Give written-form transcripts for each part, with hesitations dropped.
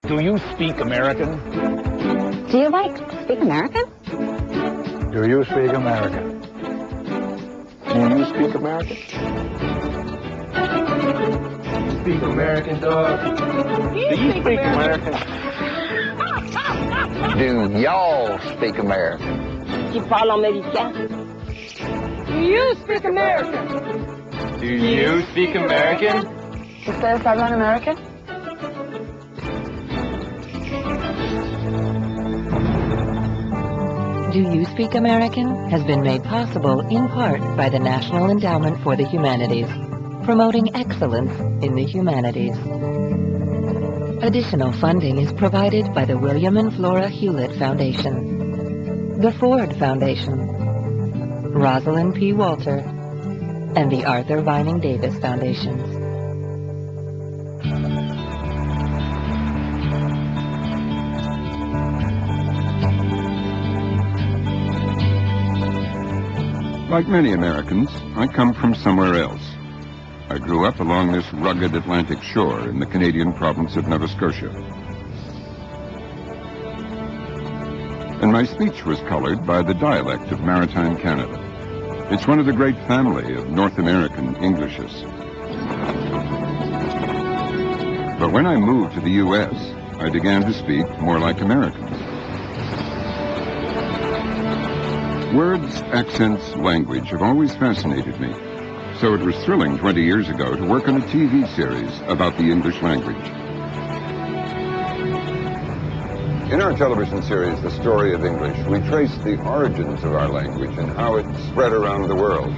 Do you speak American? Do you speak American? Do you speak American? Do you speak American? Speak American, dog. Do you speak American? Do y'all speak American? Tu parles américain? Do you speak American? Do you speak American? ¿Ustedes hablan American? Do You Speak American has been made possible in part by the National Endowment for the Humanities, promoting excellence in the humanities. Additional funding is provided by the William and Flora Hewlett Foundation, the Ford Foundation, Rosalind P. Walter, and the Arthur Vining Davis Foundations. Like many Americans, I come from somewhere else. I grew up along this rugged Atlantic shore in the Canadian province of Nova Scotia. And my speech was colored by the dialect of maritime Canada. It's one of the great family of North American Englishes. But when I moved to the U.S., I began to speak more like Americans. Words, accents, language have always fascinated me. So it was thrilling 20 years ago to work on a TV series about the English language. In our television series, The Story of English, we traced the origins of our language and how it spread around the world.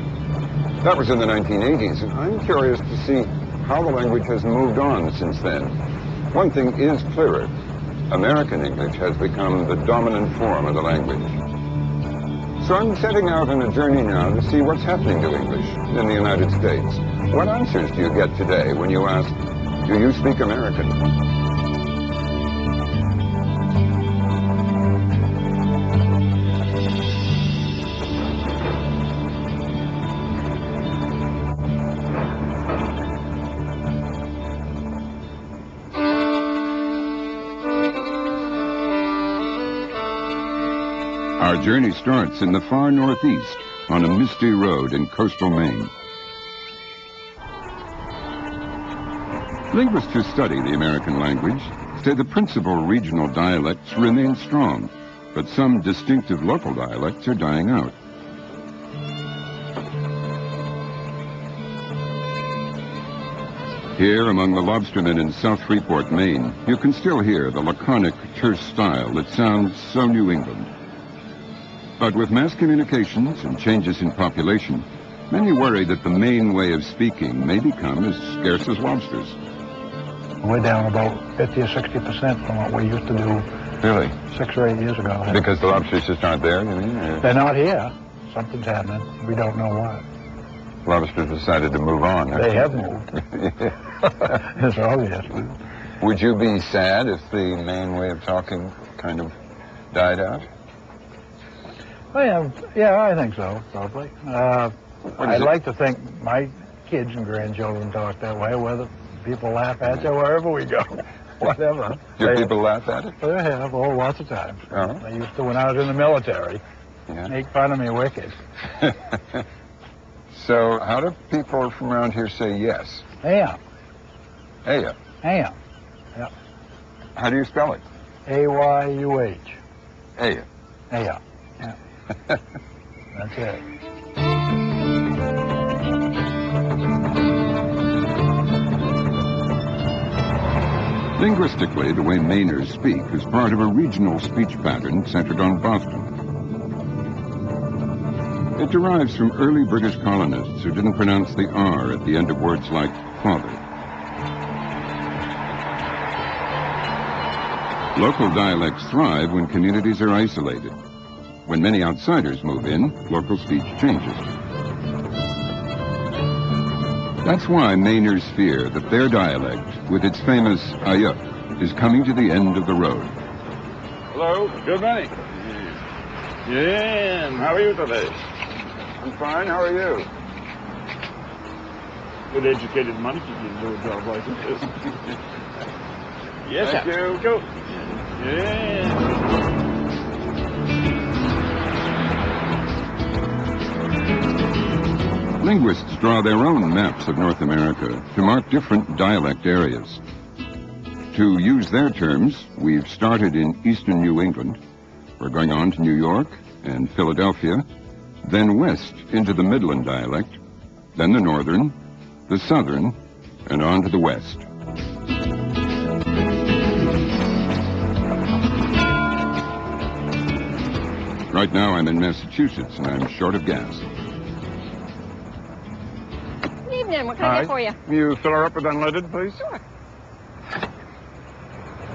That was in the 1980s, and I'm curious to see how the language has moved on since then. One thing is clearer. American English has become the dominant form of the language. So I'm setting out on a journey now to see what's happening to English in the United States. What answers do you get today when you ask, do you speak American? Our journey starts in the far northeast on a misty road in coastal Maine. Linguists who study the American language say the principal regional dialects remain strong, but some distinctive local dialects are dying out. Here among the lobstermen in South Freeport, Maine, you can still hear the laconic, terse style that sounds so New England. But with mass communications and changes in population, many worry that the Maine way of speaking may become as scarce as lobsters. We're down about 50 or 60% from what we used to do. Really? 6 or 8 years ago. Because the lobsters just aren't there, you mean? Or? They're not here. Something's happening. We don't know what. Lobsters decided to move on. They have moved. It's obvious. Would you be sad if the Maine way of talking kind of died out? Yeah, I think so, probably. I'd like to think my kids and grandchildren talk that way, whether people laugh at you wherever we go, whatever. Do people laugh at it? They have, lots of times. Oh. They used to when I was in the military. Yeah. Make fun of me wicked. So how do people from around here say yes? Am. Aya. Am. Yeah. How do you spell it? A-Y-U-H. Aya. Am. Yeah. That's it. Linguistically, the way Mainers speak is part of a regional speech pattern centered on Boston. It derives from early British colonists who didn't pronounce the R at the end of words like father. Local dialects thrive when communities are isolated. When many outsiders move in, local speech changes. That's why Mainers fear that their dialect, with its famous aye, is coming to the end of the road. Hello, good morning. Yeah, and how are you today? I'm fine, how are you? Good educated monkey can do a job like this. Yes, Thank sir. you. Go. Yeah. Linguists draw their own maps of North America to mark different dialect areas. To use their terms, we've started in eastern New England. We're going on to New York and Philadelphia, then west into the Midland dialect, then the northern, the southern, and on to the west. Right now I'm in Massachusetts and I'm short of gas. Good evening. What can I get for you? You fill her up with unleaded, please? Sure.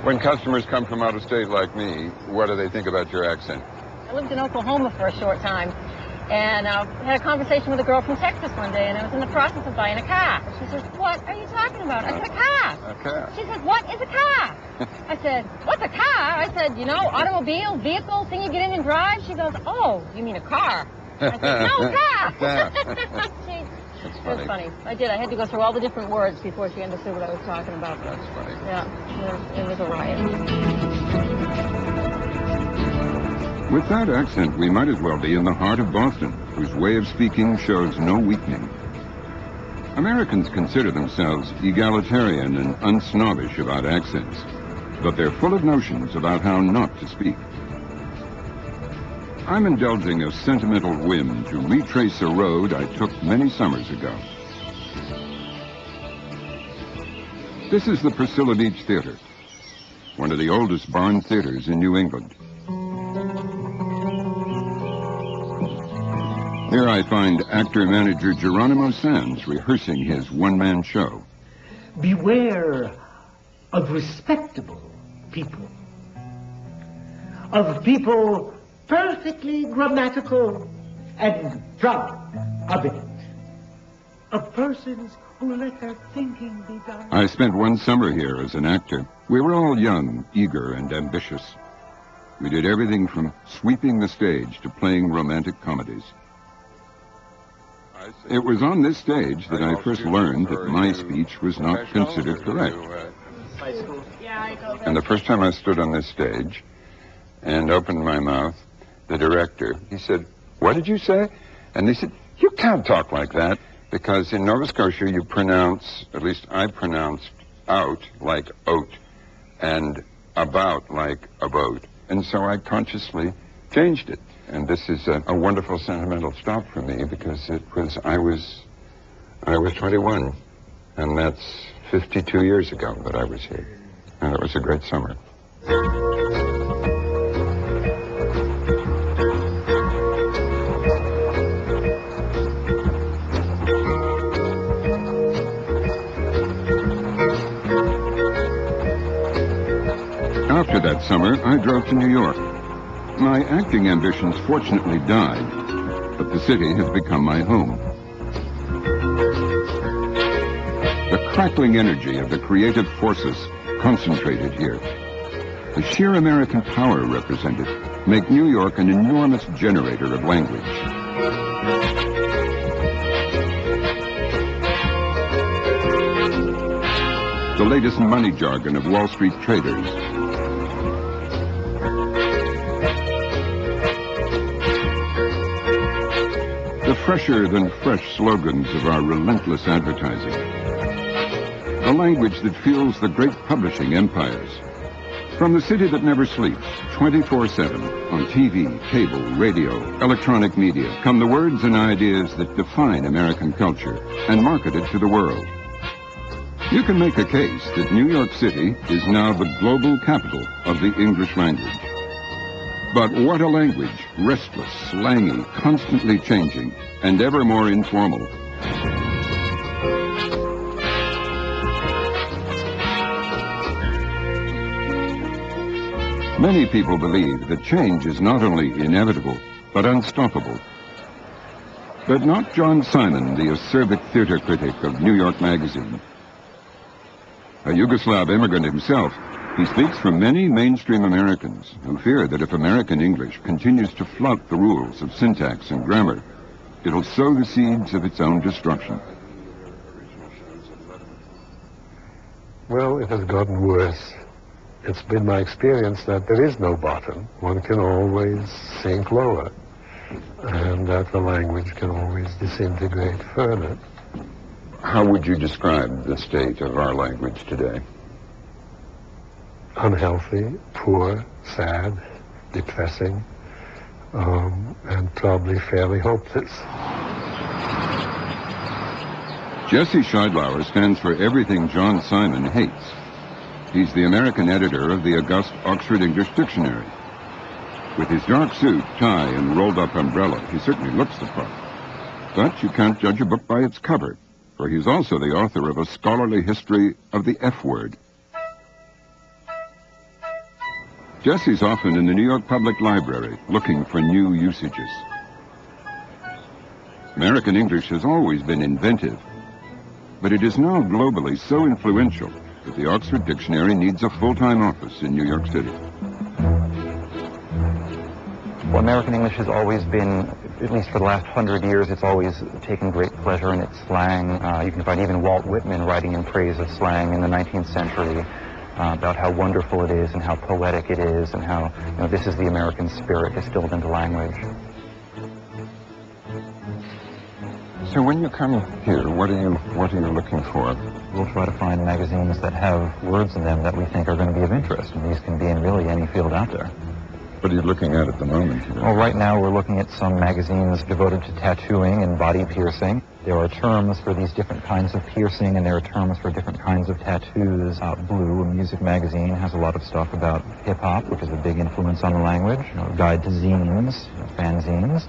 When customers come from out of state like me, what do they think about your accent? I lived in Oklahoma for a short time, and had a conversation with a girl from Texas one day, and I was in the process of buying a car. She says, "What are you talking about?" I said, "A car." A car. She said, "What is a car?" I said, "What's a car?" I said, "You know, automobile, vehicle, thing you get in and drive." She goes, "Oh, you mean a car?" I said, "No, car." That's It funny. was funny. I did. I had to go through all the different words before she understood what I was talking about. That's funny. Yeah, it was a riot. With that accent, we might as well be in the heart of Boston, whose way of speaking shows no weakening. Americans consider themselves egalitarian and unsnobbish about accents, but they're full of notions about how not to speak. I'm indulging a sentimental whim to retrace a road I took many summers ago. This is the Priscilla Beach Theater, one of the oldest barn theaters in New England. Here I find actor-manager Geronimo Sands rehearsing his one-man show. Beware of respectable people, of people perfectly grammatical and proud of it, of persons who let their thinking be done. I spent one summer here as an actor. We were all young, eager, and ambitious. We did everything from sweeping the stage to playing romantic comedies. It was on this stage that I first learned that my speech was not considered correct. And the first time I stood on this stage and opened my mouth, the director, he said, "What did you say?" And they said, "You can't talk like that," because in Nova Scotia you pronounce, at least I pronounced, out like oat and about like a boat. And so I consciously changed it. And this is a wonderful sentimental stop for me because I was 21, and that's 52 years ago that I was here. And it was a great summer. After that summer, I drove to New York. My acting ambitions fortunately died, but the city has become my home. The crackling energy of the creative forces concentrated here, the sheer American power represented, make New York an enormous generator of language. The latest money jargon of Wall Street traders, the fresher than fresh slogans of our relentless advertising. The language that fuels the great publishing empires. From the city that never sleeps, 24/7, on TV, cable, radio, electronic media, come the words and ideas that define American culture and market it to the world. You can make a case that New York City is now the global capital of the English language. But what a language, restless, slangy, constantly changing, and ever more informal. Many people believe that change is not only inevitable, but unstoppable. But not John Simon, the acerbic theater critic of New York Magazine. A Yugoslav immigrant himself, he speaks for many mainstream Americans who fear that if American English continues to flout the rules of syntax and grammar, it'll sow the seeds of its own destruction. Well, it has gotten worse. it's been my experience that there is no bottom. One can always sink lower, and that the language can always disintegrate further. How would you describe the state of our language today? Unhealthy, poor, sad, depressing, and probably fairly hopeless. Jesse Scheidlauer stands for everything John Simon hates. He's the American editor of the august Oxford English Dictionary. With his dark suit, tie, and rolled-up umbrella, he certainly looks the part. But you can't judge a book by its cover, for he's also the author of a scholarly history of the F word. Jesse's often in the New York Public Library looking for new usages. American English has always been inventive, but it is now globally so influential that the Oxford Dictionary needs a full-time office in New York City. Well, American English has always been, at least for the last 100 years, it's always taken great pleasure in its slang. You can find even Walt Whitman writing in praise of slang in the 19th century about how wonderful it is and how poetic it is and how, this is the American spirit distilled into language. So when you come here, what are you looking for? We'll try to find magazines that have words in them that we think are going to be of interest, and these can be in really any field out there. What are you looking at the moment? Well, right now we're looking at some magazines devoted to tattooing and body piercing. There are terms for these different kinds of piercing, and there are terms for different kinds of tattoos. Blue, a music magazine, has a lot of stuff about hip-hop, which is a big influence on the language. Guide to zines, fanzines.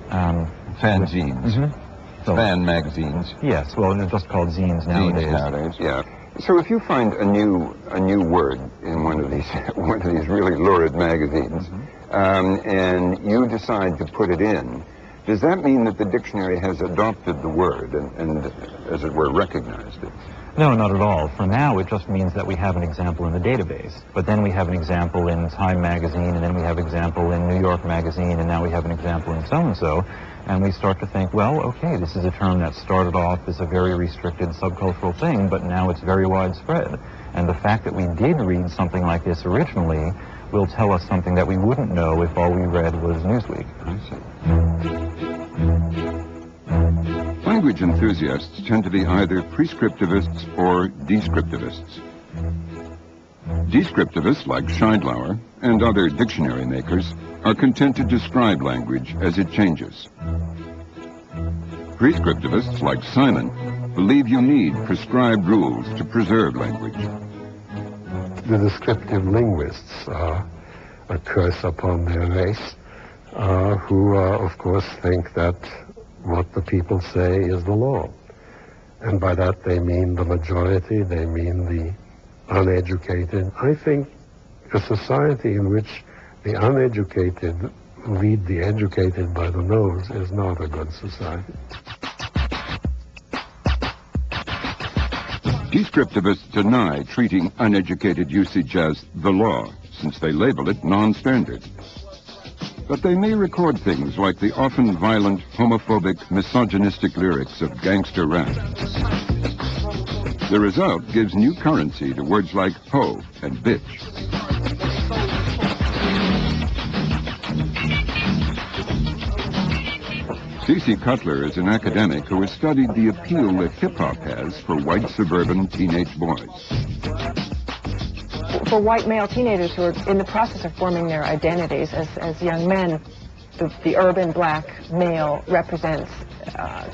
Fanzines? Mm-hmm. So, fan magazines. Yes, well, they're just called zines nowadays. Zines nowadays, yeah. So if you find a new word in one of these really lurid magazines, and you decide to put it in, does that mean that the dictionary has adopted the word and as it were, recognized it? No, not at all. For now, it just means that we have an example in the database. But then we have an example in Time magazine, and then we have an example in New York magazine, and now we have an example in so-and-so. And we start to think, well, okay, this is a term that started off as a very restricted subcultural thing, but now it's very widespread. And the fact that we did read something like this originally will tell us something that we wouldn't know if all we read was Newsweek. I see. Language enthusiasts tend to be either prescriptivists or descriptivists. Descriptivists like Scheidlauer and other dictionary makers are content to describe language as it changes. Prescriptivists like Simon believe you need prescribed rules to preserve language. The descriptive linguists are a curse upon their race, who, of course, think that what the people say is the law. And by that they mean the majority, they mean the uneducated. I think a society in which the uneducated lead the educated by the nose is not a good society. Descriptivists deny treating uneducated usage as the law, since they label it non-standard. But they may record things like the often violent, homophobic, misogynistic lyrics of gangster rap. The result gives new currency to words like hoe and bitch. C.C. Cutler is an academic who has studied the appeal that hip-hop has for white suburban teenage boys. For white male teenagers who are in the process of forming their identities as young men, the urban black male represents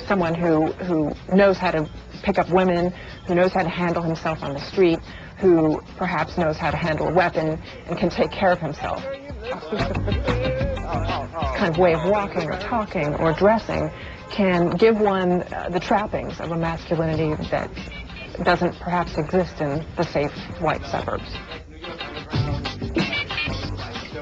someone who knows how to pick up women, who knows how to handle himself on the street, who perhaps knows how to handle a weapon and can take care of himself. Kind of way of walking or talking or dressing can give one the trappings of a masculinity that doesn't perhaps exist in the safe white suburbs.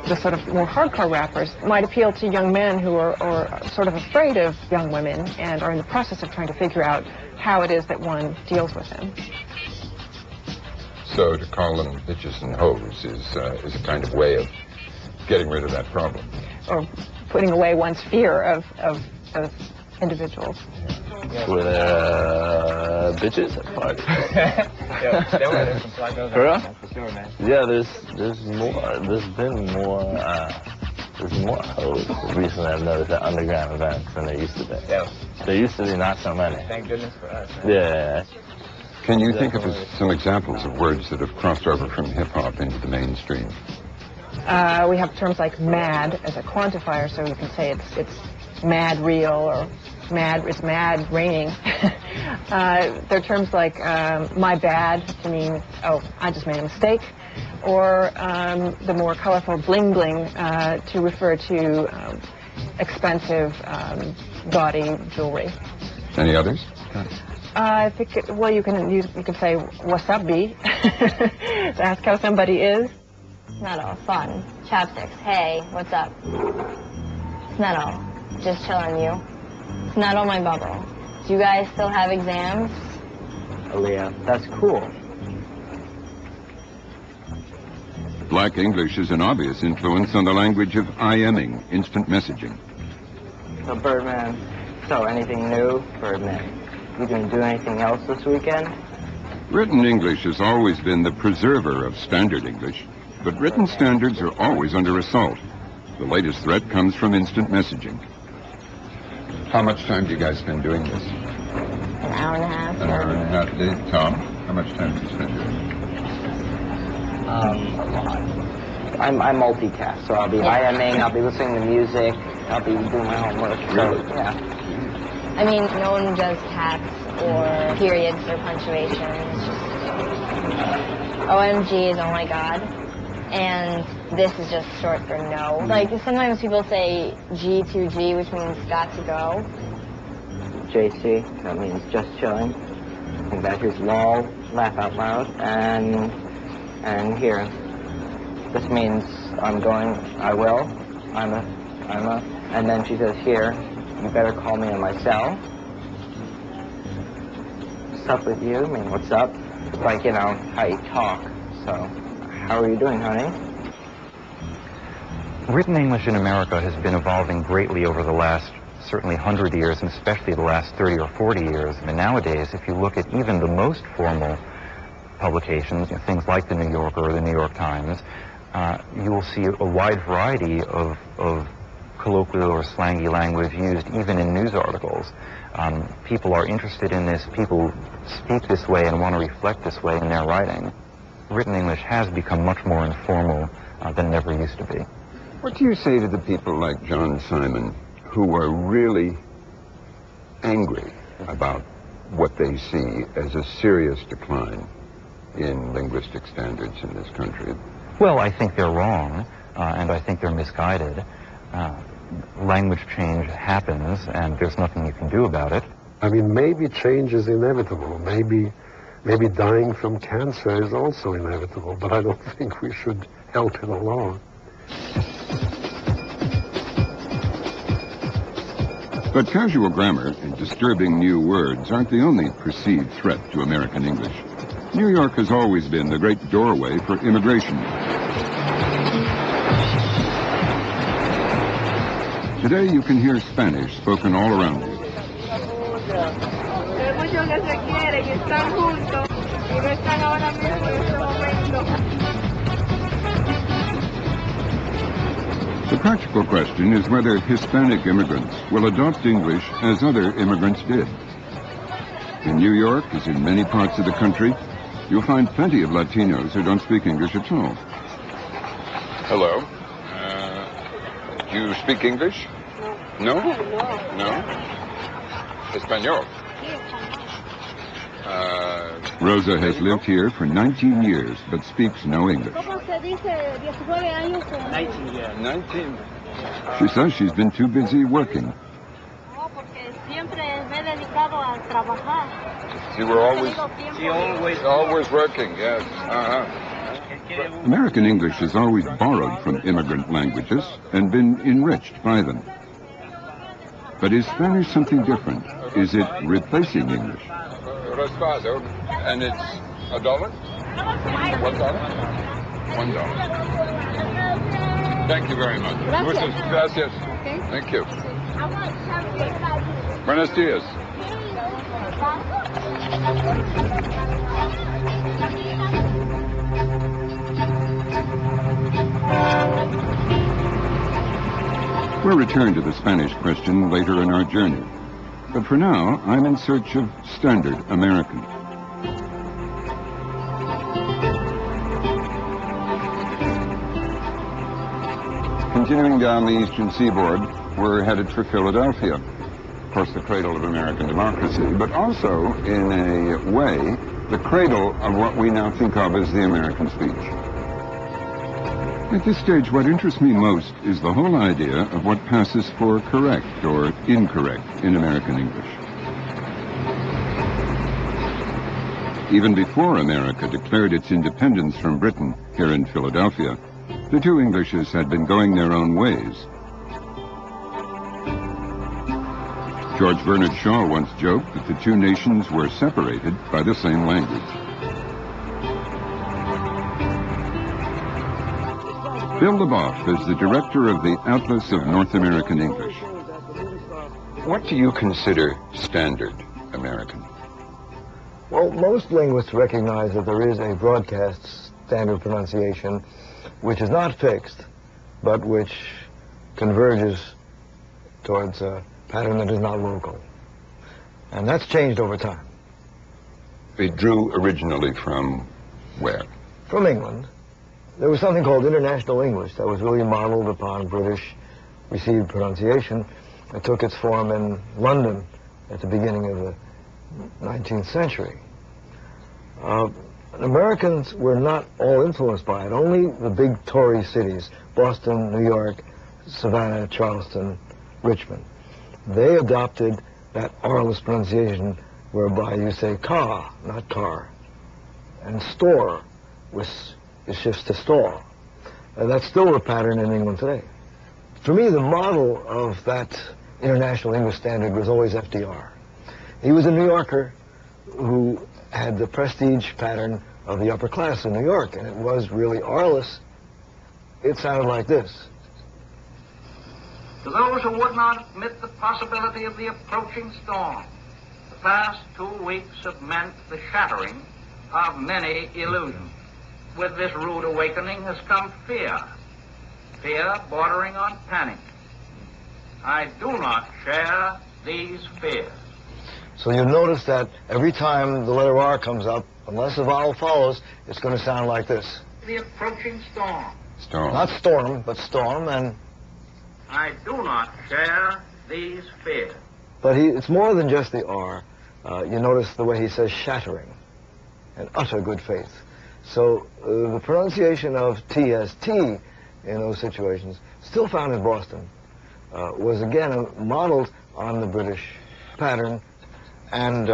The sort of more hardcore rappers might appeal to young men who are sort of afraid of young women and are in the process of trying to figure out how it is that one deals with them. So to call them bitches and hoes is a kind of way of getting rid of that problem. Or putting away one's fear of individuals. With bitches at parties. For real? For sure, man. Yeah, there's more. There's been more. There's more hoes recently. I've noticed at underground events than there used to be. Yeah. There used to be not so many. Thank goodness for us. Yeah. Can you think of some examples of words that have crossed over from hip-hop into the mainstream? We have terms like mad as a quantifier, so you can say it's mad real or it's mad raining. There are terms like my bad to mean, oh, I just made a mistake, or the more colorful bling bling to refer to expensive gaudy jewelry. Any others? I think, well, you can say, what's up, B? To ask how somebody is. It's not all fun. Chopsticks, hey, what's up? It's not all just chilling you. It's not all my bubble. Do you guys still have exams? Aaliyah, that's cool. Black English is an obvious influence on the language of IMing, instant messaging. So, Birdman, so anything new? Birdman, you gonna do anything else this weekend? Written English has always been the preserver of standard English, but written standards are always under assault. The latest threat comes from instant messaging. How much time do you guys spend doing this? An hour and a half. An hour and a half. Tom, how much time do you spend doing it? A lot. I multitask, so I'll be IMing, I'll be listening to music, I'll be doing my homework. Really? So, yeah. I mean, no one does cats or periods or punctuation. It's just OMG is oh my god. And this is just short for no. Like, sometimes people say G2G, which means got to go. JC, that means just chilling. And that is lol, laugh out loud, and here. This means I'm going, I will, I'm a, and then she says here, you better call me on my cell. What's up with you? I mean, what's up? It's like, you know, how you talk, so. How are you doing, honey? Written English in America has been evolving greatly over the last, certainly 100 years, and especially the last 30 or 40 years. And nowadays, if you look at even the most formal publications, you know, things like the New Yorker or the New York Times, you will see a wide variety of colloquial or slangy language used even in news articles. People are interested in this, people speak this way and want to reflect this way in their writing. Written English has become much more informal than it ever used to be. What do you say to the people like John Simon who are really angry about what they see as a serious decline in linguistic standards in this country? Well, I think they're wrong, and I think they're misguided. Language change happens, and there's nothing you can do about it. I mean, maybe change is inevitable. Maybe dying from cancer is also inevitable, but I don't think we should help it along. But casual grammar and disturbing new words aren't the only perceived threat to American English. New York has always been the great doorway for immigration. Today you can hear Spanish spoken all around you. The practical question is whether Hispanic immigrants will adopt English as other immigrants did. In New York, as in many parts of the country, you'll find plenty of Latinos who don't speak English at all. Hello. Do you speak English? No. No? No? Espanol. Rosa has lived here for 19 years, but speaks no English. 19 years. 19. She says she's been too busy working. You were always working, yes. American English has always borrowed from immigrant languages and been enriched by them. But is Spanish something different? Is it replacing English? Raspado, and it's $1? $1? $1. Thank you very much. Muchas gracias. Thank you. Buenos dias. We'll return to the Spanish question later in our journey. But for now, I'm in search of standard American. Continuing down the eastern seaboard, we're headed for Philadelphia. Of course, the cradle of American democracy, but also, in a way, the cradle of what we now think of as the American speech. At this stage, what interests me most is the whole idea of what passes for correct or incorrect in American English. Even before America declared its independence from Britain here in Philadelphia, the two Englishes had been going their own ways. George Bernard Shaw once joked that the two nations were separated by the same language. Bill LeBoff is the director of the Atlas of North American English. What do you consider standard American? Well, most linguists recognize that there is a broadcast standard pronunciation which is not fixed, but which converges towards a pattern that is not local. And that's changed over time. It drew originally from where? From England. There was something called International English that was really modeled upon British received pronunciation. It took its form in London at the beginning of the 19th century. Americans were not all influenced by it. Only the big Tory cities, Boston, New York, Savannah, Charleston, Richmond, they adopted that oralist pronunciation whereby you say car, not car, and store, which it shifts to store. That's still a pattern in England today. For me, the model of that International English Standard was always FDR. He was a New Yorker who had the prestige pattern of the upper class in New York, and it was really oralist. It sounded like this. To those who would not admit the possibility of the approaching storm, the past 2 weeks have meant the shattering of many illusions. With this rude awakening has come fear, fear bordering on panic. I do not share these fears. So you notice that every time the letter R comes up, unless a vowel follows, it's going to sound like this. The approaching storm. Storm. Not storm, but storm, and... I do not share these fears. But it's more than just the R. You notice the way he says shattering and utter good faith. So the pronunciation of TST in those situations, still found in Boston, was again modeled on the British pattern, and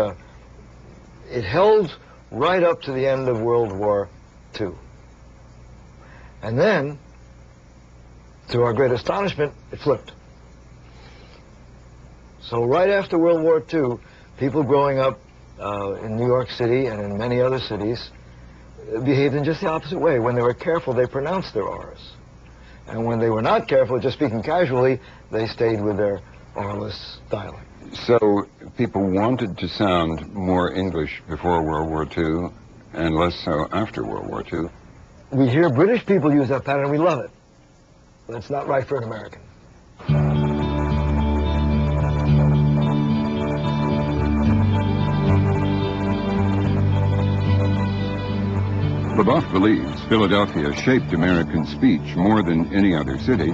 it held right up to the end of World War II. And then, to our great astonishment, it flipped. So right after World War II, people growing up in New York City and in many other cities behaved in just the opposite way. When they were careful, they pronounced their R's. And when they were not careful, just speaking casually, they stayed with their R-less dialect. So people wanted to sound more English before World War II and less so after World War II. We hear British people use that pattern, and we love it. But it's not right for an American. LeBoff believes Philadelphia shaped American speech more than any other city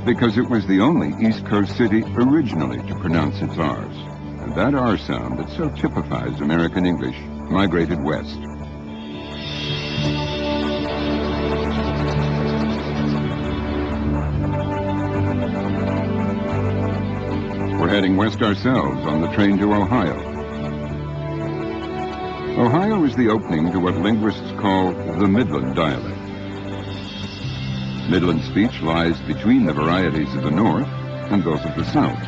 because it was the only East Coast city originally to pronounce its R's. And that R sound that so typifies American English migrated west. We're heading west ourselves on the train to Ohio. Ohio is the opening to what linguists call the Midland dialect. Midland speech lies between the varieties of the North and those of the South.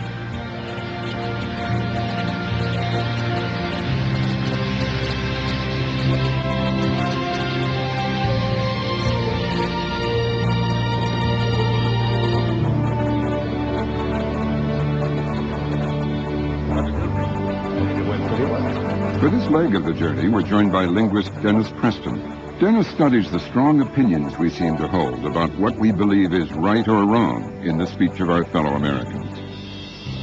For this leg of the journey, we're joined by linguist Dennis Preston. Dennis studies the strong opinions we seem to hold about what we believe is right or wrong in the speech of our fellow Americans.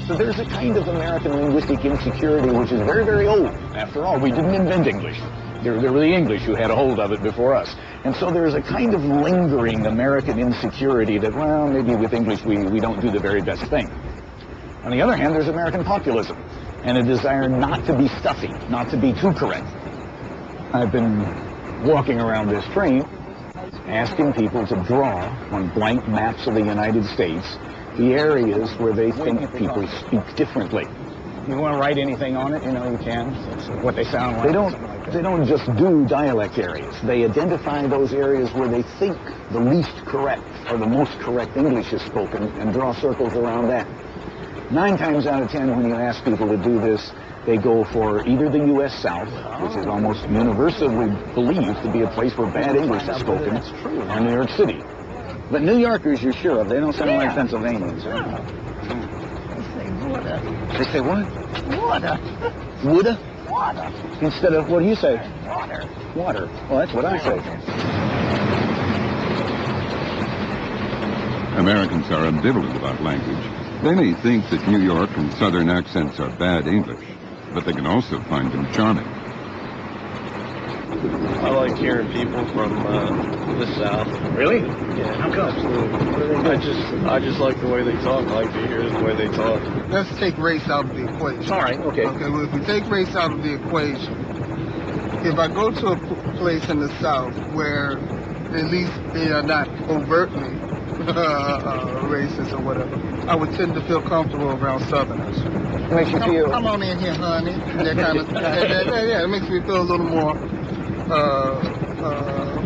So there's a kind of American linguistic insecurity which is very, very old. After all, we didn't invent English. There were the English who had a hold of it before us. And so there's a kind of lingering American insecurity that, well, maybe with English we don't do the very best thing. On the other hand, there's American populism and a desire not to be stuffy, not to be too correct. I've been walking around this train asking people to draw on blank maps of the United States the areas where they think people speak differently. You want to write anything on it, you know, you can. So what they sound like. They don't just do dialect areas. They identify those areas where they think the least correct or the most correct English is spoken and draw circles around that. 9 times out of 10, when you ask people to do this, they go for either the U.S. South, which is almost universally believed to be a place where bad English is spoken, or New York City. But New Yorkers, you're sure of, they don't sound like Pennsylvanians. Huh? They say what? Water. Woulda? Water. Instead of, what do you say? Water. Water. Well, that's what I say. Americans are ambivalent about language. They may think that New York and Southern accents are bad English, but they can also find them charming. I like hearing people from the South. Really? Yeah. How come? Absolutely. I just like the way they talk. I like to hear the way they talk. Let's take race out of the equation. All right, okay. Okay, well, if we take race out of the equation, if I go to a place in the South where at least they are not overtly racist or whatever, I would tend to feel comfortable around Southerners. Makes you feel... Come on in here, honey. That kind of... yeah, it makes me feel a little more...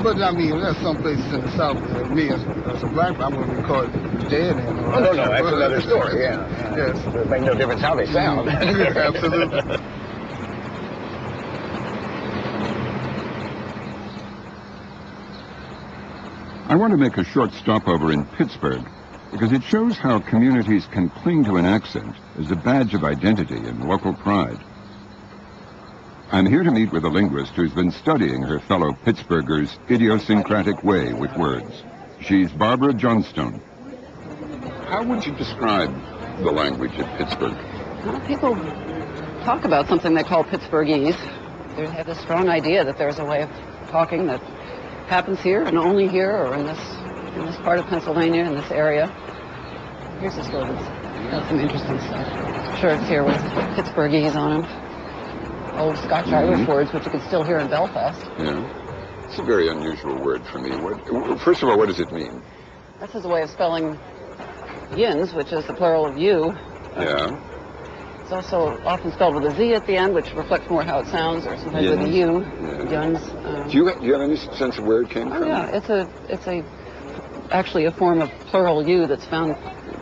but I mean, there's some places in the South where me as a black man, I wouldn't be called dead in. Oh, no, that's another story, yeah. Yes. It makes no difference how they sound. Absolutely. I want to make a short stopover in Pittsburgh because it shows how communities can cling to an accent as a badge of identity and local pride. I'm here to meet with a linguist who's been studying her fellow Pittsburghers' idiosyncratic way with words. She's Barbara Johnstone. How would you describe the language of Pittsburgh? Well, people talk about something they call Pittsburghese. They have this strong idea that there's a way of talking that happens here and only here or in this part of Pennsylvania, in this area. Here's this word that's got some interesting stuff. Shirts here with Pittsburghese on them. Old Scotch-Irish words, which you can still hear in Belfast. Yeah. It's a very unusual word for me. First of all, what does it mean? This is a way of spelling yins, which is the plural of you. Yeah. It's also often spelled with a Z at the end, which reflects more how it sounds, or sometimes with a U. Yeah. Yuns. Do you have any sense of where it came from? Yeah, it's actually a form of plural U that's found.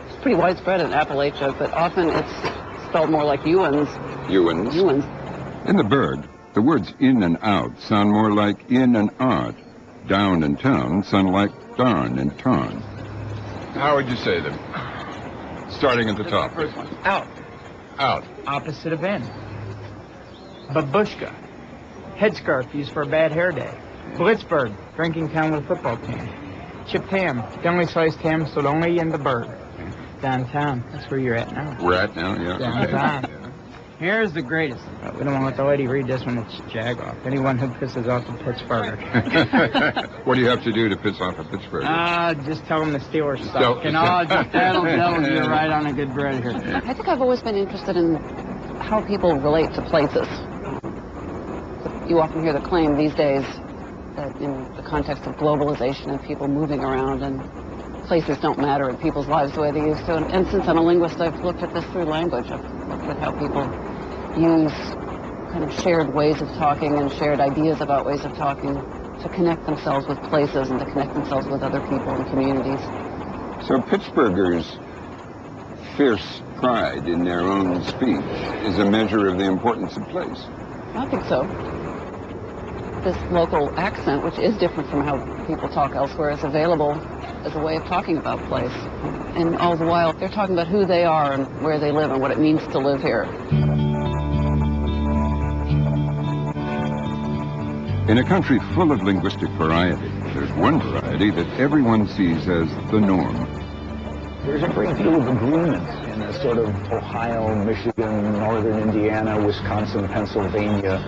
It's pretty widespread in Appalachia, but often it's spelled more like Ewans. Ewans. Ewans. In the Berg, the words in and out sound more like in and out. Down and town sound like darn and tarn. How would you say them? Starting at the top. First one. Out. Out. Opposite of in. Babushka. Headscarf used for a bad hair day. Blitzburg. Drinking town with a football team. Chipped ham. Thinly sliced ham sold only in the Berg. Downtown. That's where you're at now. We're at now, yeah. Downtown. Okay. Here's the greatest. We don't want to let the lady read this one. It's jag-off. Anyone who pisses off a Pittsburgher. What do you have to do to piss off a Pittsburgher? Just tell them the Steelers suck. And that'll you right on a good bread here. I think I've always been interested in how people relate to places. You often hear the claim these days that in the context of globalization and people moving around and places don't matter in people's lives the way they used to. And since I'm a linguist, I've looked at this through language. I've looked at how people use kind of shared ways of talking and shared ideas about ways of talking to connect themselves with places and to connect themselves with other people and communities. So Pittsburghers' fierce pride in their own speech is a measure of the importance of place. I think so. This local accent, which is different from how people talk elsewhere, is available as a way of talking about place. And all the while, they're talking about who they are and where they live and what it means to live here. In a country full of linguistic variety, there's one variety that everyone sees as the norm. There's a great deal of agreement in a sort of Ohio, Michigan, northern Indiana, Wisconsin, Pennsylvania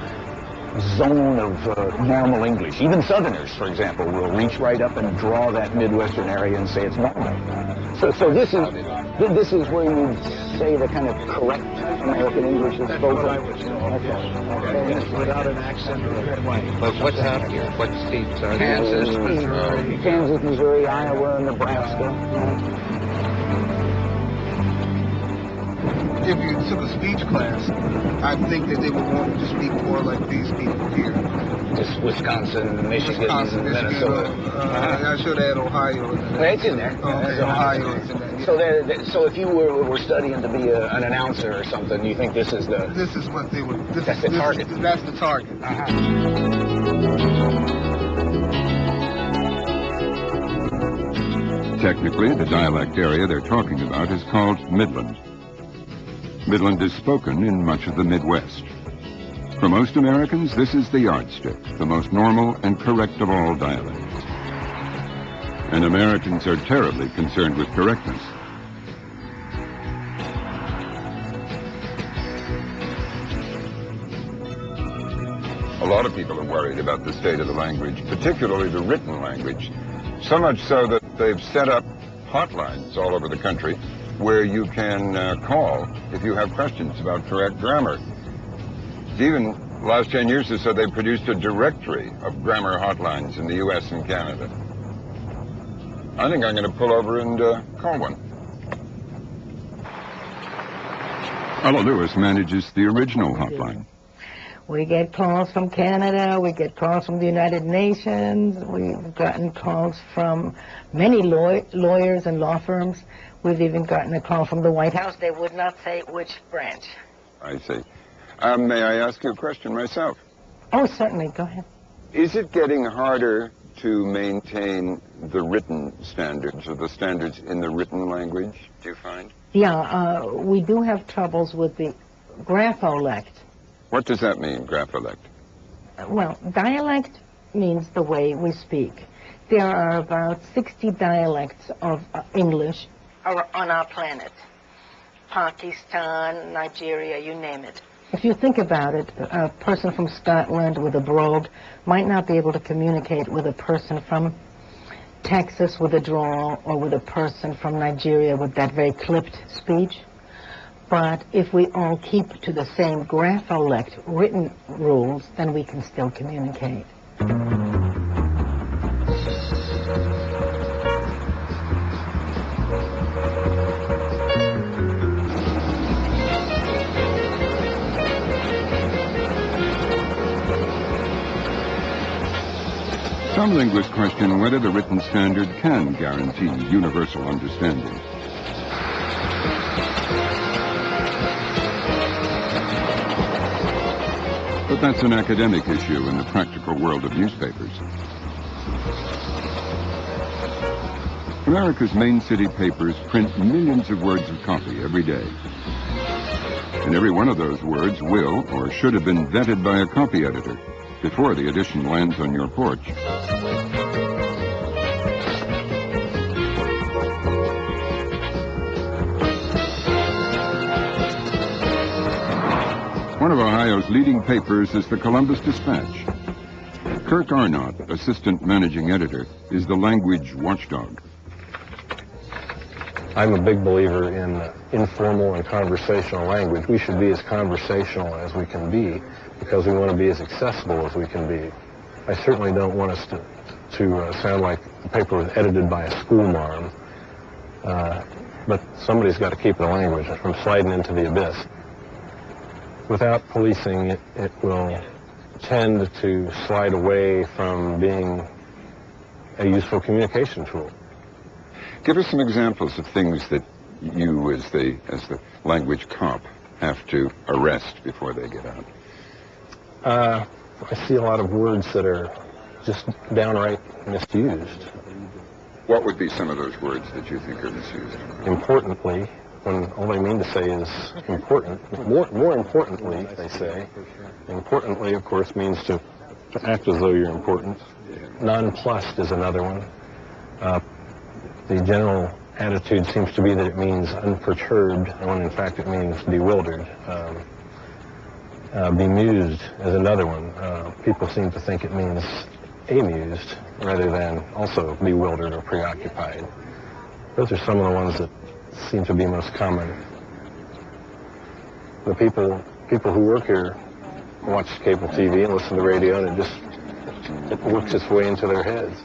zone of normal English. Even Southerners, for example, will reach right up and draw that Midwestern area and say it's normal. So this is where you say the kind of correct American English is spoken. That's what I would say. Okay. Without an accent or a twang. But what's out here? What states are there? Kansas, Missouri, Iowa, Nebraska. If you took a speech class, I think that they would want to speak more like these people here. Just Wisconsin, Michigan, Minnesota. I should add Ohio. It's in there. Okay, Ohio is in there. Yeah. So if you were studying to be an announcer or something, you think this is the... This is what they would... That's the target. That's the target. Technically, the dialect area they're talking about is called Midland. Midland is spoken in much of the Midwest. For most Americans, this is the yardstick, the most normal and correct of all dialects. And Americans are terribly concerned with correctness. A lot of people are worried about the state of the language, particularly the written language. So much so that they've set up hotlines all over the country where you can call if you have questions about correct grammar. Even last 10 years or so, they've produced a directory of grammar hotlines in the U.S. and Canada. I think I'm going to pull over and call one. Ella Lewis manages the original hotline. We get calls from Canada, we get calls from the United Nations, we've gotten calls from many lawyers and law firms. We've even gotten a call from the White House. They would not say which branch. I see. May I ask you a question myself? Oh, certainly. Go ahead. Is it getting harder to maintain the written standards or the standards in the written language, do you find? Yeah, we do have troubles with the grapholect. What does that mean, grapholect? Well, dialect means the way we speak. There are about 60 dialects of English on our planet. Pakistan, Nigeria, you name it. If you think about it, a person from Scotland with a brogue might not be able to communicate with a person from Texas with a drawl or with a person from Nigeria with that very clipped speech. But if we all keep to the same grapholect written rules, then we can still communicate. Some linguists question whether the written standard can guarantee universal understanding. But that's an academic issue in the practical world of newspapers. America's main city papers print millions of words of copy every day. And every one of those words will or should have been vetted by a copy editor before the edition lands on your porch. One of Ohio's leading papers is the Columbus Dispatch. Kirk Arnott, assistant managing editor, is the language watchdog. I'm a big believer in informal and conversational language. We should be as conversational as we can be because we want to be as accessible as we can be. I certainly don't want us to sound like the paper was edited by a schoolmarm, but somebody's got to keep the language from sliding into the abyss. Without policing it, it will tend to slide away from being a useful communication tool. Give us some examples of things that you, as the language cop, have to arrest before they get out. I see a lot of words that are just downright misused. What would be some of those words that you think are misused? Importantly, when all I mean to say is important. More importantly, they say. Importantly, of course, means to To act as though you're important. Nonplussed is another one. The general attitude seems to be that it means unperturbed, when in fact it means bewildered. Bemused is another one. People seem to think it means amused rather than also bewildered or preoccupied. Those are some of the ones that seem to be most common. The people who work here watch cable TV and listen to the radio, and it works its way into their heads.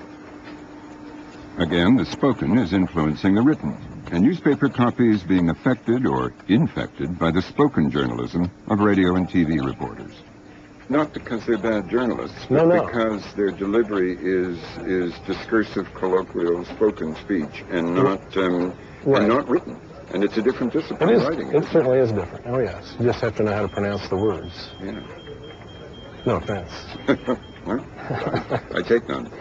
Again, the spoken is influencing the written, and newspaper copy is being affected or infected by the spoken journalism of radio and TV reporters. Not because they're bad journalists, but because their delivery is discursive, colloquial, spoken speech, and not and not written. And it's a different discipline, writing. It certainly is different. Oh yes, you just have to know how to pronounce the words. Yeah. No offense. Well, I take none.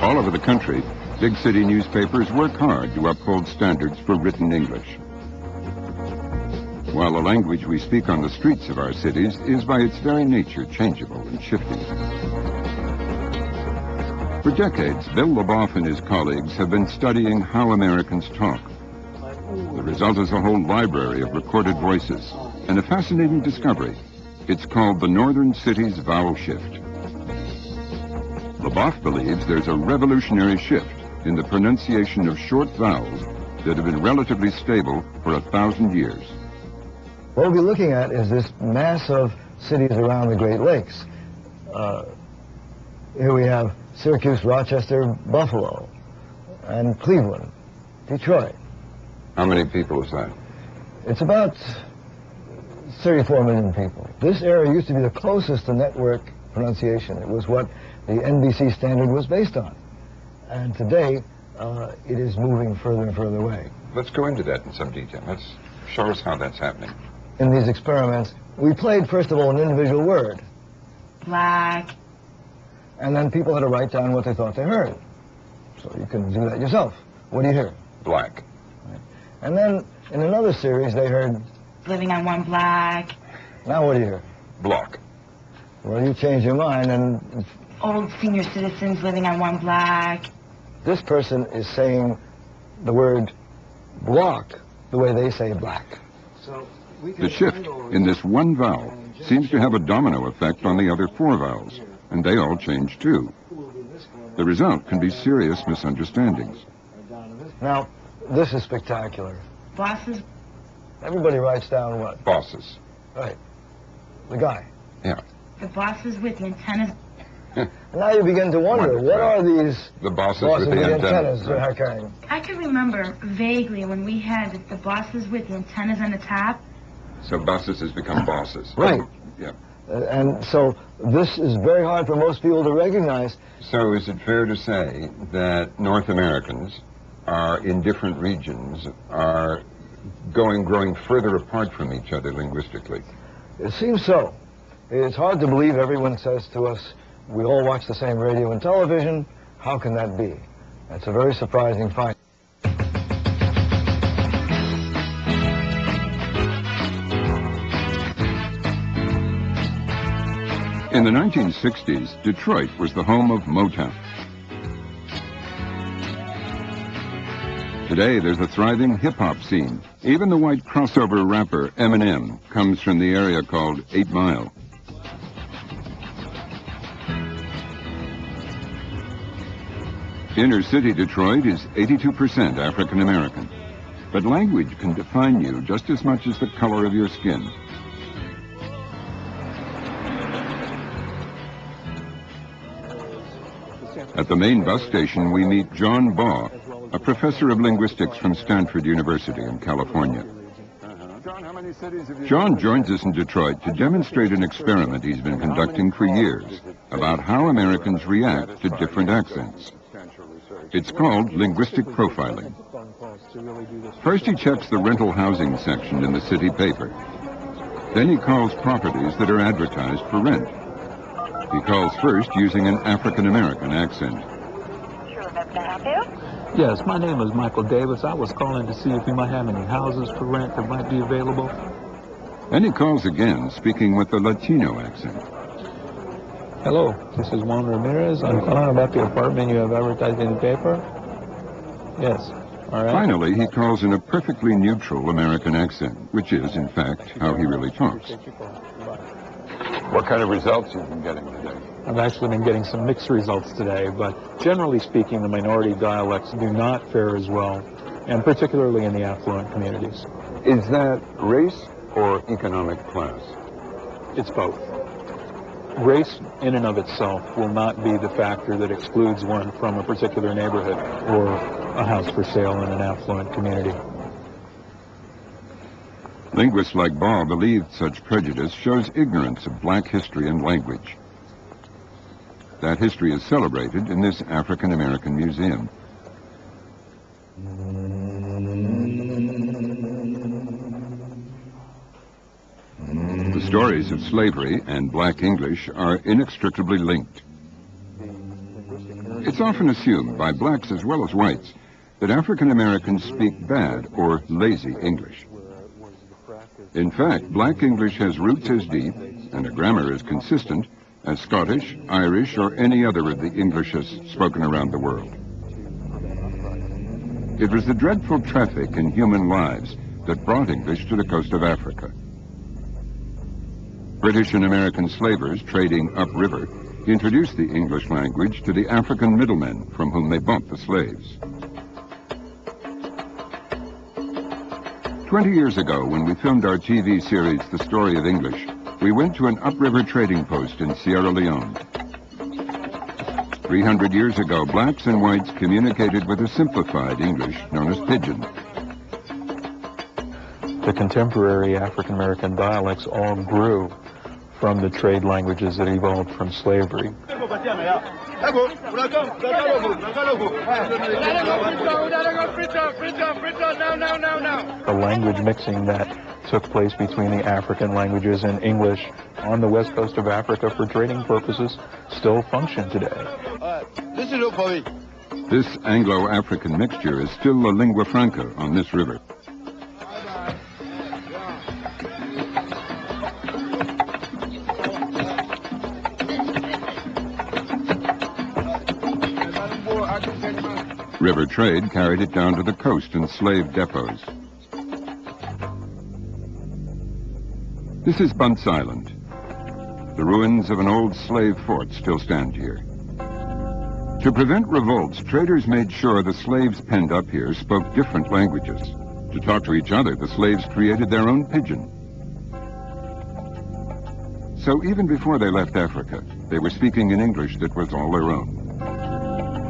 All over the country, big city newspapers work hard to uphold standards for written English. While the language we speak on the streets of our cities is by its very nature changeable and shifting. For decades, Bill Leboff and his colleagues have been studying how Americans talk. The result is a whole library of recorded voices and a fascinating discovery. It's called the Northern Cities Vowel Shift. Leboff believes there's a revolutionary shift in the pronunciation of short vowels that have been relatively stable for 1,000 years. What we'll be looking at is this mass of cities around the Great Lakes. Here we have Syracuse, Rochester, Buffalo, and Cleveland, Detroit. How many people is that? It's about 34 million people. This area used to be the closest to network pronunciation. It was what the NBC standard was based on. And today, it is moving further and further away. Let's go into that in some detail. Let's show us how that's happening. In these experiments, we played, first of all, an individual word. Black. And then people had to write down what they thought they heard. So you can do that yourself. What do you hear? Black. Right. And then in another series, they heard... Living on one block. Now what do you hear? Block. Well, you change your mind and... Old senior citizens living on one block. This person is saying the word block the way they say black. So the shift in this one vowel seems to have a domino effect on the other 4 vowels, and they all change too. The result can be serious misunderstandings. Now, this is spectacular. Bosses? Everybody writes down what? Bosses. Right. The guy. Yeah. The bosses with the antennas. Now you begin to wonder, what are these the bosses with the antennas are carrying? I can remember vaguely when we had the bosses with the antennas on the top. So bosses has become bosses. Right. Yeah. And so this is very hard for most people to recognize. So is it fair to say that North Americans are in different regions, are growing further apart from each other linguistically? It seems so. It's hard to believe. Everyone says to us, we all watch the same radio and television. How can that be? That's a very surprising find. In the 1960s, Detroit was the home of Motown. Today, there's a thriving hip-hop scene. Even the white crossover rapper Eminem comes from the area called 8 Mile. Inner city Detroit is 82% African American. But language can define you just as much as the color of your skin. At the main bus station, we meet John Baugh, a professor of linguistics from Stanford University in California. John joins us in Detroit to demonstrate an experiment he's been conducting for years about how Americans react to different accents. It's called linguistic profiling. First, he checks the rental housing section in the city paper. Then he calls properties that are advertised for rent. He calls first using an African-American accent. Sure, that can help you? Yes, my name is Michael Davis. I was calling to see if you might have any houses for rent that might be available. And he calls again, speaking with a Latino accent. Hello, this is Juan Ramirez. I'm calling about the apartment you have advertised in the paper. Yes, all right. Finally, he calls in a perfectly neutral American accent, which is, in fact, how he really talks. What kind of results have you been getting today? I've actually been getting some mixed results today, but generally speaking, the minority dialects do not fare as well, and particularly in the affluent communities. Is that race or economic class? It's both. Race in and of itself will not be the factor that excludes one from a particular neighborhood or a house for sale in an affluent community. Linguists like Ball believe such prejudice shows ignorance of black history and language. That history is celebrated in this African American museum. The stories of slavery and black English are inextricably linked. It's often assumed by blacks as well as whites that African Americans speak bad or lazy English. In fact, black English has roots as deep and a grammar as consistent as Scottish, Irish, or any other of the Englishes spoken around the world. It was the dreadful traffic in human lives that brought English to the coast of Africa. British and American slavers trading upriver introduced the English language to the African middlemen from whom they bought the slaves. 20 years ago, when we filmed our TV series, The Story of English, we went to an upriver trading post in Sierra Leone. 300 years ago, blacks and whites communicated with a simplified English known as Pidgin. The contemporary African American dialects all grew from the trade languages that evolved from slavery. The language mixing that took place between the African languages and English on the west coast of Africa for trading purposes still function today. This Anglo-African mixture is still a lingua franca on this river. River trade carried it down to the coast and slave depots. This is Bunce Island. The ruins of an old slave fort still stand here. To prevent revolts, traders made sure the slaves penned up here spoke different languages. To talk to each other, the slaves created their own pidgin. So even before they left Africa, they were speaking an English that was all their own.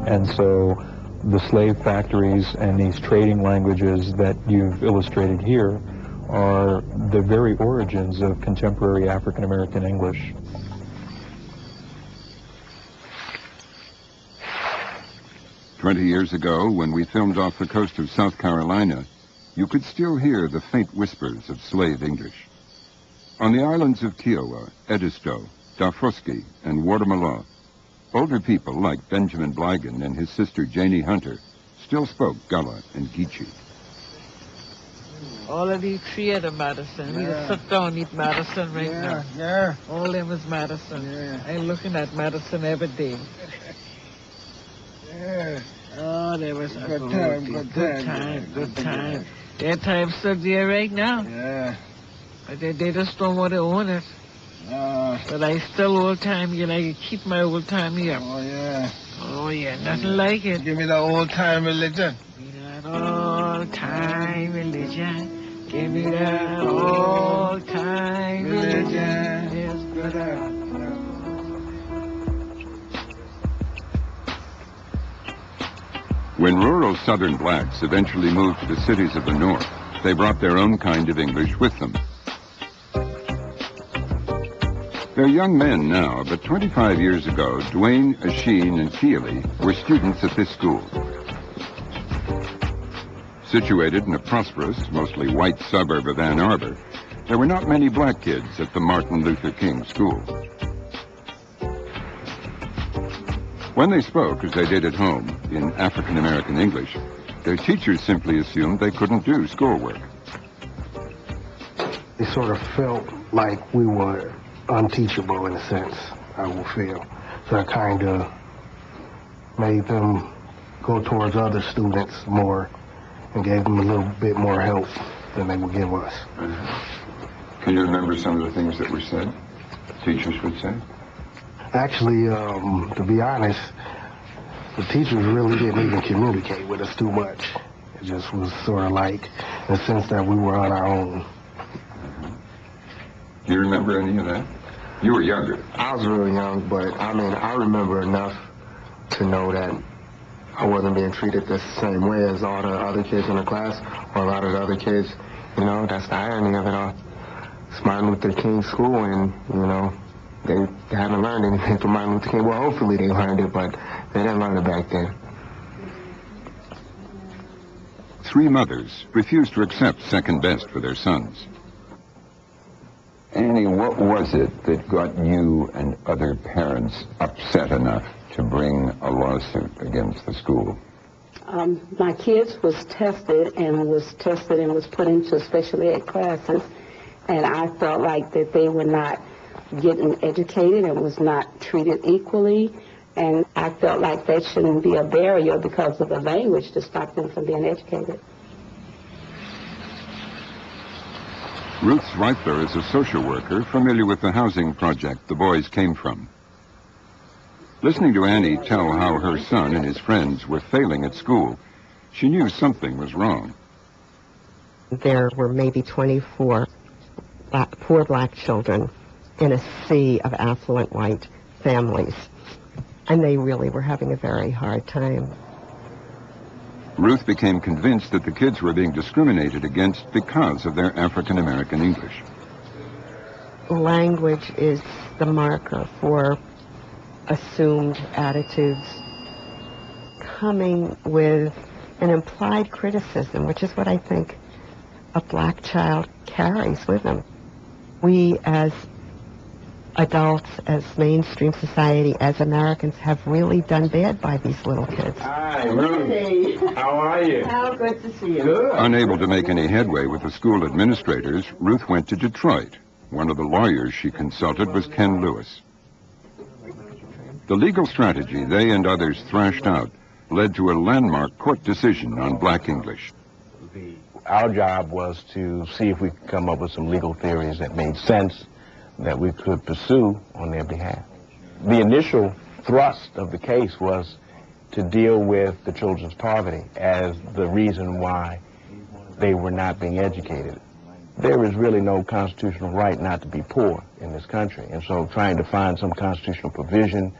And so the slave factories and these trading languages that you've illustrated here are the very origins of contemporary African American English. "20 years ago, when we filmed off the coast of South Carolina, you could still hear the faint whispers of slave English. On the islands of Kiowa, Edisto, Dafoski, and Watermalaw, older people like Benjamin Blygan and his sister Janie Hunter still spoke Gullah and Geechee. All of these three of the Madison. We just sit down and eat Madison right now. Yeah. All them is Madison. I'm looking at Madison every day. Yeah. Oh, there was a Good time. good time. Their time's still there right now. Yeah. But they just don't want to own it. But I still old time here. I keep my old time here. Oh, yeah. Oh, yeah. Nothing like it. Give me that old time religion. That old time religion. Give me that old time religion. Yes, brother. When rural Southern blacks eventually moved to the cities of the North, they brought their own kind of English with them. They're young men now, but 25 years ago, Dwayne, Asheen, and Keely were students at this school. Situated in a prosperous, mostly white suburb of Ann Arbor, there were not many black kids at the Martin Luther King School. When they spoke, as they did at home, in African American English, their teachers simply assumed they couldn't do schoolwork. They sort of felt like we were unteachable in a sense, I will feel. So it kind of made them go towards other students more and gave them a little bit more help than they would give us. Can you remember some of the things that were said, teachers would say? Actually, to be honest, the teachers really didn't even communicate with us too much. It just was sort of like in the sense that we were on our own. Do you remember any of that? You were younger. I was really young, but I mean, I remember enough to know that I wasn't being treated the same way as all the other kids in the class, or a lot of the other kids. You know, that's the irony of it all. It's Martin Luther King school, and, you know, they haven't learned anything from Martin Luther King. Well, hopefully they learned it, but they didn't learn it back then. 3 mothers refused to accept second best for their sons. Annie, what was it that got you and other parents upset enough to bring a lawsuit against the school? My kids was tested and was put into special ed classes, and I felt like that they were not getting educated and was not treated equally, and I felt like that shouldn't be a barrier because of the language to stop them from being educated. Ruth Zweifler is a social worker familiar with the housing project the boys came from. Listening to Annie tell how her son and his friends were failing at school, she knew something was wrong. There were maybe 24 poor black children in a sea of affluent white families, and they really were having a very hard time. Ruth became convinced that the kids were being discriminated against because of their African American English. Language is the marker for assumed attitudes coming with an implied criticism, which is what I think a black child carries with him. We as adults, as mainstream society, as Americans, have really done bad by these little kids. Hi, Ruth. How are you? How good to see you. Good. Unable to make any headway with the school administrators, Ruth went to Detroit. One of the lawyers she consulted was Ken Lewis. The legal strategy they and others thrashed out led to a landmark court decision on black English. Our job was to see if we could come up with some legal theories that made sense, that we could pursue on their behalf. The initial thrust of the case was to deal with the children's poverty as the reason why they were not being educated. There is really no constitutional right not to be poor in this country, and so trying to find some constitutional provision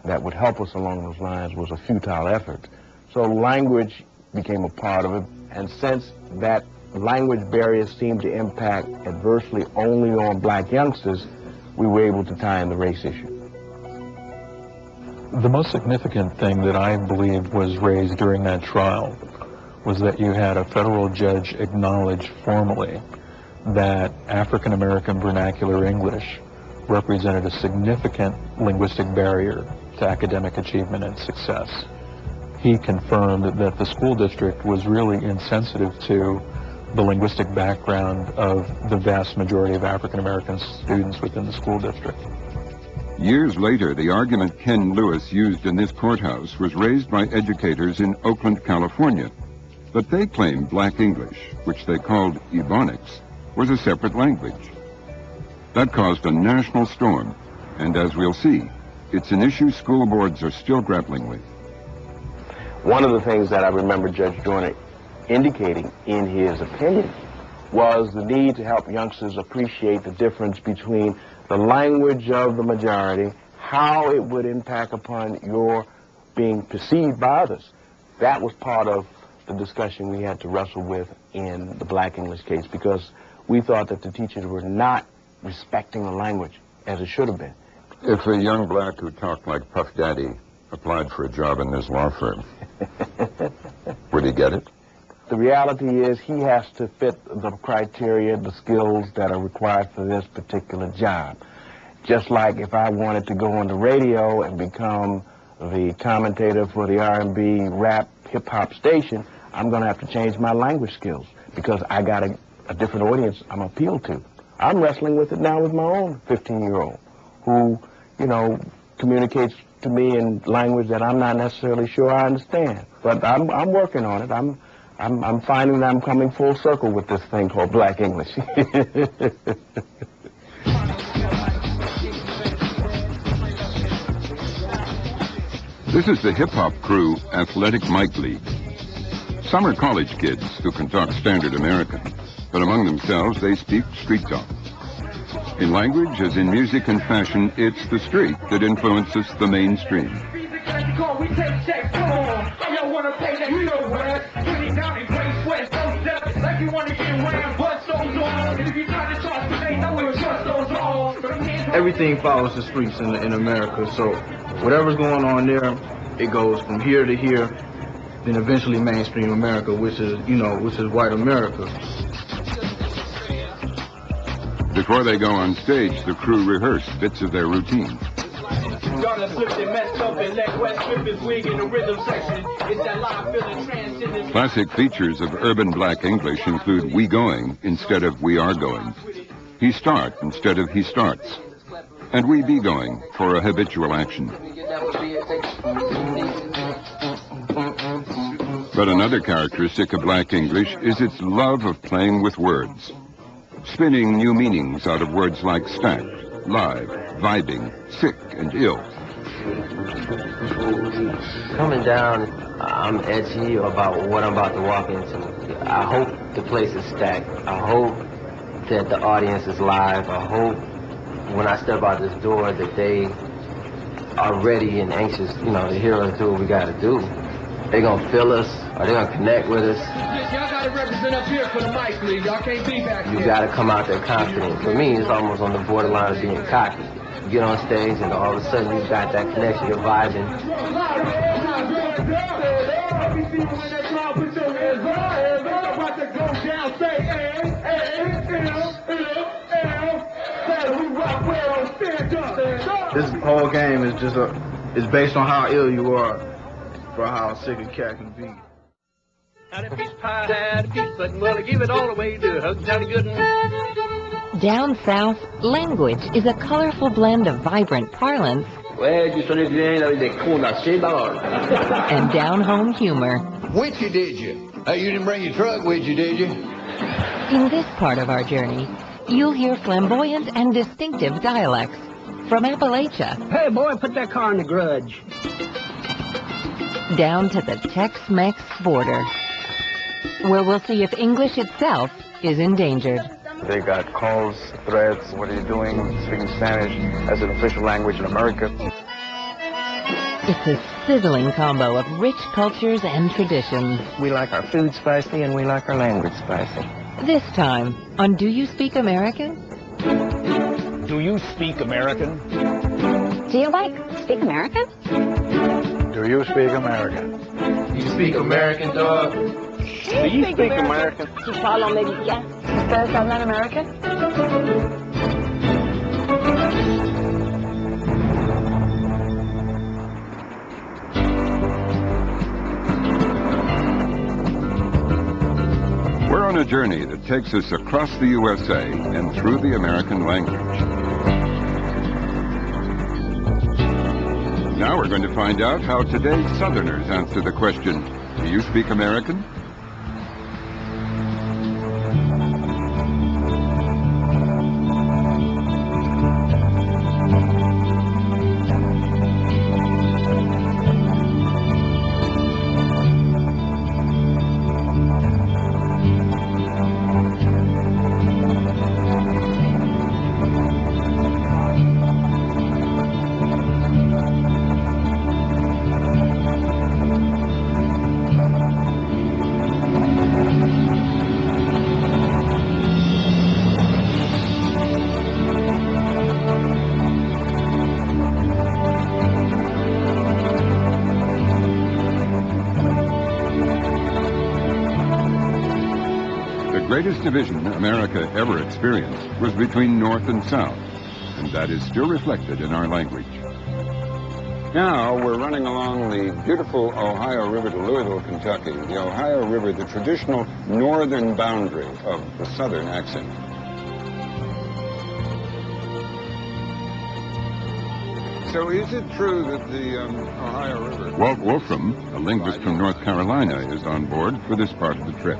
that would help us along those lines was a futile effort. So language became a part of it, and since that language barriers seemed to impact adversely only on black youngsters, we were able to tie in the race issue. The most significant thing that I believe was raised during that trial was that you had a federal judge acknowledge formally that African American vernacular English represented a significant linguistic barrier to academic achievement and success. He confirmed that the school district was really insensitive to the linguistic background of the vast majority of African American students within the school district. Years later, the argument Ken Lewis used in this courthouse was raised by educators in Oakland, California. But they claimed black English, which they called Ebonics, was a separate language. That caused a national storm, and as we'll see, it's an issue school boards are still grappling with. One of the things that I remember Judge Dorner indicating in his opinion was the need to help youngsters appreciate the difference between the language of the majority, how it would impact upon your being perceived by others. That was part of the discussion we had to wrestle with in the black English case, because we thought that the teachers were not respecting the language as it should have been. If a young black who talked like Puff Daddy applied for a job in this law firm, would he get it? The reality is he has to fit the criteria, the skills that are required for this particular job. Just like if I wanted to go on the radio and become the commentator for the R&B, rap, hip-hop station, I'm going to have to change my language skills because I got a different audience I'm appealed to. I'm wrestling with it now with my own 15-year-old who, you know, communicates to me in language that I'm not necessarily sure I understand. But I'm working on it. I'm finding that I'm coming full circle with this thing called Black English. This is the hip-hop crew Athletic Mic League. Some are college kids who can talk standard American, but among themselves they speak street talk. In language, as in music and fashion, it's the street that influences the mainstream. Everything follows the streets in America, so whatever's going on there, it goes from here to here, then eventually mainstream America, which is, you know, which is white America. Before they go on stage, the crew rehearse bits of their routine. Classic features of urban black English include we going instead of we are going, he start instead of he starts, and we be going for a habitual action. But another characteristic of black English is its love of playing with words, spinning new meanings out of words like stacked, live, vibing, sick, and ill. Coming down, I'm edgy about what I'm about to walk into. I hope the place is stacked. I hope that the audience is live. I hope when I step out this door that they are ready and anxious, you know, to hear us do what we got to do. They're going to feel us, or they're going to connect with us. Y'all got to represent up here for the mic league. Y'all can't be back here. You got to come out there confident. For me, it's almost on the borderline of being cocky. You get on stage and all of a sudden you got that connection, you're vibing. This whole game is just it's based on how ill you are for how sick a cat can be. Down south, language is a colorful blend of vibrant parlance and down home humor. With you, did you? You didn't bring your truck with you, did you? In this part of our journey, you'll hear flamboyant and distinctive dialects from Appalachia. Hey, boy, put that car in the garage. Down to the Tex-Mex border, where we'll see if English itself is endangered. They got calls, threats, what are you doing, speaking Spanish as an official language in America. It's a sizzling combo of rich cultures and traditions. We like our food spicy and we like our language spicy. This time on Do You Speak American? Do you speak American? Do you speak American? Do you speak American? You speak American, dog? Do you speak American? Tu parles américain? Does that not American? We're on a journey that takes us across the USA and through the American language. Now we're going to find out how today's Southerners answer the question, do you speak American? The greatest division America ever experienced was between North and South, and that is still reflected in our language. Now we're running along the beautiful Ohio River to Louisville, Kentucky. The Ohio River, the traditional northern boundary of the southern accent. So is it true that the Ohio River... Walt Wolfram, a linguist from North Carolina, is on board for this part of the trip.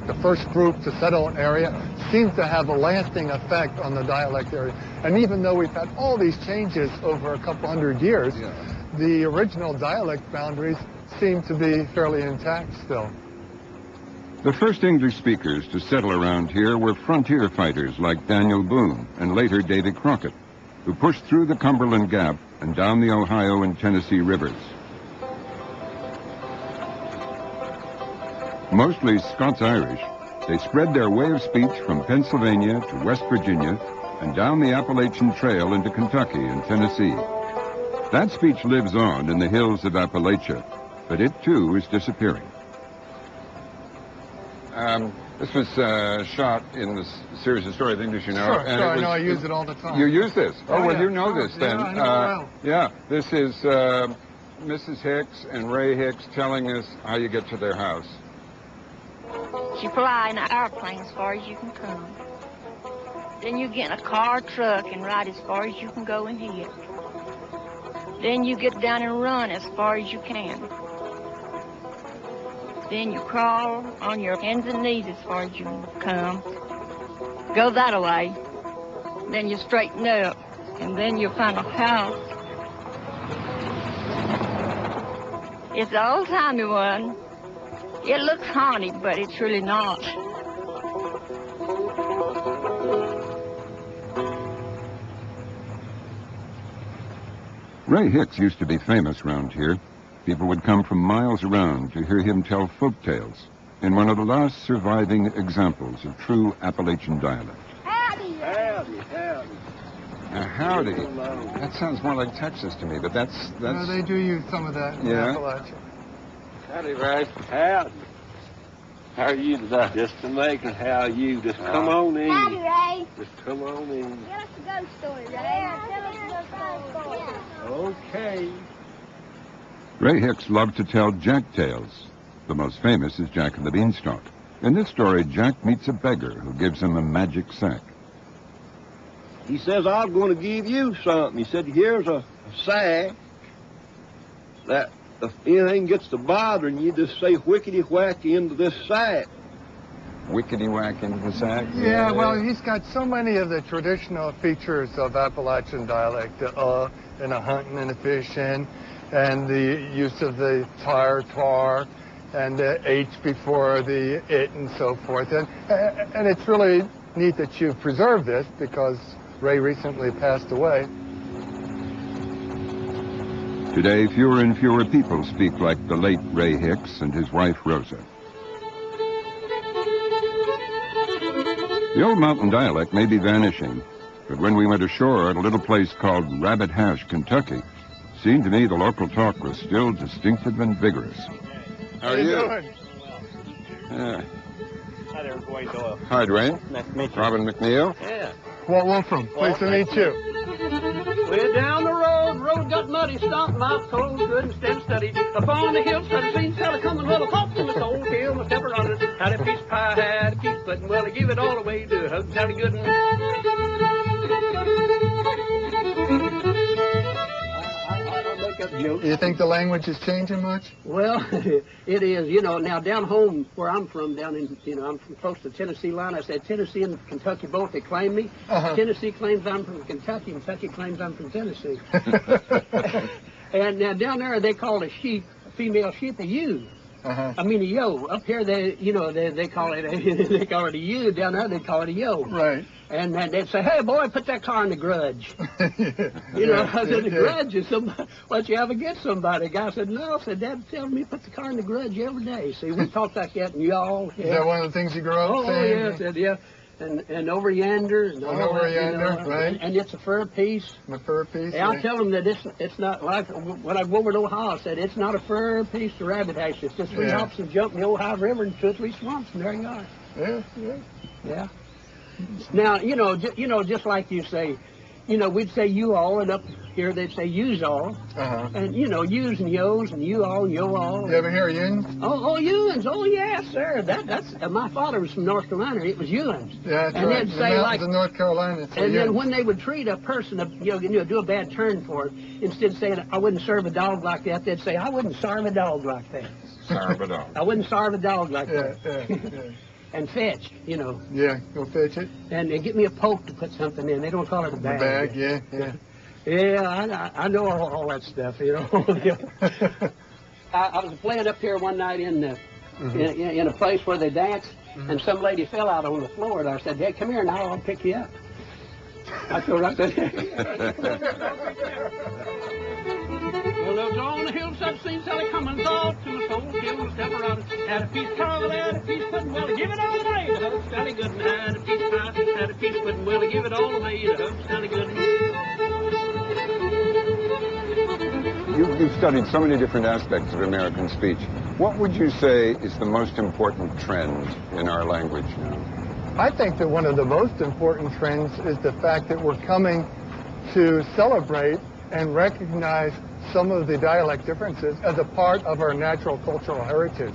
The first group to settle an area seems to have a lasting effect on the dialect area. And even though we've had all these changes over a couple hundred years, the original dialect boundaries seem to be fairly intact still. The first English speakers to settle around here were frontier fighters like Daniel Boone and later Davy Crockett, who pushed through the Cumberland Gap and down the Ohio and Tennessee rivers. Mostly Scots-Irish, they spread their way of speech from Pennsylvania to West Virginia and down the Appalachian Trail into Kentucky and Tennessee. That speech lives on in the hills of Appalachia, but it too is disappearing. This was shot in the series of Story of English, you know. Sure, and I know, I use it all the time. You use this? Oh, well, yeah, you know this then. Yeah, I know well. Yeah, this is Mrs. Hicks and Ray Hicks telling us how you get to their house. You fly in an airplane as far as you can come. Then you get in a car or truck and ride as far as you can go and hit. Then you get down and run as far as you can. Then you crawl on your hands and knees as far as you can come. Go that way. Then you straighten up. And then you find a house. It's the old-timey one. It looks haunted, but it's really not. Ray Hicks used to be famous around here. People would come from miles around to hear him tell folk tales in one of the last surviving examples of true Appalachian dialect. Howdy! Howdy, howdy. Howdy. That sounds more like Texas to me, but that's... No, they do use some of that in Appalachia. Howdy, Ray. Howdy. How are you today? Just amazing. How are you? Just come on in. Howdy, Ray. Just come on in. Tell us a ghost story, Ray. Yeah, tell us a ghost story. Okay. Ray Hicks loved to tell Jack tales. The most famous is Jack and the Beanstalk. In this story, Jack meets a beggar who gives him a magic sack. He says, I'm going to give you something. He said, here's a sack that if anything gets to bothering you, just say whickety-whack into this sack. Whickety-whack into the sack? Yeah, well, he's got so many of the traditional features of Appalachian dialect, and a hunting and a fishing, and the use of the tar, and the H before the it and so forth. And it's really neat that you've preserved this because Ray recently passed away. Today, fewer and fewer people speak like the late Ray Hicks and his wife, Rosa. The old mountain dialect may be vanishing, but when we went ashore at a little place called Rabbit Hash, Kentucky, seemed to me the local talk was still distinctive and vigorous. How are you? Doing? Yeah. Hi there, Dwayne Doyle. Hi, Dwayne. Nice to meet you. Robin McNeil. Yeah. Walt Wolfram, pleased to meet you. We're down the road got muddy, stomped my toes, couldn't stand steady. Up on the hill, started seeing Sally coming, well, I popped in my soul, killed my pepper running. Had a piece of pie, had a piece of pudding, well, I give it all away to a hug Sally Gooden. You think the language is changing much? Well, it is. You know, now down home where I'm from, down in, I'm from close to the Tennessee line. I said Tennessee and Kentucky both, they claim me. Tennessee claims I'm from Kentucky. Kentucky claims I'm from Tennessee. And now down there they call a sheep, a female sheep, a ewe. I mean a yo. Up here they call it they call it a ewe. Down there they call it a yo. Right. And they'd say, "Hey boy, put that car in the grudge." I said, "The grudge is somebody. What you have against somebody?" The guy said, "No." I said, "Dad tells me put the car in the grudge every day." See, we talk like that, and y'all. Is that one of the things you grew up saying? Oh yeah, I said yeah. And over yonder, and over yonder, right? And it's a fur piece. A fur piece. Yeah, I'll tell them that it's not like when I go over to Ohio. I said it's not a fur piece to Rabbit Hash. It's just 3 hops and jump in the Ohio River and 2 or 3 swamps, and there you are. Yeah. Yeah. Now, just like you say, you know, we'd say you all, and up here they'd say yous all. And, you know, yous and yos and you all, yo all. You ever hear Ewan's? Oh, Ewan's. Oh, yes, sir. That's my father was from North Carolina. It was Ewan's. Yeah, that's and right. they'd say, like, in North Carolina. And then when they would treat a person, you know, do a bad turn for it, instead of saying, I wouldn't serve a dog like that, they'd say, I wouldn't serve a dog like that. Serve a dog. I wouldn't serve a dog like that. Yeah. And fetch, you know. Yeah, go fetch it. And get me a poke to put something in. They don't call it a bag. A bag, yeah. Yeah, I know all that stuff, you know. I was playing up here one night in a place where they dance, and some lady fell out on the floor, and I said, hey, come here now, I'll pick you up. I feel right there. Well, I was on the hillside, seen Sally Cummins off to my soul, give him a step around. Had a piece carving, had a piece pudding, well, give it all away to Hub Sally Goodman. Had a piece pie, had a piece pudding, well, give it all away to Hub Sally Goodman. You've studied so many different aspects of American speech. What would you say is the most important trend in our language now? I think that one of the most important trends is the fact that we're coming to celebrate and recognize some of the dialect differences as a part of our natural cultural heritage,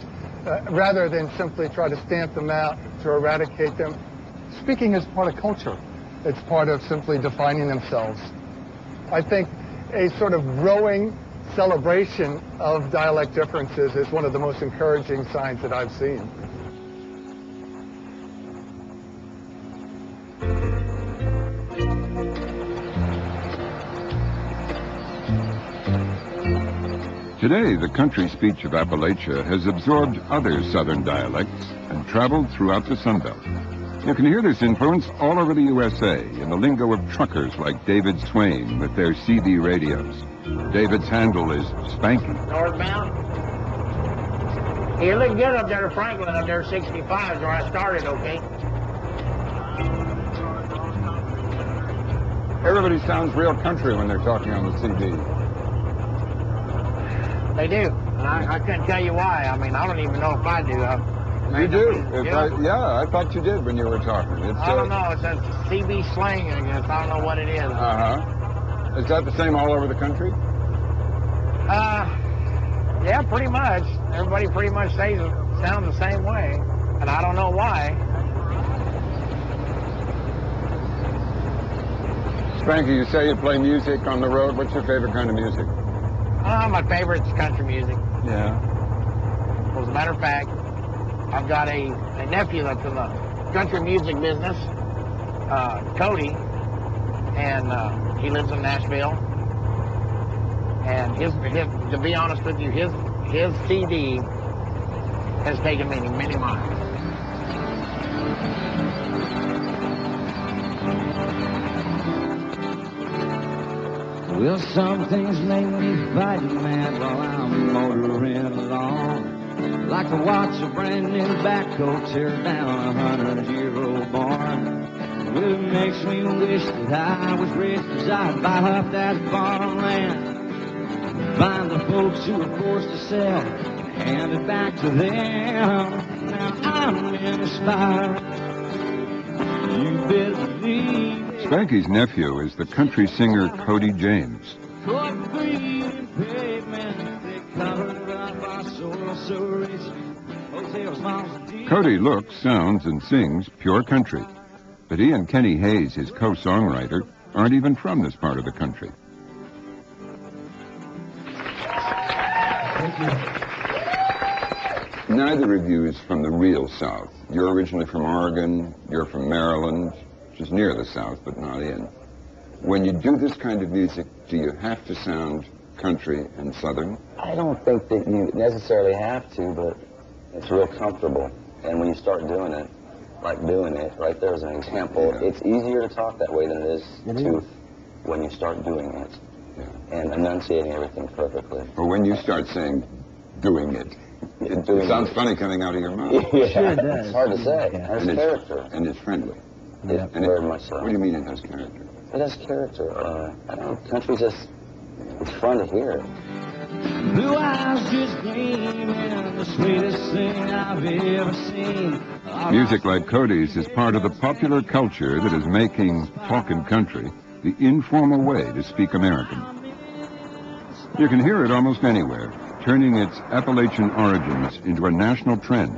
rather than simply try to stamp them out, to eradicate them. Speaking is part of culture. It's part of simply defining themselves. I think a sort of growing celebration of dialect differences is one of the most encouraging signs that I've seen. Today, the country speech of Appalachia has absorbed other southern dialects and traveled throughout the Sun Belt. You can hear this influence all over the USA in the lingo of truckers like David Swain with their CD radios. David's handle is Spanky. Northbound? You look good up there to Franklin, up there 65 is where I started, okay? Everybody sounds real country when they're talking on the CD. They do. And I couldn't tell you why. I mean, I don't even know if I do. You do? Yeah, I thought you did when you were talking. I don't know. It's a CB slang, I guess. I don't know what it is. Is that the same all over the country? Yeah, pretty much. Everybody pretty much sounds the same way. And I don't know why. Spanky, you say you play music on the road. What's your favorite kind of music? My favorite's country music. Yeah. Well, as a matter of fact, I've got a nephew that's in the country music business, Cody, and he lives in Nashville. And to be honest with you, his CD has taken me many miles. Well, some things make me fighting mad while I'm motoring along. Like to watch a brand new backhoe tear down a 100-year-old barn. Well, it makes me wish that I was rich, 'cause I'd buy up that farmland, find the folks who are forced to sell, and hand it back to them. Now I'm inspired. You better believe. Spanky's nephew is the country singer Cody James. Cody looks, sounds, and sings pure country. But he and Kenny Hayes, his co-songwriter, aren't even from this part of the country. Neither of you is from the real South. You're originally from Oregon, you're from Maryland, which is near the South, but not in. When you do this kind of music, do you have to sound country and Southern? I don't think that you necessarily have to, but it's real comfortable. And when you start doing it, like doing it, right there's an example, it's easier to talk that way than it is to when you start doing it and enunciating everything perfectly. Or when you start saying, doing it. It sounds funny coming out of your mouth. Yeah, sure it does. It's hard to say. It has character. And it's friendly. Yeah, very much so. What do you mean it has character? It has character. I don't know, country just, it's fun to hear it. Blue eyes just gleaming, the sweetest thing I've ever seen. Music like Cody's is part of the popular culture that is making talkin' country the informal way to speak American. You can hear it almost anywhere, turning its Appalachian origins into a national trend.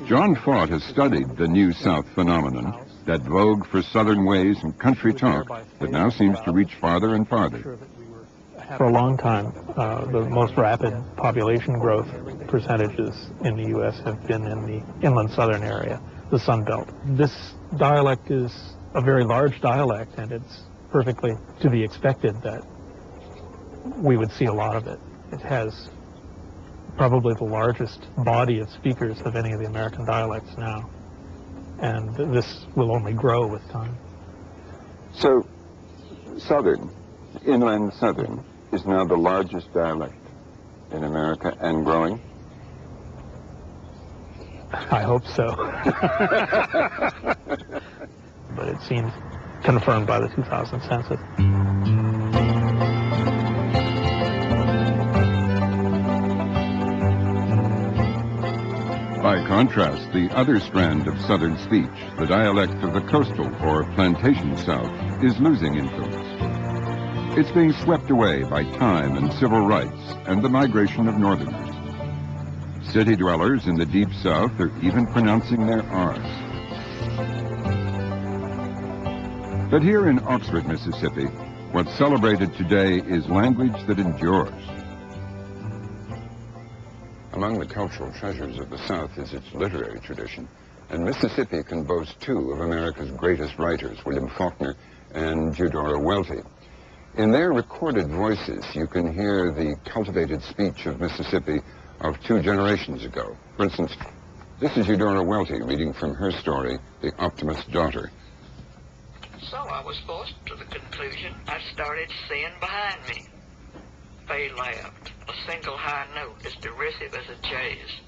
John Faught has studied the New South phenomenon, that vogue for Southern ways and country talk that now seems to reach farther and farther. For a long time, the most rapid population growth percentages in the U.S. have been in the inland southern area, the Sun Belt. This dialect is a very large dialect, and it's perfectly to be expected that we would see a lot of it. It has probably the largest body of speakers of any of the American dialects now, and this will only grow with time. So, Southern, inland Southern, is now the largest dialect in America and growing? I hope so. But it seems confirmed by the 2000 census. By contrast, the other strand of Southern speech, the dialect of the coastal or plantation South, is losing influence. It's being swept away by time and civil rights and the migration of Northerners. City dwellers in the Deep South are even pronouncing their R's. But here in Oxford, Mississippi, what's celebrated today is language that endures. Among the cultural treasures of the South is its literary tradition, and Mississippi can boast two of America's greatest writers, William Faulkner and Eudora Welty. In their recorded voices, you can hear the cultivated speech of Mississippi of 2 generations ago. For instance, this is Eudora Welty reading from her story, The Optimist's Daughter. So I was forced to the conclusion I started seeing behind me. Fay laughed, a single high note as derisive as a jay's.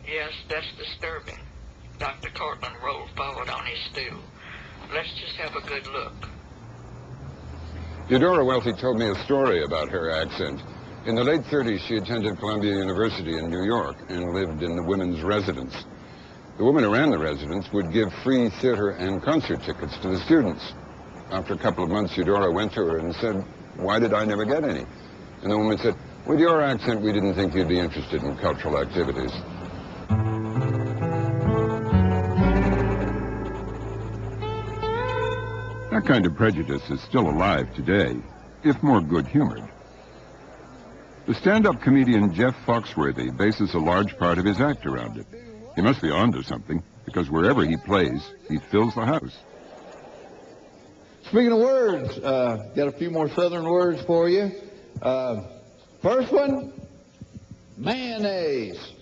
Yes, that's disturbing. Dr. Cortland rolled forward on his stool. Let's just have a good look. Eudora Welty told me a story about her accent. In the late 30s, she attended Columbia University in New York and lived in the women's residence. The woman who ran the residence would give free theater and concert tickets to the students. After a couple of months, Eudora went to her and said, "Why did I never get any?" And the woman said, "With your accent, we didn't think you'd be interested in cultural activities." That kind of prejudice is still alive today, if more good-humored. The stand-up comedian Jeff Foxworthy bases a large part of his act around it. He must be onto something, because wherever he plays, he fills the house. Speaking of words, got a few more Southern words for you. First one, mayonnaise.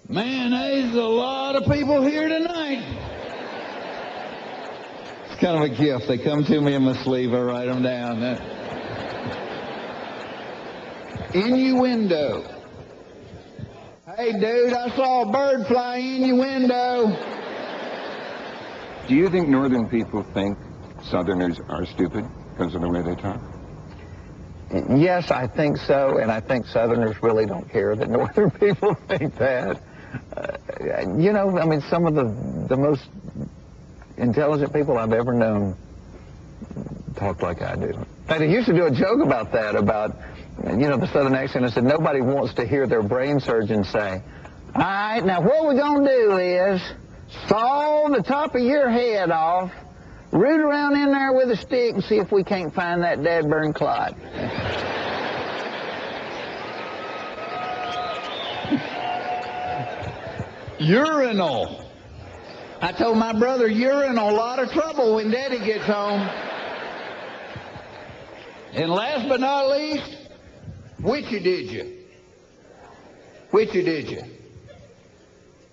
Mayonnaise, a lot of people here tonight. It's kind of a gift. They come to me in my sleeve. I write them down. Innuendo. Hey, dude, I saw a bird fly in your window. Do you think Northern people think Southerners are stupid because of the way they talk? Yes, I think so, and I think Southerners really don't care that Northern people think that. You know, I mean, some of the most intelligent people I've ever known talk like I do. In fact, I used to do a joke about that, about, you know, the Southern accent. I said, nobody wants to hear their brain surgeon say, "All right, now what we're going to do is saw the top of your head off, root around in there with a stick and see if we can't find that dead-burn clot." Urinal. I told my brother, "You're in a lot of trouble when Daddy gets home." And last but not least, whichy did you? Whichy did you?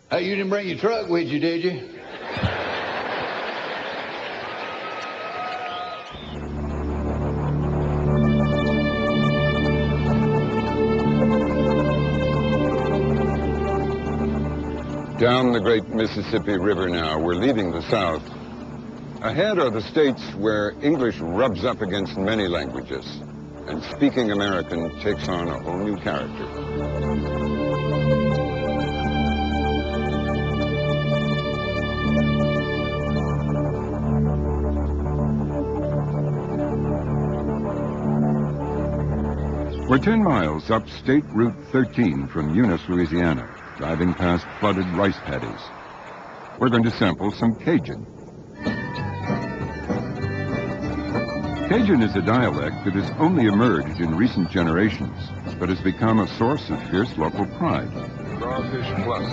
Oh, you didn't bring your truck with you, did you? Down the great Mississippi River now, we're leaving the South. Ahead are the states where English rubs up against many languages, and speaking American takes on a whole new character. We're 10 miles up State Route 13 from Eunice, Louisiana, driving past flooded rice paddies. We're going to sample some Cajun. Cajun is a dialect that has only emerged in recent generations, but has become a source of fierce local pride. Crawfish Plus.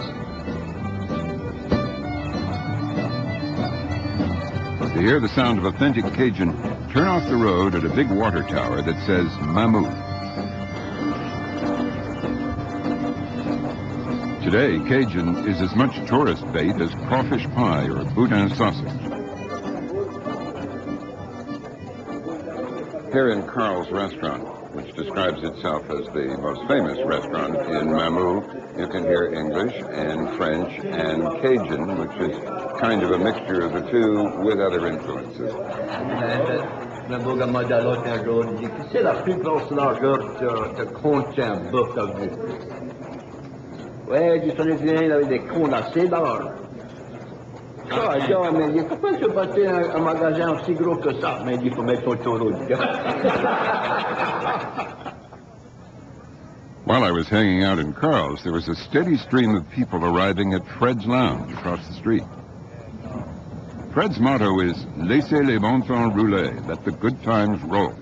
To hear the sound of authentic Cajun, turn off the road at a big water tower that says Mamou. Today, Cajun is as much tourist bait as crawfish pie or boudin sausage. Here in Carl's restaurant, which describes itself as the most famous restaurant in Mamou, you can hear English and French and Cajun, which is kind of a mixture of the two with other influences. C'est la plus grosse largeur de contient bœuf de vue. Ouais, du Tunisien avec des condensés d'or. Ça, mais il est capable de se bâtir un magasin aussi gros que ça, mais il faut mettre son taureau dedans. While I was hanging out in Carl's, there was a steady stream of people arriving at Fred's Lounge across the street. Fred's motto is, Laissez les bons temps rouler, let the good times roll.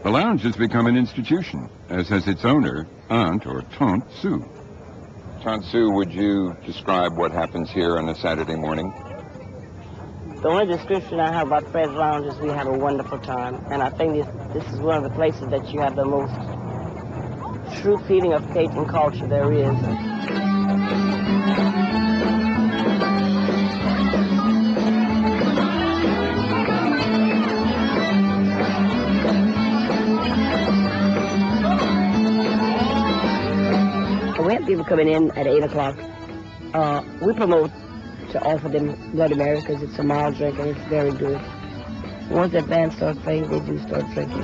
The lounge has become an institution, as has its owner, Aunt or Tante Sue. Tante Sue, would you describe what happens here on a Saturday morning? The only description I have about Fred's Lounge is we have a wonderful time, and I think this is one of the places that you have the most true feeling of Cajun culture there is. We have people coming in at 8 o'clock. We promote to offer them Bloody Mary because it's a mild drink and it's very good. Once the band starts playing, they do start drinking.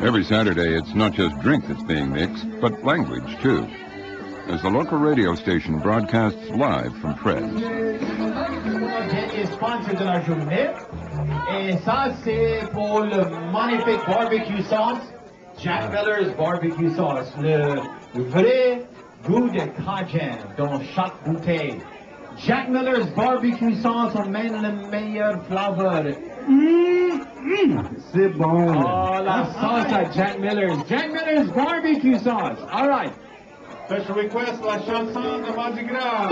Every Saturday, it's not just drink that's being mixed, but language, too, as the local radio station broadcasts live from Fred's. Est sponsor de la journée. Et ça, c'est pour le magnifique barbecue sauce, Jack Miller's barbecue sauce. Le vrai goût de Cajun dans chaque bouteille. Jack Miller's barbecue sauce emmène le meilleur flavor. C'est bon. Oh, la sauce à Jack Miller's. Jack Miller's barbecue sauce. All right. Special request, la chanson de Mardi Gras.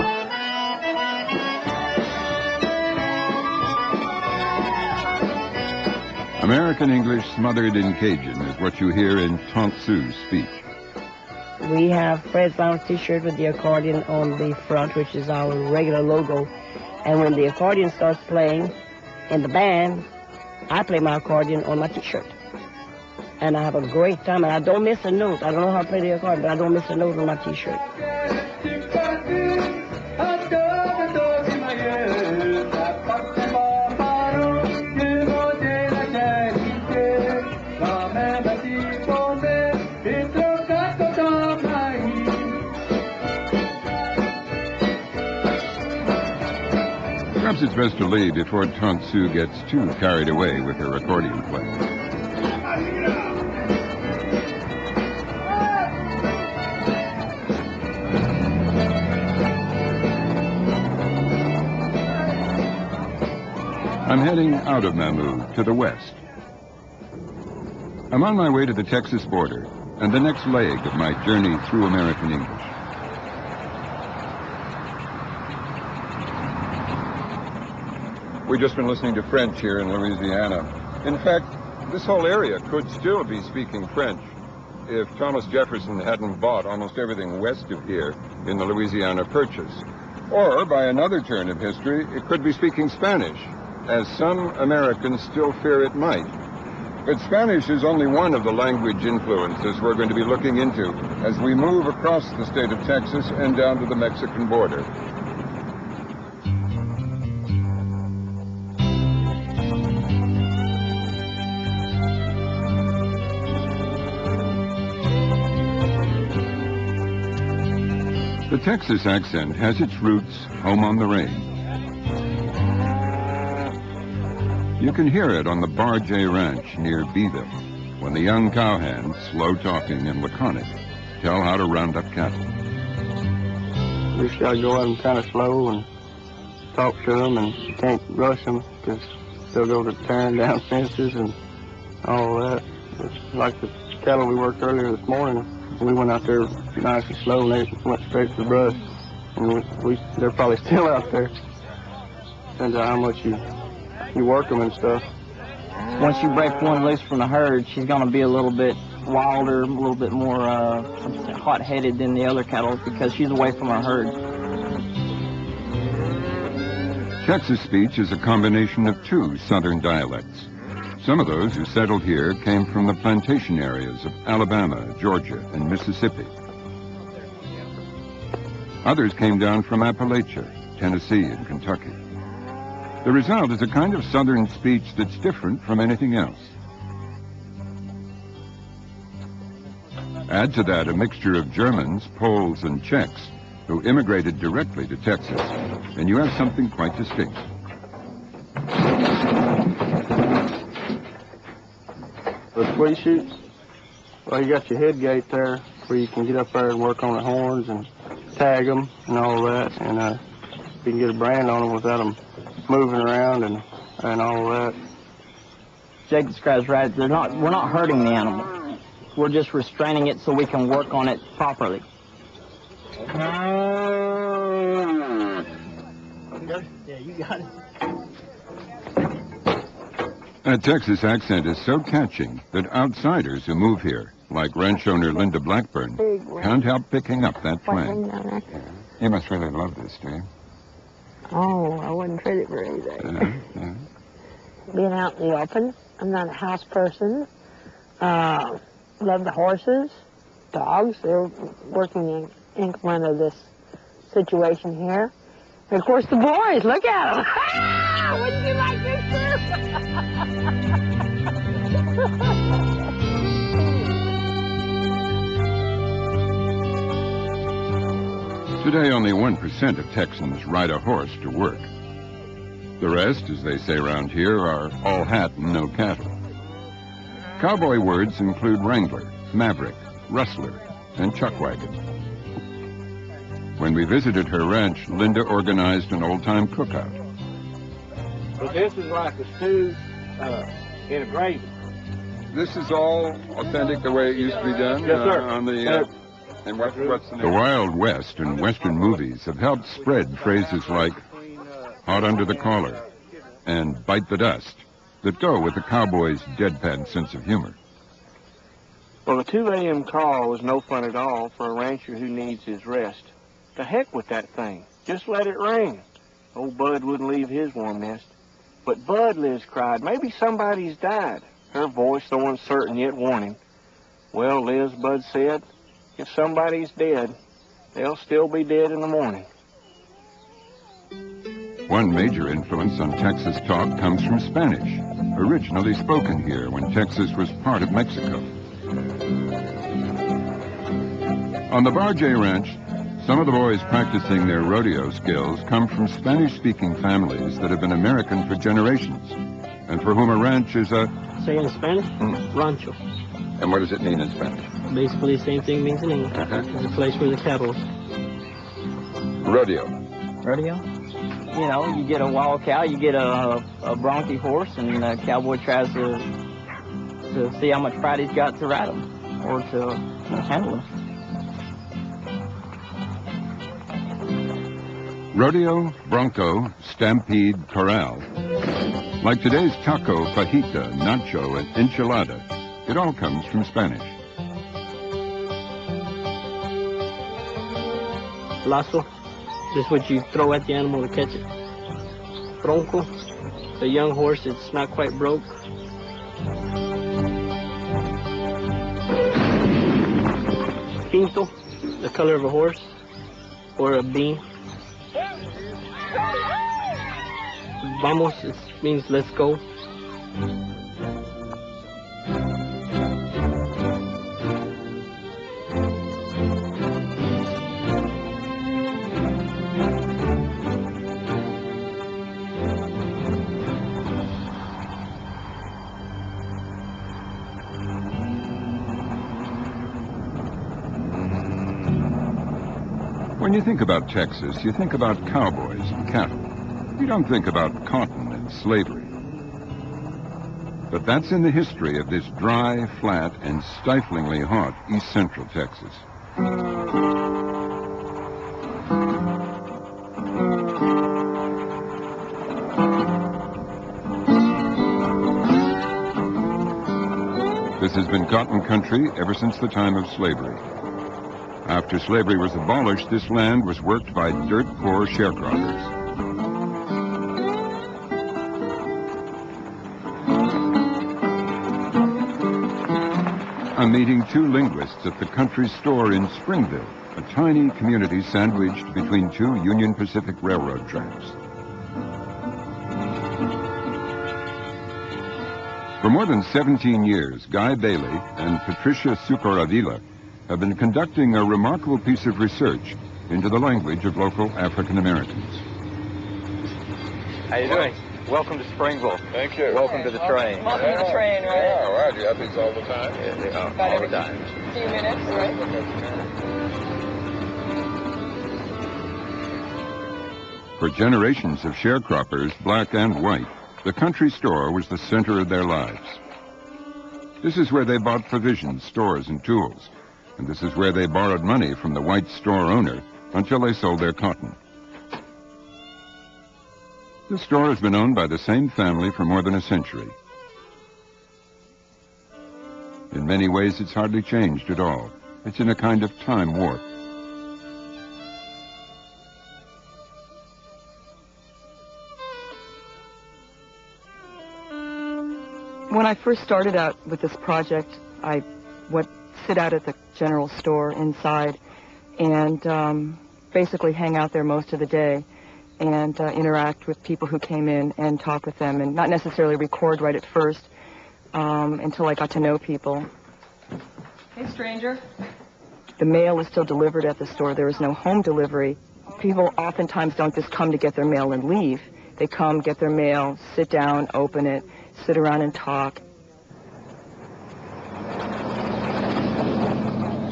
American English smothered in Cajun is what you hear in Tante Sue's speech. We have Fred's Lounge t-shirt with the accordion on the front, which is our regular logo. And when the accordion starts playing in the band, I play my accordion on my t-shirt. And I have a great time, and I don't miss a note. I don't know how to play the accordion, but I don't miss a note on my t-shirt. Perhaps it's best to leave before Tante Sue gets too carried away with her accordion playing. I'm heading out of Mamou to the west. I'm on my way to the Texas border and the next leg of my journey through American English. We've just been listening to French here in Louisiana. In fact, this whole area could still be speaking French if Thomas Jefferson hadn't bought almost everything west of here in the Louisiana Purchase. Or, by another turn of history, it could be speaking Spanish, as some Americans still fear it might. But Spanish is only one of the language influences we're going to be looking into as we move across the state of Texas and down to the Mexican border. The Texas accent has its roots home on the range. You can hear it on the Bar J Ranch near Beeville, when the young cowhands, slow-talking and laconic, tell how to round up cattle. We just gotta go at them kind of slow and talk to them, and you can't rush them because they'll go to tearing down fences and all that. It's like the cattle we worked earlier this morning. We went out there nice and slow, and they went straight to the brush. And they're probably still out there. Depends on how much you work them and stuff. Once you break one loose from the herd, she's going to be a little bit wilder, a little bit more hot-headed than the other cattle because she's away from her herd. Texas speech is a combination of two southern dialects. Some of those who settled here came from the plantation areas of Alabama, Georgia, and Mississippi. Others came down from Appalachia, Tennessee, and Kentucky. The result is a kind of southern speech that's different from anything else. Add to that a mixture of Germans, Poles, and Czechs who immigrated directly to Texas, and you have something quite distinct. The squeeze chutes, well, you got your head gate there where you can get up there and work on the horns and tag them and all that, and you can get a brand on them without them moving around and all that. Jake describes right, we're not hurting the animal. We're just restraining it so we can work on it properly. Yeah, you got it. That Texas accent is so catching that outsiders who move here, like ranch owner Linda Blackburn, can't help picking up that twang. You must really love this, do you? Oh, I wouldn't trade it for anything. Being out in the open. I'm not a house person. Love the horses, dogs. They're working in increment of this situation here. And of course, the boys. Look at them. Wouldn't you like this, sir? Today, only 1% of Texans ride a horse to work. The rest, as they say around here, are all hat and no cattle. Cowboy words include wrangler, maverick, rustler, and chuckwagon. When we visited her ranch, Linda organized an old-time cookout. But this is like a stew in a gravy. This is all authentic the way it used to be done? Yes, sir. And what's the name? The Wild West and Western movies have helped spread phrases like hot under the collar and bite the dust that go with the cowboy's deadpan sense of humor. Well, the 2 a.m. call was no fun at all for a rancher who needs his rest. The heck with that thing. Just let it ring. Old Bud wouldn't leave his warm nest. But Bud, Liz cried, maybe somebody's died. Her voice so uncertain yet warning. Well, Liz, Bud said, if somebody's dead, they'll still be dead in the morning. One major influence on Texas talk comes from Spanish, originally spoken here when Texas was part of Mexico. On the Bar J Ranch, some of the boys practicing their rodeo skills come from Spanish-speaking families that have been American for generations, and for whom a ranch is a... Say in Spanish? Rancho. And what does it mean in Spanish? Basically the same thing means in English. It's a place where the cattle is. Rodeo. Rodeo? You know, you get a wild cow, you get a bronky horse, and the cowboy tries to see how much pride he's got to ride him, or to handle him. Rodeo, bronco, stampede, corral. Like today's taco, fajita, nacho, and enchilada, it all comes from Spanish. Lasso. This is what you throw at the animal to catch it. Bronco. The young horse, it's not quite broke. Pinto. The color of a horse. Or a bean. Vamos, it means let's go. When you think about Texas, you think about cowboys and cattle. You don't think about cotton and slavery. But that's in the history of this dry, flat, and stiflingly hot East Central Texas. This has been cotton country ever since the time of slavery. After slavery was abolished, this land was worked by dirt-poor sharecroppers. I'm meeting two linguists at the country store in Springville, a tiny community sandwiched between two Union Pacific Railroad tracks. For more than 17 years, Guy Bailey and Patricia Succoravilla have been conducting a remarkable piece of research into the language of local African Americans. How you doing? Welcome to Springville. Thank you. Welcome to the train. Welcome to the train, right? Yeah, well, do you have these all the time? Yeah, they are About all the every time. few minutes, right? For generations of sharecroppers, black and white, the country store was the center of their lives. This is where they bought provisions, stores, and tools. And this is where they borrowed money from the white store owner until they sold their cotton. The store has been owned by the same family for more than a century. In many ways, it's hardly changed at all. It's in a kind of time warp. When I first started out with this project, I would sit out at the general store inside and basically hang out there most of the day and interact with people who came in and talk with them, and not necessarily record right at first until I got to know people. Hey, stranger. The mail is still delivered at the store. There is no home delivery. People oftentimes don't just come to get their mail and leave. They come, get their mail, sit down, open it, sit around and talk.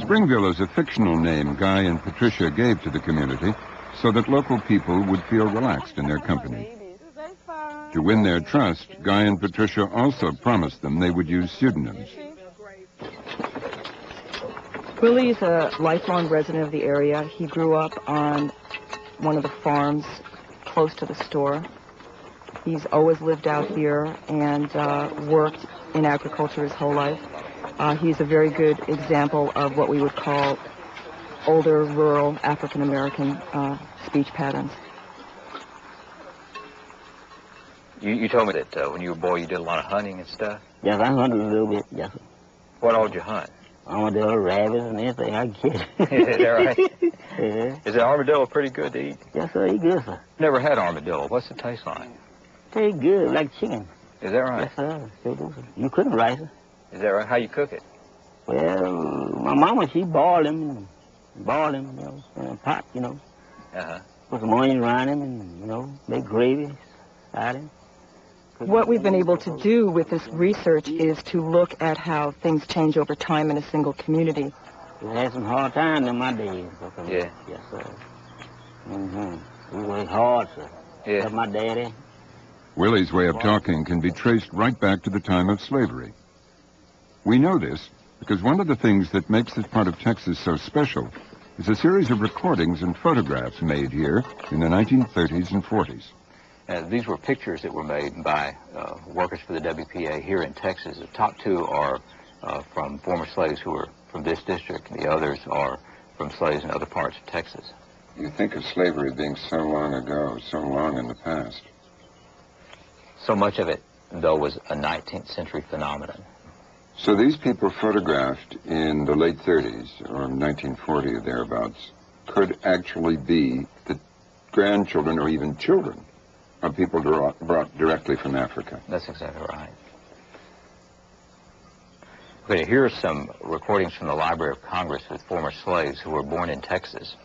Springville is a fictional name Guy and Patricia gave to the community so that local people would feel relaxed in their company. To win their trust, Guy and Patricia also promised them they would use pseudonyms. Willie is a lifelong resident of the area. He grew up on one of the farms close to the store. He's always lived out here and worked in agriculture his whole life. He's a very good example of what we would call older, rural African-American speech patterns. You told me that when you were a boy you did a lot of hunting and stuff. Yes, I hunted a little bit, yes. What all did you hunt? Armadillo, rabbits, and everything I could get. Is that right? Yeah. Is the armadillo pretty good to eat? Yes, sir, he good, sir. Never had armadillo. What's it taste like? Tastes good, like chicken. Is that right? Yes, sir. Sure do, sir. You couldn't rice it. Is that right? How you cook it? Well, my mama, she boiled him, you know, in a pot, you know. Uh-huh. Put some onions around him and, you know, make gravy out of him. What we've been able to do with this research is to look at how things change over time in a single community. We had some hard times in my days. Yeah. Yes, sir. Mm-hmm. We worked hard, sir. Yeah. That's my daddy. Willie's way of talking can be traced right back to the time of slavery. We know this because one of the things that makes this part of Texas so special is a series of recordings and photographs made here in the 1930s and 40s. These were pictures that were made by workers for the WPA here in Texas. The top two are from former slaves who were from this district, and the others are from slaves in other parts of Texas. You think of slavery being so long ago, so long in the past. So much of it, though, was a 19th century phenomenon. So these people photographed in the late 30s, or 1940 or thereabouts, could actually be the grandchildren or even children of people brought directly from Africa. That's exactly right. Okay, here are some recordings from the Library of Congress with former slaves who were born in Texas.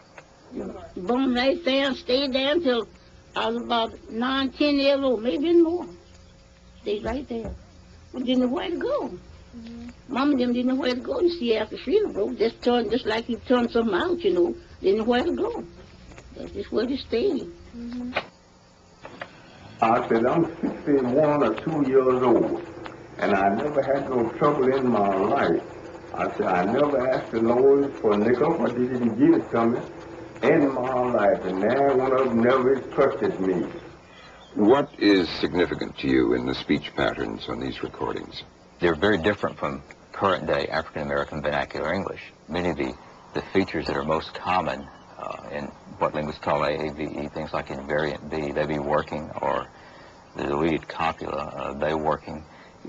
Born right there, stayed there until I was about 9, 10 years old, maybe more. Stayed right there. We didn't know where to go. Mama and them didn't know where to go, you see, after freedom broke. Just like you turn something out, you know. Didn't know where to go. That's just where they stayed. I said, I'm 61 or 2 years old, and I never had no trouble in my life. I said, I never asked the Lord for a nickel, but He didn't give it to me in my life, and now one of them never trusted me. What is significant to you in the speech patterns on these recordings? They're very different from current-day African-American vernacular English. Many of the features that are most common in what linguists call AAVE, things like invariant B, they be working, or the deleted copula, they working,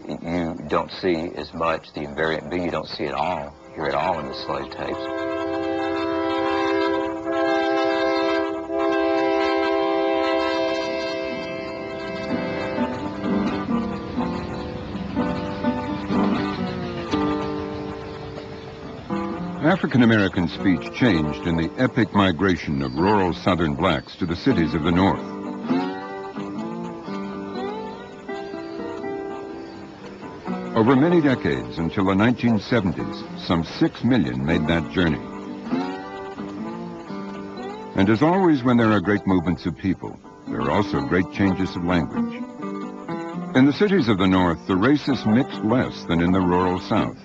you don't see as much. The invariant B, you don't see it all, hear it all in the slave tapes. African-American speech changed in the epic migration of rural Southern blacks to the cities of the North. Over many decades, until the 1970s, some 6 million made that journey. And as always when there are great movements of people, there are also great changes of language. In the cities of the North, the races mixed less than in the rural South.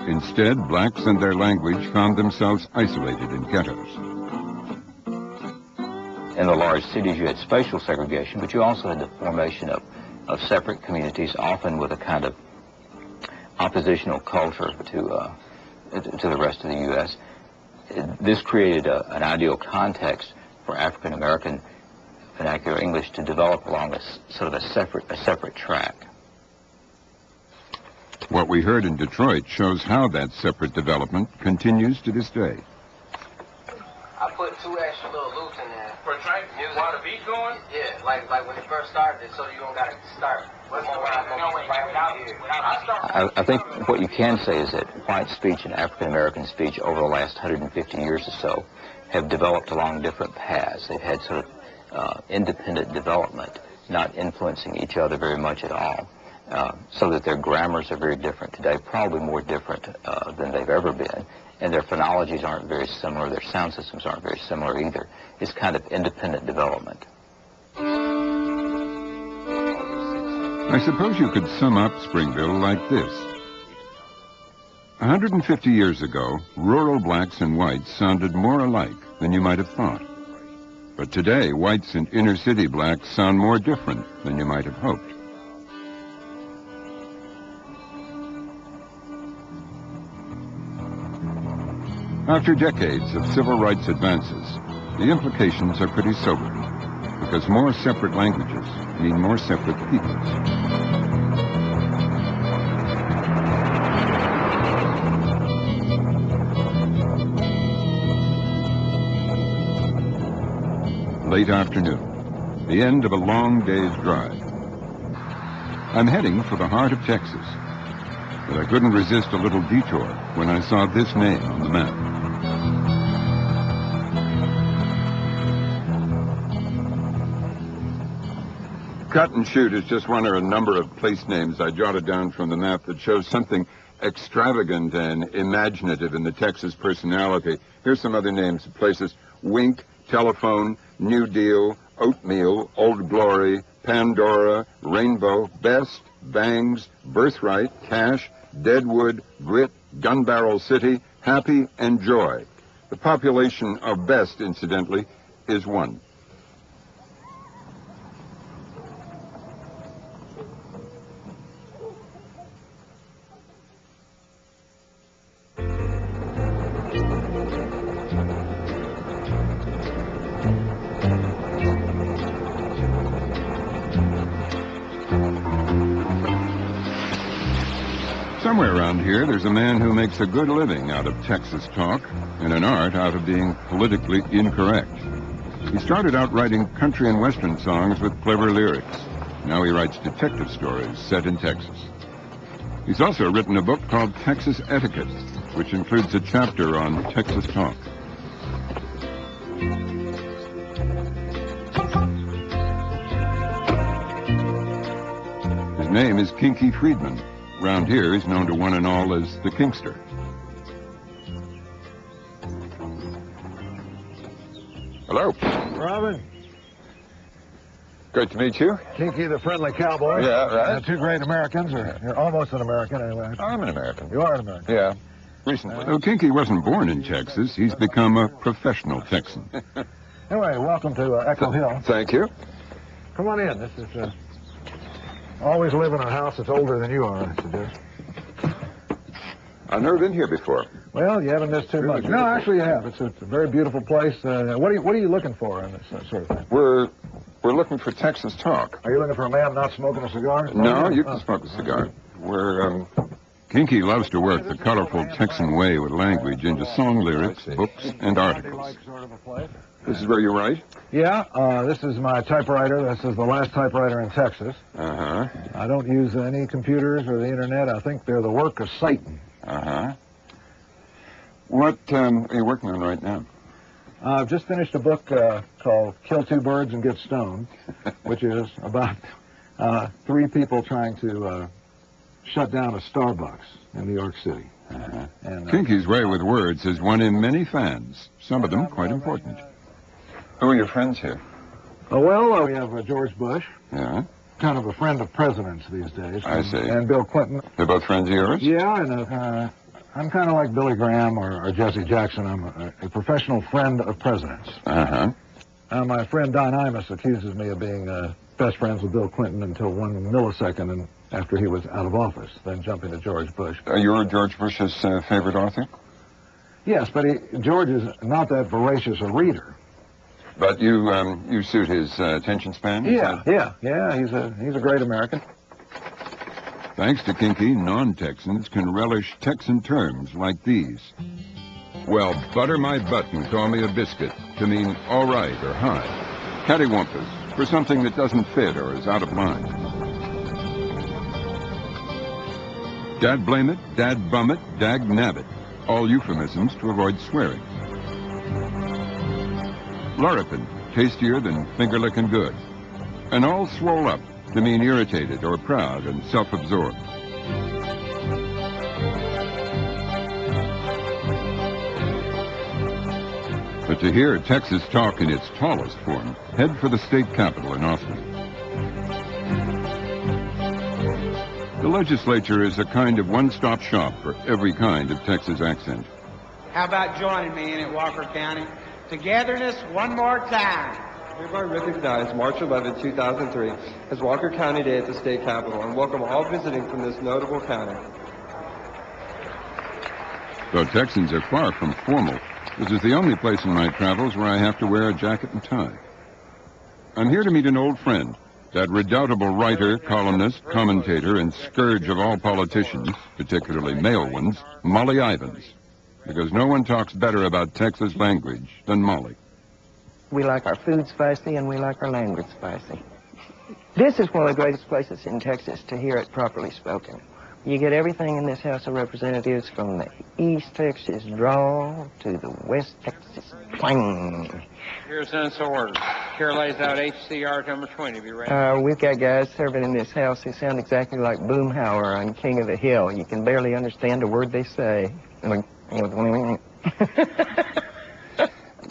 Instead, blacks and their language found themselves isolated in ghettos. In the large cities, you had spatial segregation, but you also had the formation of separate communities, often with a kind of oppositional culture to the rest of the U.S. This created an ideal context for African-American vernacular English to develop along a sort of a separate track. What we heard in Detroit shows how that separate development continues to this day. I put 2 extra little loops in there. For trying to while the beat's going? Yeah, like when it first started, so you don't gotta start. I think what you can say is that white speech and African-American speech over the last 150 years or so have developed along different paths. They've had sort of independent development, not influencing each other very much at all. So that their grammars are very different today, probably more different than they've ever been. And their phonologies aren't very similar, their sound systems aren't very similar either. It's kind of independent development. I suppose you could sum up Springville like this. 150 years ago, rural blacks and whites sounded more alike than you might have thought. But today, whites and inner-city blacks sound more different than you might have hoped. After decades of civil rights advances, the implications are pretty sobering, because more separate languages mean more separate peoples. Late afternoon, the end of a long day's drive. I'm heading for the heart of Texas, but I couldn't resist a little detour when I saw this name on the map. Cut and Shoot is just one of a number of place names I jotted down from the map that shows something extravagant and imaginative in the Texas personality. Here's some other names of places: Wink, Telephone, New Deal, Oatmeal, Old Glory, Pandora, Rainbow, Best, Bangs, Birthright, Cash, Deadwood, Grit, Gun Barrel City, Happy, and Joy. The population of Best, incidentally, is 1. Somewhere around here, there's a man who makes a good living out of Texas talk and an art out of being politically incorrect. He started out writing country and western songs with clever lyrics. Now he writes detective stories set in Texas. He's also written a book called Texas Etiquette, which includes a chapter on Texas talk. His name is Kinky Friedman, round here he's known to one and all as the Kinkster. Hello. Robin. Great to meet you. Kinky the friendly cowboy. Yeah, right. Two great Americans. You're almost an American, anyway. I'm an American. You are an American. Yeah, recently. Though Kinky wasn't born in Texas, he's become a professional Texan. Anyway, welcome to Echo Hill. Thank you. Come on in. This is always live in a house that's older than you are, I suggest. I've never been here before. Well, you haven't missed too much. No, actually you have. It's a very beautiful place. What are you looking for in this sort of thing? We're looking for Texas talk. Are you looking for a man not smoking a cigar? No, you can smoke a cigar. Kinky loves to work the colorful Texan way with language into song lyrics, books, and articles. This is where you write? Yeah, this is my typewriter. This is the last typewriter in Texas. Uh-huh. I don't use any computers or the internet. I think they're the work of Satan. Uh-huh. What are you working on right now? I've just finished a book called Kill Two Birds and Get Stoned, which is about 3 people trying to shut down a Starbucks in New York City. Uh-huh. Kinky's way with words has won him many fans, some of them quite important. Who are your friends here? Well, we have George Bush. Yeah? Kind of a friend of presidents these days. I see. And Bill Clinton. They're both friends of yours? Yeah, and I'm kind of like Billy Graham or Jesse Jackson. I'm a professional friend of presidents. Uh-huh. My friend Don Imus accuses me of being best friends with Bill Clinton until 1 millisecond and after he was out of office, then jumping to George Bush. You're George Bush's favorite author? Yes, but George is not that voracious a reader. But you suit his attention span? Yeah. He's a great American. Thanks to Kinky, non-Texans can relish Texan terms like these. Well, butter my butt and call me a biscuit to mean all right or hi. Cattywampus for something that doesn't fit or is out of line. Dad blame it, dad bum it, dag nab it. All euphemisms to avoid swearing. Lurripin, tastier than finger-licking good. And all swole up to mean irritated or proud and self-absorbed. But to hear Texas talk in its tallest form, head for the state capitol in Austin. The legislature is a kind of one-stop shop for every kind of Texas accent. How about joining me in it, Walker County? Togetherness one more time. Hereby recognize March 11, 2003 as Walker County Day at the State Capitol and welcome all visiting from this notable county. Though Texans are far from formal, this is the only place in my travels where I have to wear a jacket and tie. I'm here to meet an old friend, that redoubtable writer, columnist, commentator, and scourge of all politicians, particularly male ones, Molly Ivins. Because no one talks better about Texas language than Molly. We like our food spicy and we like our language spicy. This is one of the greatest places in Texas to hear it properly spoken. You get everything in this House of Representatives from the East Texas drawl to the West Texas twang. Here's an order. Here lays out HCR number 20. Be ready. We've got guys serving in this house who sound exactly like Boomhauer on King of the Hill. You can barely understand a word they say.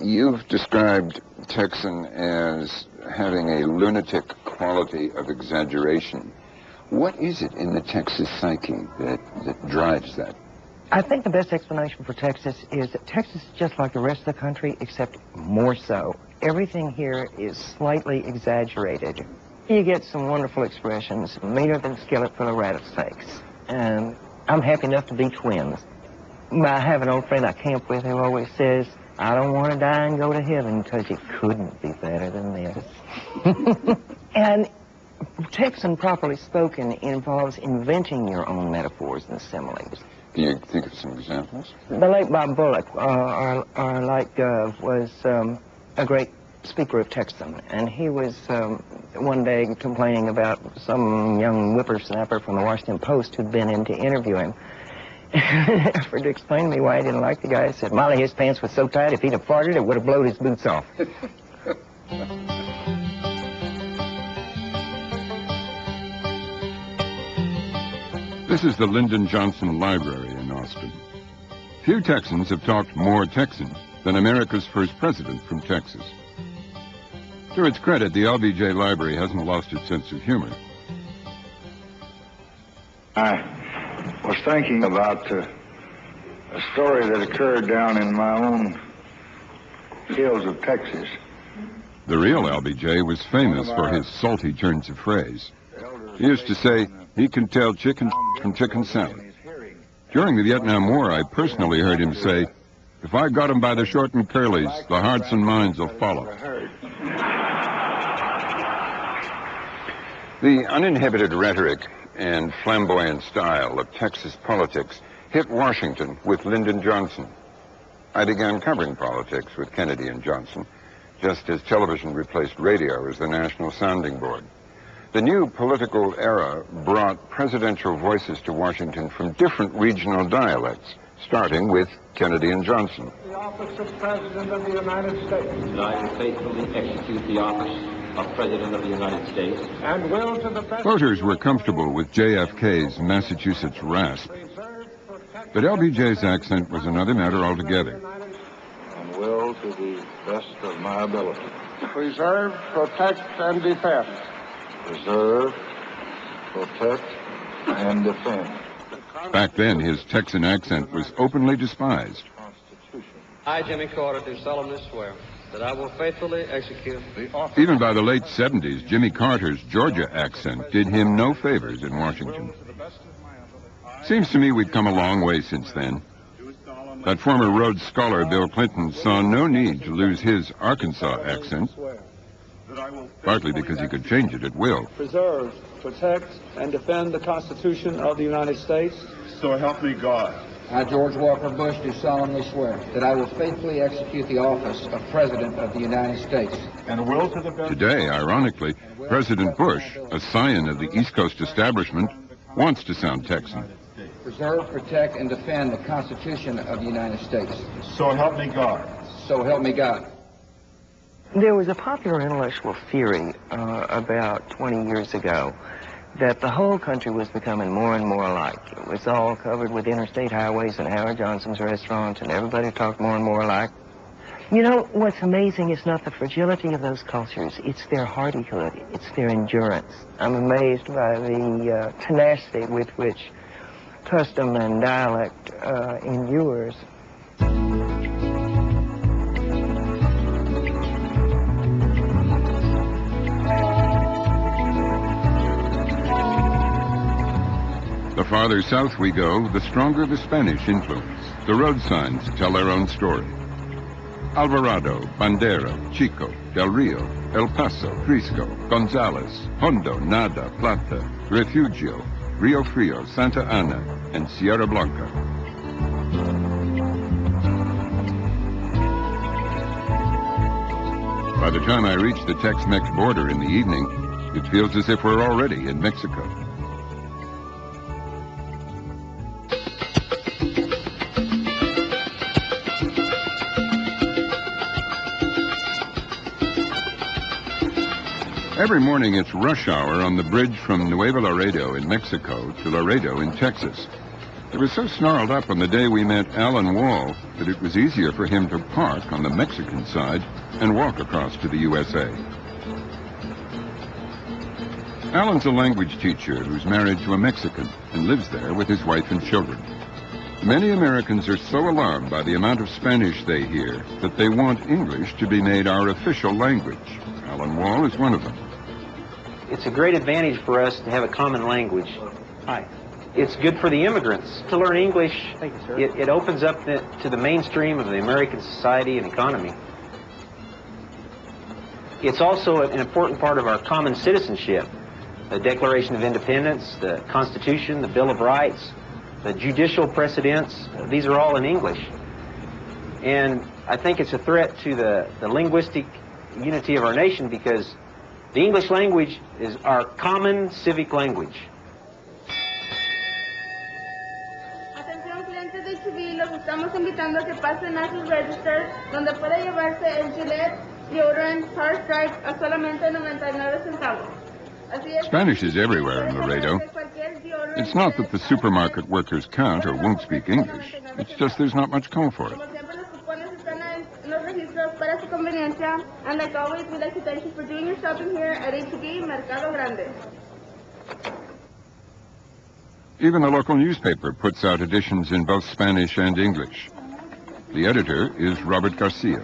You've described Texan as having a lunatic quality of exaggeration. What is it in the Texas psyche that drives that? I think the best explanation for Texas is that Texas is just like the rest of the country, except more so. Everything here is slightly exaggerated. You get some wonderful expressions, meaner than a skillet full of rattlesnakes. And I'm happy enough to be twins. I have an old friend I camp with who always says, I don't want to die and go to heaven because it couldn't be better than this. And Texan properly spoken involves inventing your own metaphors and similes. Can you think of some examples? The late Bob Bullock, our late Gov, was a great speaker of Texan, and he was one day complaining about some young whippersnapper from the Washington Post who'd been in to interview him. After to explain to me why he didn't like the guy, he said, Molly, his pants was so tight, if he'd have farted, it would have blowed his boots off. This is the Lyndon Johnson Library in Austin. Few Texans have talked more Texan than America's first president from Texas. To its credit, the LBJ Library hasn't lost its sense of humor. I was thinking about a story that occurred down in my own hills of Texas. The real LBJ was famous for his salty turns of phrase. He used to say, he can tell chicken from chicken salad. During the Vietnam War, I personally heard him say, if I got him by the short and curlies, the hearts and minds will follow. The uninhibited rhetoric and flamboyant style of Texas politics hit Washington with Lyndon Johnson. I began covering politics with Kennedy and Johnson, just as television replaced radio as the national sounding board. The new political era brought presidential voices to Washington from different regional dialects, starting with Kennedy and Johnson. The office of President of the United States. And I will faithfully execute the office of President of the United States. And will to the best... Voters were comfortable with JFK's Massachusetts rasp, but LBJ's accent was another matter altogether. And will to the best of my ability. Preserve, protect, and defend. Preserve, protect, and defend. Back then, his Texan accent was openly despised. I, Jimmy Carter, do solemnly swear that I will faithfully execute the office. Even by the late 70s, Jimmy Carter's Georgia accent did him no favors in Washington. Seems to me we've come a long way since then. That former Rhodes Scholar, Bill Clinton, saw no need to lose his Arkansas accent, partly because he could change it at will. Preserve, protect, and defend the Constitution of the United States. So help me God. I, George Walker Bush, do solemnly swear that I will faithfully execute the office of President of the United States. And will to the best... Today, ironically, President Bush, a scion of the East Coast establishment, wants to sound Texan. Preserve, protect, and defend the Constitution of the United States. So help me God. So help me God. There was a popular intellectual theory about 20 years ago that the whole country was becoming more and more alike. It was all covered with interstate highways and Howard Johnson's restaurants, and everybody talked more and more alike. You know, what's amazing is not the fragility of those cultures, it's their hardihood, it's their endurance. I'm amazed by the tenacity with which custom and dialect endures. The farther south we go, the stronger the Spanish influence. The road signs tell their own story. Alvarado, Bandera, Chico, Del Rio, El Paso, Frisco, Gonzales, Hondo, Nada, Plata, Refugio, Rio Frio, Santa Ana, and Sierra Blanca. By the time I reach the Tex-Mex border in the evening, it feels as if we're already in Mexico. Every morning it's rush hour on the bridge from Nuevo Laredo in Mexico to Laredo in Texas. It was so snarled up on the day we met Alan Wall that it was easier for him to park on the Mexican side and walk across to the USA. Alan's a language teacher who's married to a Mexican and lives there with his wife and children. Many Americans are so alarmed by the amount of Spanish they hear that they want English to be made our official language. Alan Wall is one of them. It's a great advantage for us to have a common language. Hi. It's good for the immigrants to learn English. Thank you, sir. It opens up to the mainstream of the American society and economy. It's also an important part of our common citizenship. The Declaration of Independence, the Constitution, the Bill of Rights, the judicial precedents, these are all in English. And I think it's a threat to the linguistic unity of our nation because the English language is our common civic language. Atención clientes de Chivil, los estamos invitando a que pasen a sus registers, donde puede llevarse el Gillette Deodorant Hard Strike a solamente 99 centavos. Spanish is everywhere in Laredo. It's not that the supermarket workers can't or won't speak English. It's just there's not much call for it. And like always, we'd like to thank you for doing your shopping here at HB Mercado Grande. Even the local newspaper puts out editions in both Spanish and English. The editor is Robert Garcia.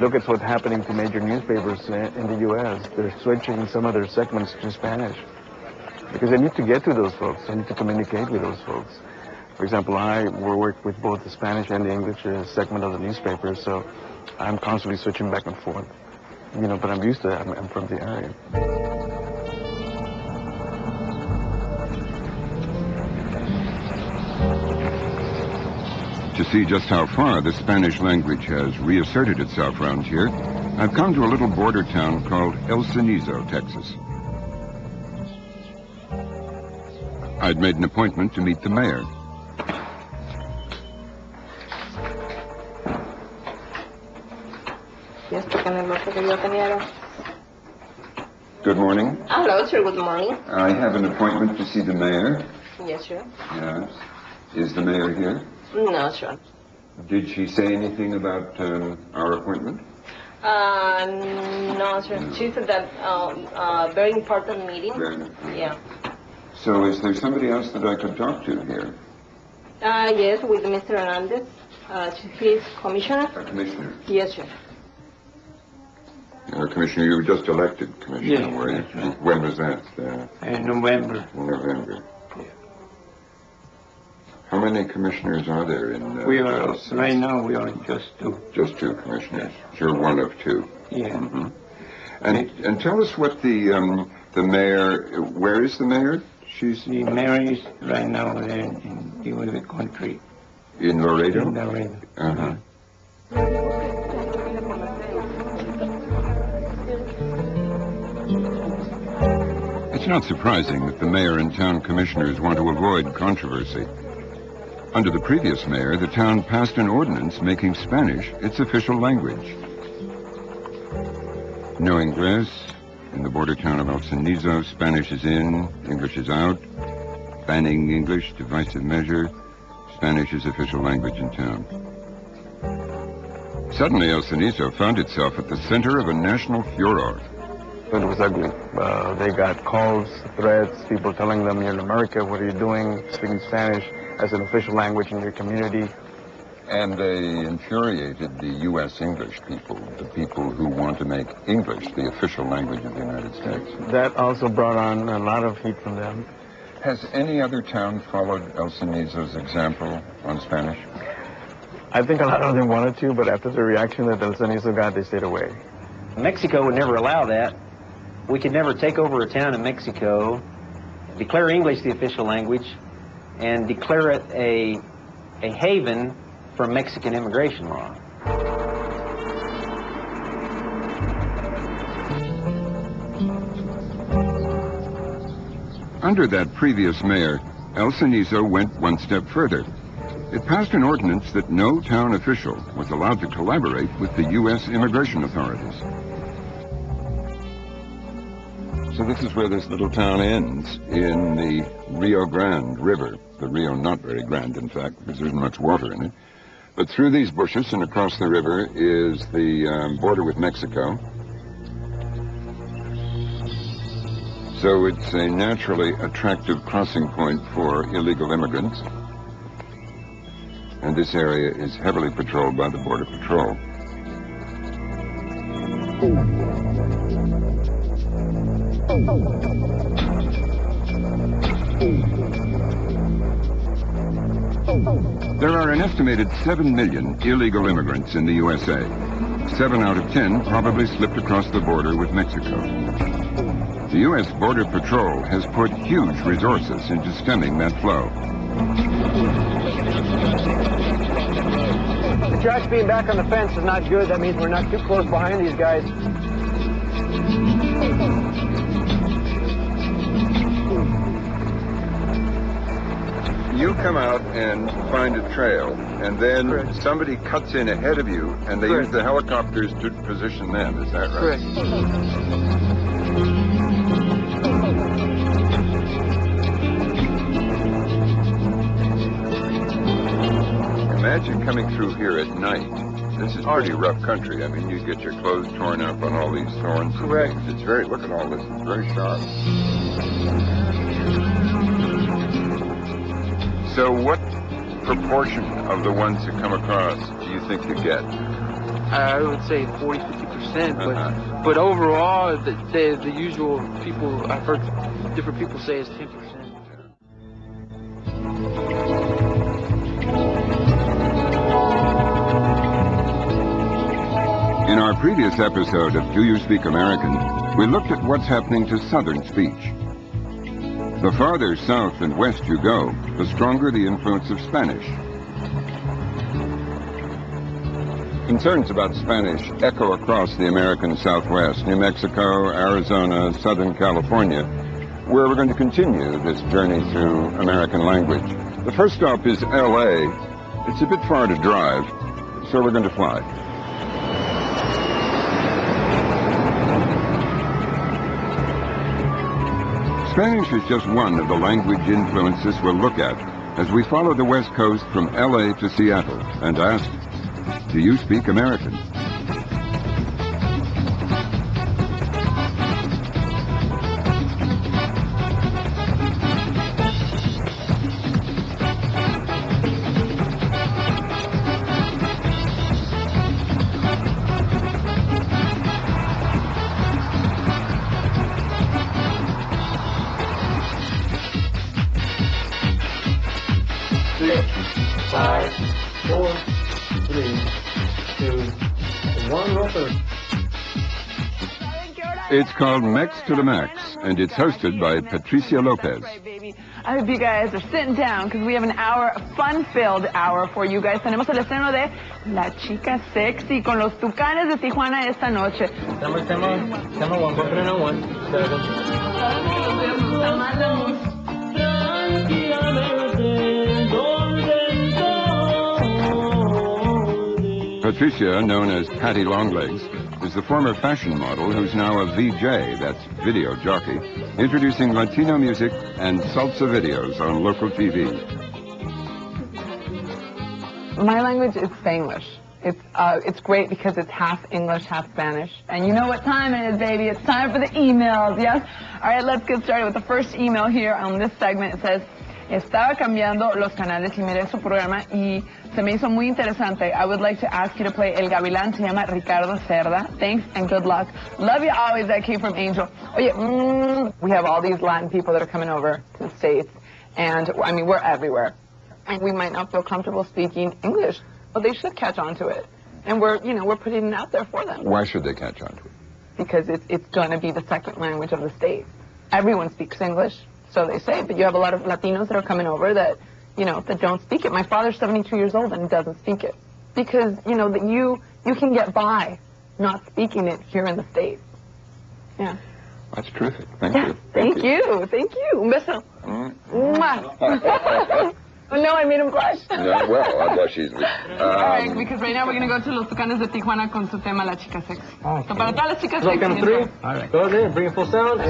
Look at what's happening to major newspapers in the U.S. They're switching some of their segments to Spanish because they need to get to those folks. They need to communicate with those folks. For example, I work with both the Spanish and the English segment of the newspaper, so I'm constantly switching back and forth. You know, but I'm used to that. I'm from the area. To see just how far the Spanish language has reasserted itself around here, I've come to a little border town called El Cenizo, Texas. I'd made an appointment to meet the mayor. Good morning. Hello, sir. Good morning. I have an appointment to see the mayor. Yes, sir. Yes. Is the mayor here? No, sir. Did she say anything about our appointment? No, sir. She said that very important meeting. Yeah. So is there somebody else that I could talk to here? Yes, with Mr. Hernandez. He's commissioner. A commissioner? Yes, sir. Commissioner, you were just elected commissioner, Yes, were you? that's right. When was that? In November. In November. How many commissioners are there in... We are, right now, we are just two. Just two commissioners. You're one of two. Yeah. Mm-hmm. And tell us what the mayor... Where is the mayor? She's... The mayor is right now in the country. In Laredo? In Laredo. Uh-huh. It's not surprising that the mayor and town commissioners want to avoid controversy. Under the previous mayor, the town passed an ordinance making Spanish its official language. No inglés. In the border town of El Cenizo, Spanish is in, English is out. Banning English, divisive measure. Spanish is official language in town. Suddenly, El Cenizo found itself at the center of a national furor. It was ugly. They got calls, threats, people telling them, you're in America, what are you doing, speaking Spanish as an official language in your community. And they infuriated the U.S. English people, the people who want to make English the official language of the United States. That also brought on a lot of heat from them. Has any other town followed El Cenizo's example on Spanish? I think a lot of them wanted to, but after the reaction that El Cenizo got, they stayed away. Mexico would never allow that. We could never take over a town in Mexico, declare English the official language, and declare it a haven for Mexican immigration law. Under that previous mayor, El Cenizo went one step further. It passed an ordinance that no town official was allowed to collaborate with the U.S. immigration authorities. So this is where this little town ends, in the Rio Grande River. The Rio not very grand, in fact, because there isn't much water in it. But through these bushes and across the river is the border with Mexico. So it's a naturally attractive crossing point for illegal immigrants. And this area is heavily patrolled by the Border Patrol. There are an estimated 7 million illegal immigrants in the USA. 7 out of 10 probably slipped across the border with Mexico. The U.S. Border Patrol has put huge resources into stemming that flow. The trash being back on the fence is not good. That means we're not too close behind these guys. You come out and find a trail, and then somebody cuts in ahead of you, and they use the helicopters to position them. Is that right? Imagine coming through here at night. This is pretty rough country. I mean, you get your clothes torn up on all these thorns. Correct. It's very, look at all this, it's very sharp. So what proportion of the ones that come across do you think you get? I would say 40–50%, but overall, the usual people, I've heard different people say is 10%. In our previous episode of Do You Speak American, we looked at what's happening to Southern speech. The farther south and west you go, the stronger the influence of Spanish. Concerns about Spanish echo across the American Southwest, New Mexico, Arizona, Southern California, where we're going to continue this journey through American language. The first stop is L.A. It's a bit far to drive, so we're going to fly. Spanish is just one of the language influences we'll look at as we follow the West Coast from L.A. to Seattle and ask, do you speak American? It's called Mex to the Max, and it's hosted by Patricia Lopez. I hope you guys are sitting down because we have an hour, a fun-filled hour for you guys. Tenemos el estreno de La Chica Sexy con los Tucanes de Tijuana esta noche. Patricia, known as Patty Longlegs, is the former fashion model who's now a VJ, that's video jockey, introducing Latino music and salsa videos on local TV. My language is Spanglish. It's great because it's half English, half Spanish. And you know what time it is, baby. It's time for the emails, yes? All right, let's get started with the first email here on this segment. It says, estaba cambiando los canales y miré su programa y se me hizo muy interesante. I would like to ask you to play El Gavilán. Se llama Ricardo Cerda. Thanks and good luck. Love you always. That came from Angel. Oh, yeah. We have all these Latin people that are coming over to the States. And, I mean, we're everywhere. And we might not feel comfortable speaking English, but they should catch on to it. And we're putting it out there for them. Why should they catch on to it? Because it's going to be the second language of the state. Everyone speaks English, so they say, but you have a lot of Latinos that are coming over that, that don't speak it. My father's 72 years old and he doesn't speak it. Because, that you can get by not speaking it here in the States. Yeah. That's terrific. Thank you. Thank you. Thank you. Un beso. Mwah. Oh, no, I made him blush. Yeah, well, I blush easily. All right, because right now we're going to go to Los Tucanes de Tijuana con su tema La Chica Sexy. Okay. So para todas las chicas sexy. Welcome through. All right. Go there, bring it full sound.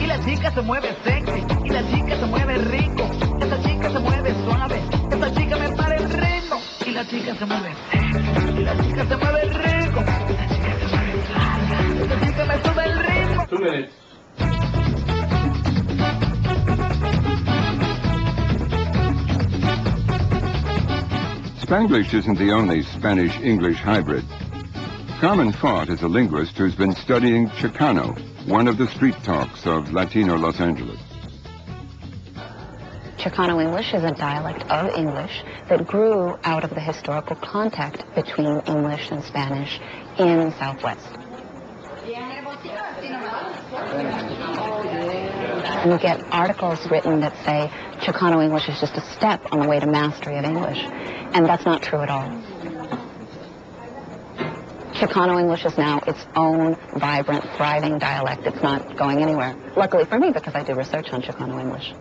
Y la chica se mueve sexy, y la chica se mueve rico. Esta chica se mueve suave, esta chica me para el ritmo. Y la chica se mueve sexy, y la chica se mueve rico. Esta chica se mueve suave, esta chica me sube el ritmo. 2 minutes. Spanglish isn't the only Spanish-English hybrid. Carmen Fott is a linguist who's been studying Chicano, one of the street talks of Latino Los Angeles. Chicano English is a dialect of English that grew out of the historical contact between English and Spanish in the Southwest. And you get articles written that say Chicano English is just a step on the way to mastery of English, and that's not true at all. Chicano English is now its own vibrant, thriving dialect. It's not going anywhere. Luckily for me, because I do research on Chicano English.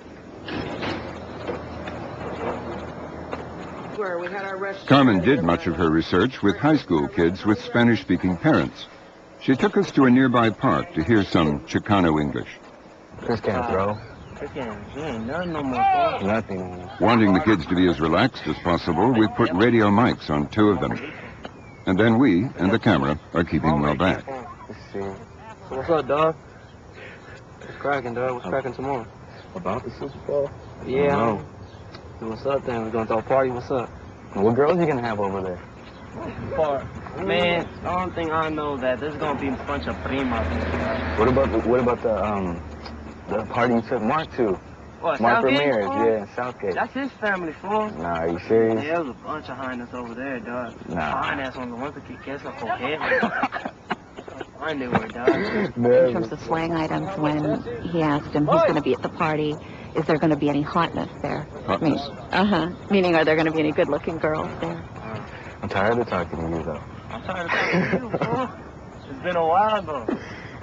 Carmen did much of her research with high school kids with Spanish-speaking parents. She took us to a nearby park to hear some Chicano English. Chris can't throw. He ain't done no more. Nothing. Wanting the kids to be as relaxed as possible, we put radio mics on 2 of them. And then we and the camera are keeping well back. Let's see. So what's up, dog? What's cracking, dog? What's cracking some more? About the Super Bowl? Yeah. So what's up then? We gonna throw a party? What's up? What girls you gonna have over there? Man, the only thing I know that there's gonna be a bunch of primas. What about the party you took Mark to? What, Mark Southgate? Ramirez, yeah, Southgate. That's his family, fool. Nah, are you serious? Yeah, there was a bunch of highness over there, dog. Nah. Highness on the ones that kick ass up for heaven. Fine they were, dog. In terms of slang items, when he asked him who's going to be at the party, is there going to be any hotness there? Hotness? Meaning, are there going to be any good-looking girls there? I'm tired of talking to you, though. I'm tired of talking to you, fool. It's been a while, though.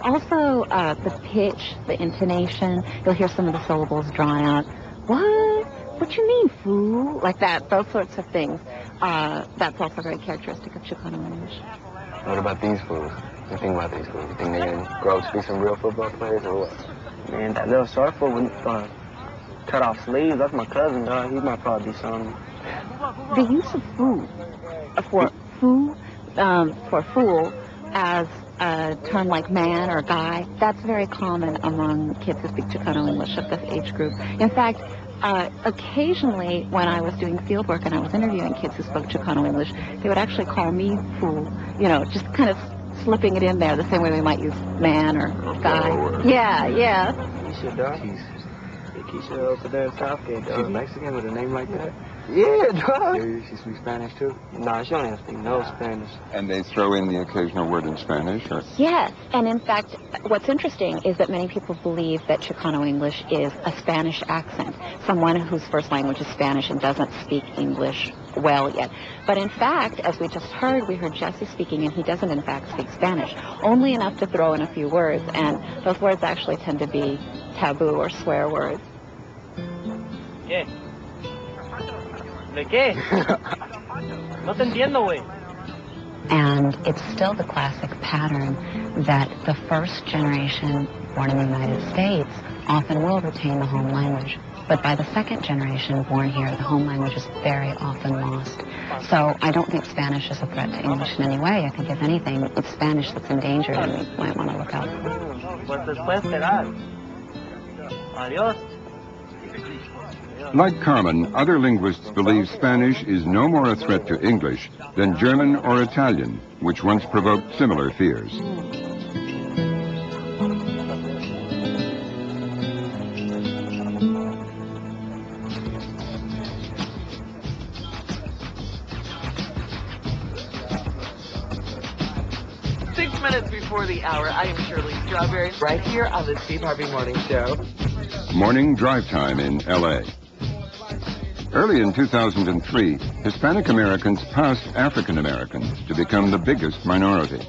Also, the pitch, the intonation, you'll hear some of the syllables drawn out. What? What you mean, fool? Like that, those sorts of things. That's also very characteristic of Chicano English. What about these fools? What do you think about these fools? You think they're gonna grow up to be some real football players or what? Man, that little short foot with cut off sleeves, that's my cousin, dog. He might probably be something. The use of fool for fool as a term like man or guy, that's very common among kids who speak Chicano English of this age group. In fact, occasionally when I was doing field work and I was interviewing kids who spoke Chicano English, they would actually call me fool, you know, just kind of slipping it in there the same way we might use man or guy. Yeah. Keisha, dog. Keisha over there in Southgate, dog. She's Mexican with a name like that? Yeah, dog. She speaks Spanish, too? Nah, she don't even speak no Spanish. And they throw in the occasional word in Spanish? Or? Yes, and in fact, what's interesting is that many people believe that Chicano English is a Spanish accent, someone whose first language is Spanish and doesn't speak English well yet. But in fact, as we just heard, we heard Jesse speaking, and he doesn't in fact speak Spanish, only enough to throw in a few words, and those words actually tend to be taboo or swear words. ¿Qué? ¿De qué? No te entiendo, güey. And it's still the classic pattern that the first generation born in the United States often will retain the home language. But by the second generation born here, the home language is very often lost. So I don't think Spanish is a threat to English in any way. I think, if anything, it's Spanish that's endangered and we might want to look out for it. Pues después será. Adiós. Like Carmen, other linguists believe Spanish is no more a threat to English than German or Italian, which once provoked similar fears. Before the hour, I am Shirley Strawberry, right here on the Steve Harvey Morning Show. Morning drive time in L.A. Early in 2003, Hispanic Americans passed African Americans to become the biggest minority.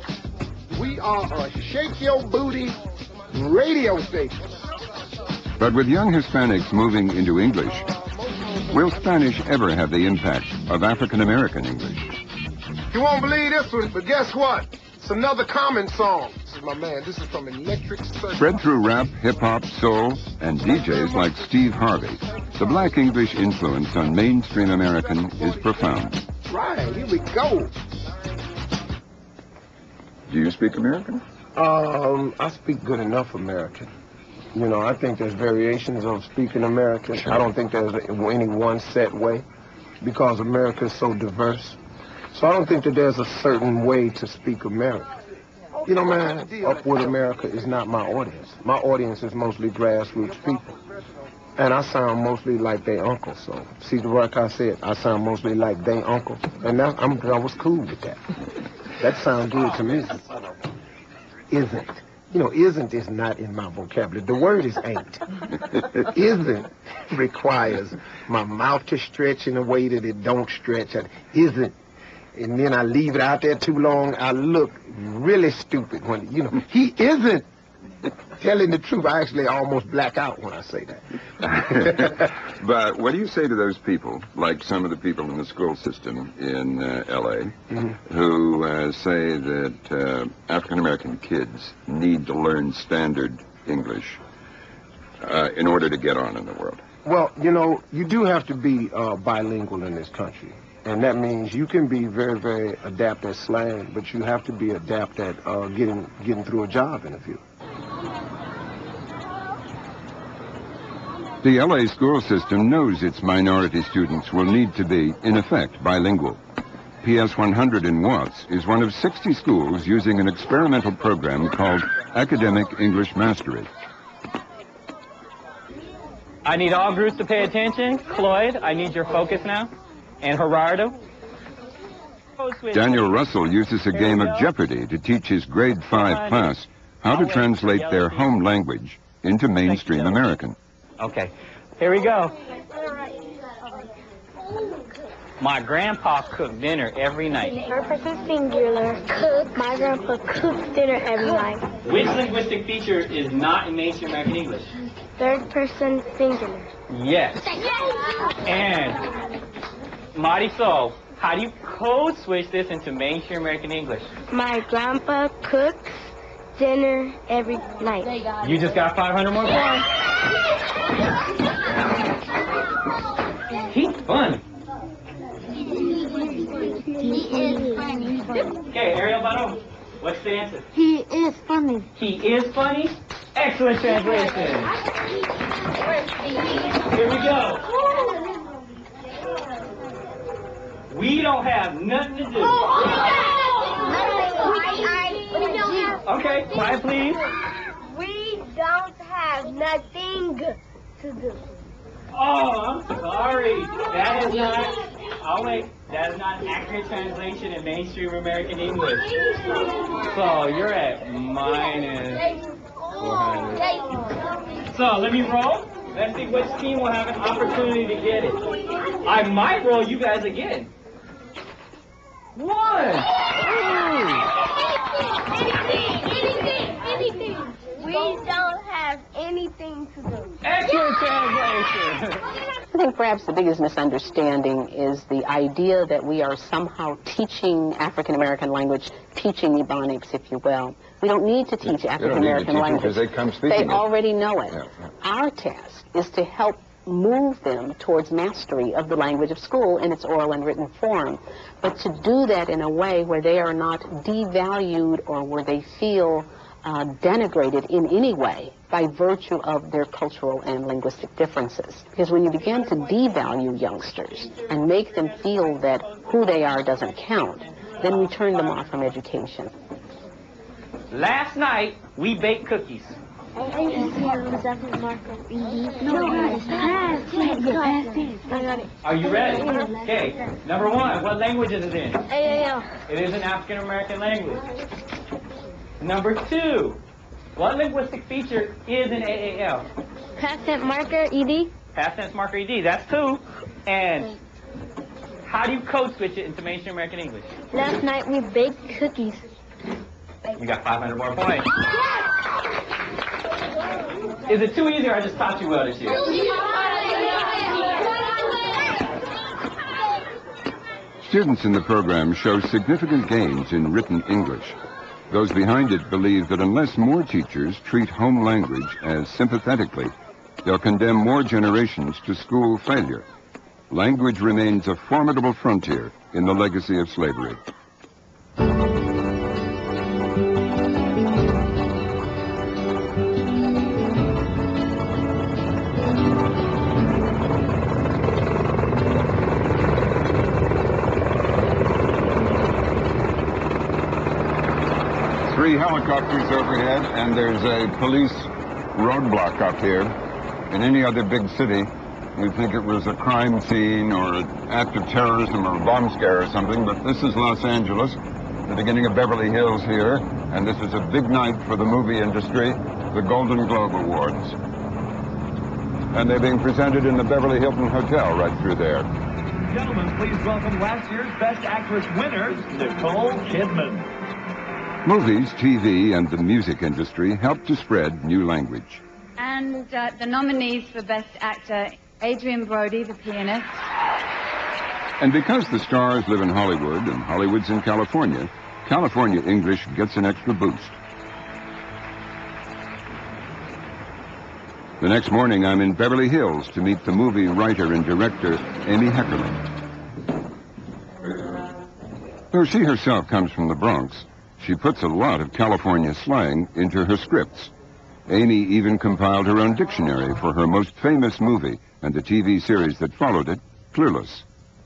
We are a shake your booty radio station. But with young Hispanics moving into English, will Spanish ever have the impact of African American English? You won't believe this one, but guess what? It's another Common song. This is my man. This is from Electric Circle. Spread through rap, hip-hop, soul, and DJs like Steve Harvey, the black English influence on mainstream American is profound. Right, here we go. Do you speak American? I speak good enough American. You know, I think there's variations of speaking American. Sure. I don't think there's any one set way because America is so diverse. So I don't think that there's a certain way to speak American. You know, man, Upward America is not my audience. My audience is mostly grassroots people. And I sound mostly like they uncle. So, see the work I said? I sound mostly like they uncle. And I was cool with that. That sounds good to me. Isn't. You know, isn't is not in my vocabulary. The word is ain't. Isn't requires my mouth to stretch in a way that it don't stretch. Isn't. And then I leave it out there too long, I look really stupid when, you know, he isn't telling the truth. I actually almost black out when I say that. But what do you say to those people, like some of the people in the school system in L.A., who say that African-American kids need to learn standard English in order to get on in the world? Well, you know, you do have to be bilingual in this country. And that means you can be very, very adept at slang, but you have to be adept at getting through a job interview. The LA school system knows its minority students will need to be, in effect, bilingual. PS 100 in Watts is one of 60 schools using an experimental program called Academic English Mastery. I need all groups to pay attention. Cloyd, I need your focus now. And Gerardo. Daniel Russell uses a game of Jeopardy to teach his grade 5 class how to translate their home language into mainstream American. Okay, here we go. My grandpa cooked dinner every night. Third person singular, cook. My grandpa cooks dinner every night. Which linguistic feature is not in mainstream American English? Third person singular. Yes. And Marisol, how do you code switch this into mainstream American English? My grandpa cooks dinner every night. You just got 500 more points. He's funny. He is funny. Okay, Ariel Barón, what's the answer? He is funny. He is funny? Excellent translation. Here we go. We don't have nothing to do. Okay, quiet please. We don't have nothing to do. Oh, I'm sorry. That is not, oh wait, that is not an accurate translation in mainstream American English. So you're at minus 400. So let me roll. Let's see which team will have an opportunity to get it. I might roll you guys again. 1. Anything. We don't have anything to do. Excellent translation. I think perhaps the biggest misunderstanding is the idea that we are somehow teaching African American language, teaching Ebonics, if you will. We don't need to teach African American language. Because they come speaking They already know it. Yeah. Our task is to help move them towards mastery of the language of school in its oral and written form, but to do that in a way where they are not devalued or where they feel denigrated in any way by virtue of their cultural and linguistic differences. Because when you begin to devalue youngsters and make them feel that who they are doesn't count, then we turn them off from education. Last night, we baked cookies. Are you ready? Okay. Number 1, what language is it in? AAL. It is an African American language. Number 2, what linguistic feature is in AAL? Past tense marker ED. Past tense marker ED, that's 2. And how do you code switch it into mainstream American English? Last night we baked cookies. You got 500 more points. Is it too easy or I just taught you well this year? Students in the program show significant gains in written English. Those behind it believe that unless more teachers treat home language as sympathetically, they'll condemn more generations to school failure. Language remains a formidable frontier in the legacy of slavery. 3 helicopters overhead, and there's a police roadblock up here. In any other big city, we'd think it was a crime scene or an act of terrorism or a bomb scare or something, but this is Los Angeles, the beginning of Beverly Hills here, and this is a big night for the movie industry, the Golden Globe Awards. And they're being presented in the Beverly Hilton Hotel right through there. Gentlemen, please welcome last year's Best Actress winner, Nicole Kidman. Movies, TV, and the music industry help to spread new language. And the nominees for Best Actor, Adrian Brody, the pianist. And because the stars live in Hollywood and Hollywood's in California, California English gets an extra boost. The next morning, I'm in Beverly Hills to meet the movie writer and director, Amy Heckerling. Though she herself comes from the Bronx, she puts a lot of California slang into her scripts. Amy even compiled her own dictionary for her most famous movie and the TV series that followed it, Clueless.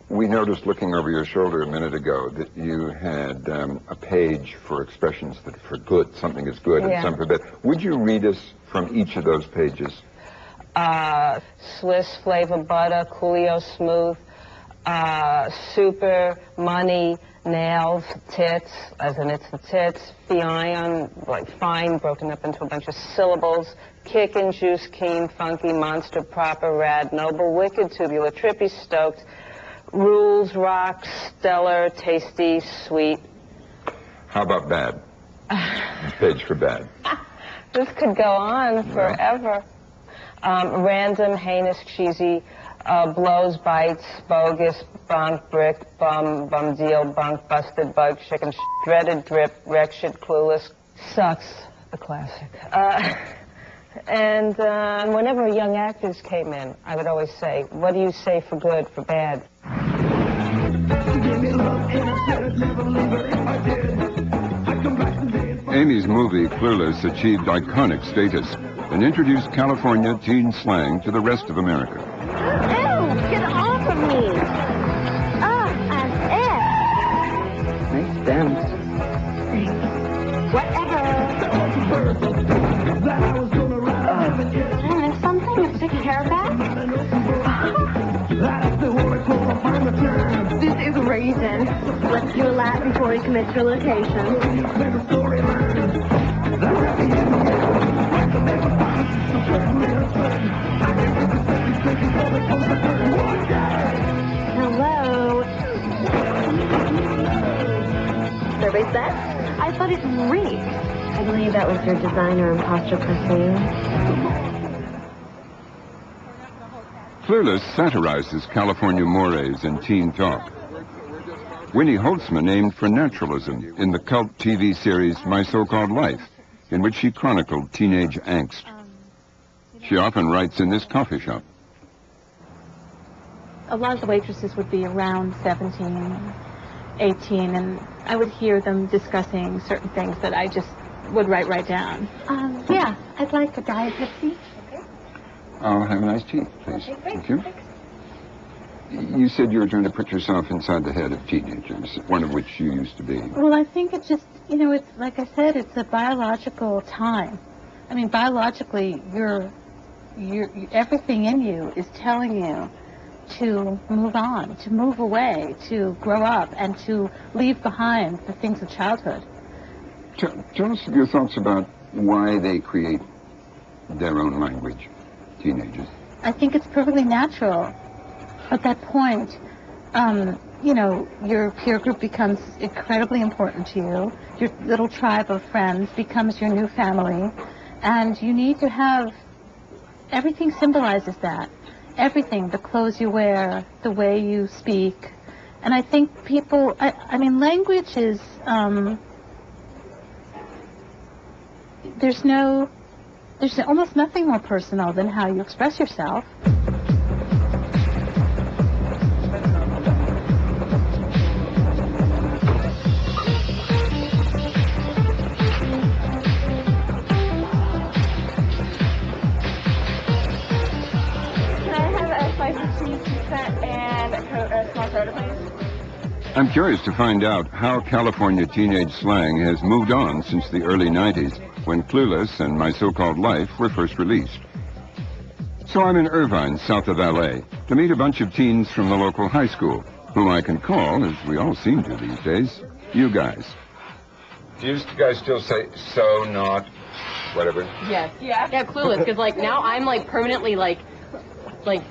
We noticed looking over your shoulder a minute ago that you had a page for expressions that for good, something is good, and some for bad. Would you read us from each of those pages? Swiss flavor butter, Coolio smooth, super, money, nails, tits, as in it's the tits, fion, like fine, broken up into a bunch of syllables, kickin', juice, keen, funky, monster, proper, rad, noble, wicked, tubular, trippy, stoked, rules, rock, stellar, tasty, sweet. How about bad? Page for bad. This could go on forever. Random, heinous, cheesy, blows, bites, bogus, bunk, brick, bum, bum deal, bunk, busted, bug, chicken, dreaded, drip, wreck, shit, clueless, sucks, a classic. And whenever young actors came in, I would always say, what do you say for good, for bad? Amy's movie, Clueless, achieved iconic status and introduced California teen slang to the rest of America. Ew, get off of me! Nice stems. Whatever. Did I miss something? A stick hair back? This is raisin. Let's do a lap before we commit to a location. Hello. Survey set? I thought it reeked. I believe that was your designer imposter perfume. Clueless satirizes California mores and teen talk. Winnie Holtzman aimed for naturalism in the cult TV series My So-Called Life, in which she chronicled teenage angst. She often writes in this coffee shop. A lot of the waitresses would be around 17, 18, and I would hear them discussing certain things that I just would write right down. Yeah, I'd like a Diet Pepsi. I'll have a nice tea, please. Okay, great. Thank you. You said you were trying to put yourself inside the head of teenagers, one of which you used to be. Well, I think it just, you know, it's like I said, it's a biological time. I mean, biologically, everything in you is telling you to move on, to move away, to grow up, and to leave behind the things of childhood. Tell us your thoughts about why they create their own language, teenagers. I think it's perfectly natural. At that point, you know, your peer group becomes incredibly important to you. Your little tribe of friends becomes your new family. And you need to have, everything symbolizes that. Everything, the clothes you wear, the way you speak. And I think people, I mean, language is, there's almost nothing more personal than how you express yourself. I'm curious to find out how California teenage slang has moved on since the early 90s, when Clueless and My So-Called Life were first released. So I'm in Irvine, south of LA, to meet a bunch of teens from the local high school, whom I can call, as we all seem to these days, you guys. Do you guys still say so, not, whatever? Yes. Yeah, clueless, because, like, now I'm, like, permanently, like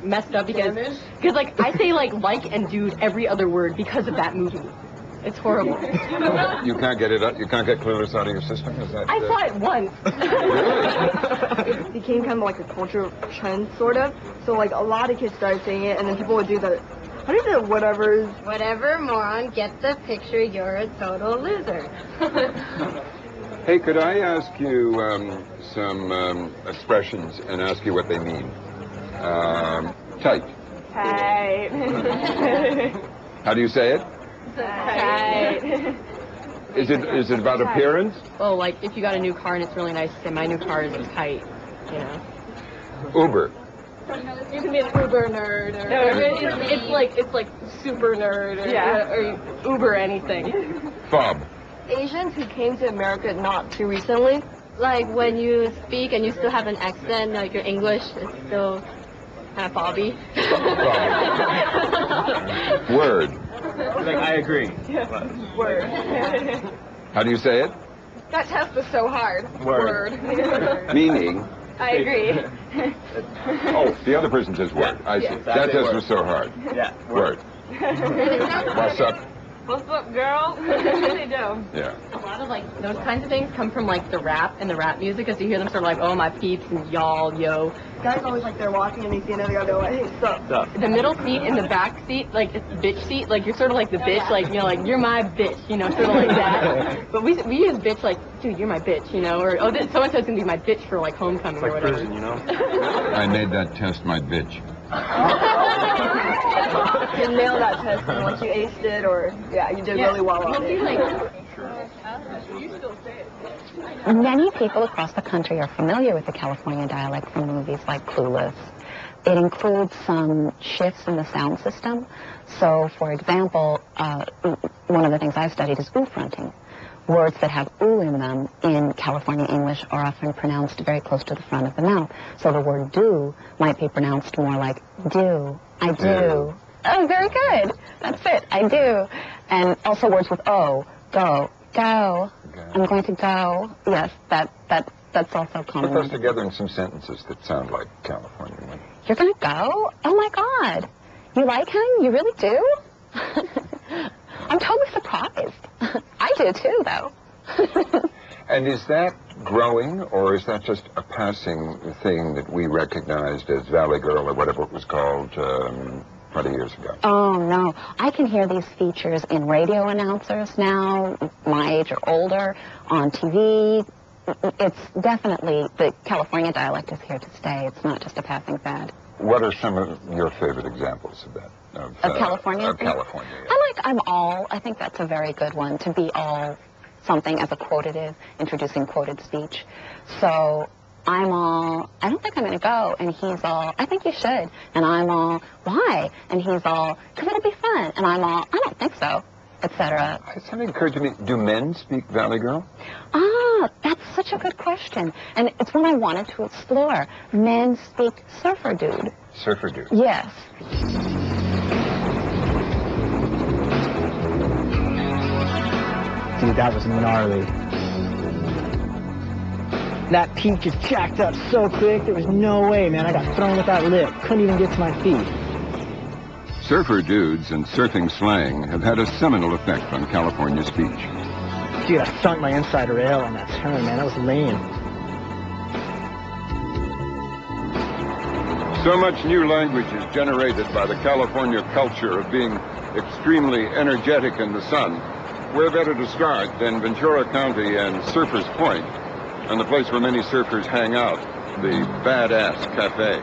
messed up because like I say like and dude every other word because of that movie. It's horrible. You can't get it out. You can't get Clueless out of your system. Is that? I saw it once. It became kind of like a cultural trend, sort of. So like a lot of kids started saying it, and then people would do the, how do you do whatever's? Whatever, moron, get the picture, you're a total loser. Hey, could I ask you some expressions and ask you what they mean? Tight. Tight. How do you say it? Tight. Is it about appearance? Oh, like if you got a new car and it's really nice to say, my new car is tight, you know? Uber. You can be an Uber nerd. Or It's like super nerd or Uber anything. Fob. Asians who came to America not too recently. Like when you speak and you still have an accent, like your English is still kind of fobby. Word. Like, I agree. Word. How do you say it? That test was so hard. Word. Meaning? I agree. Oh, the other person says word. I see. That test was so hard. Yeah. Word. What's up? What's up, girl? They do. Yeah. A lot of like those kinds of things come from like the rap and the rap music, because you hear them sort of like, oh my peeps and y'all, yo. Guys always like they're walking and they see another guy, they're like, hey, sup. The middle seat and the back seat, like it's the bitch seat, like you're sort of like the bitch, like, you know, like you're my bitch, you know, sort of like that. But we use bitch like, dude, you're my bitch, you know, or oh, so and so's gonna be my bitch for like homecoming or whatever. Prison, you know. I made that test my bitch. You nailed that test, and once you aced it, or you did really well on it. Many people across the country are familiar with the California dialect from movies like Clueless. It includes some shifts in the sound system. So, for example, one of the things I've studied is ooh fronting. Words that have ooh in them in California English are often pronounced very close to the front of the mouth. So the word do might be pronounced more like do. I do. Yeah. Oh, very good. That's it. I do. And also words with o. Go. Go. I'm going to go. Yes, that's also common. Put those together in some sentences that sound like California. You're going to go? Oh, my God. You like him? You really do? I'm totally surprised. I do, too, though. And is that growing, or is that just a passing thing that we recognized as Valley Girl or whatever it was called 20 years ago? Oh, no. I can hear these features in radio announcers now, my age or older, on TV. It's definitely, the California dialect is here to stay. It's not just a passing fad. What are some of your favorite examples of that? Of California? Of California, yeah. I like I'm all. I think that's a very good one, to be all something as a quotative, introducing quoted speech. So I'm all, I don't think I'm going to go, and he's all, I think you should. And I'm all, why? And he's all, because it'll be fun. And I'm all, I don't think so, etc. Something occurred to me. Do men speak Valley Girl? Ah, that's such a good question. And it's one I wanted to explore. Men speak surfer dude. Surfer dude? Yes. Dude, that was gnarly. That peak just jacked up so quick, there was no way, man. I got thrown with that lip. Couldn't even get to my feet. Surfer dudes and surfing slang have had a seminal effect on California speech. Dude, I sunk my inside rail on that turn, man. That was lame. So much new language is generated by the California culture of being extremely energetic in the sun. Where better to start than Ventura County and Surfers Point, and the place where many surfers hang out, the Badass Cafe.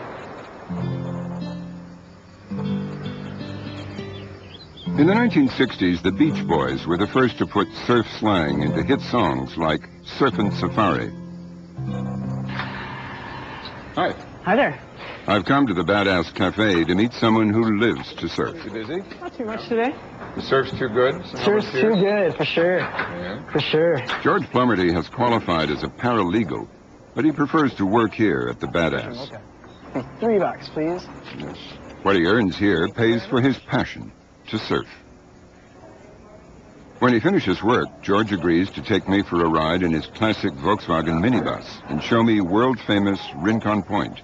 In the 1960s, the Beach Boys were the first to put surf slang into hit songs like Surfin' Safari. Hi. Hi there. I've come to the Badass Cafe to meet someone who lives to surf. You busy? Not too much today. The surf's too good? Surf's too good, for sure. Yeah. For sure. George Plummerty has qualified as a paralegal, but he prefers to work here at the Badass. Okay. $3, please. Yes. What he earns here pays for his passion to surf. When he finishes work, George agrees to take me for a ride in his classic Volkswagen minibus and show me world-famous Rincon Point.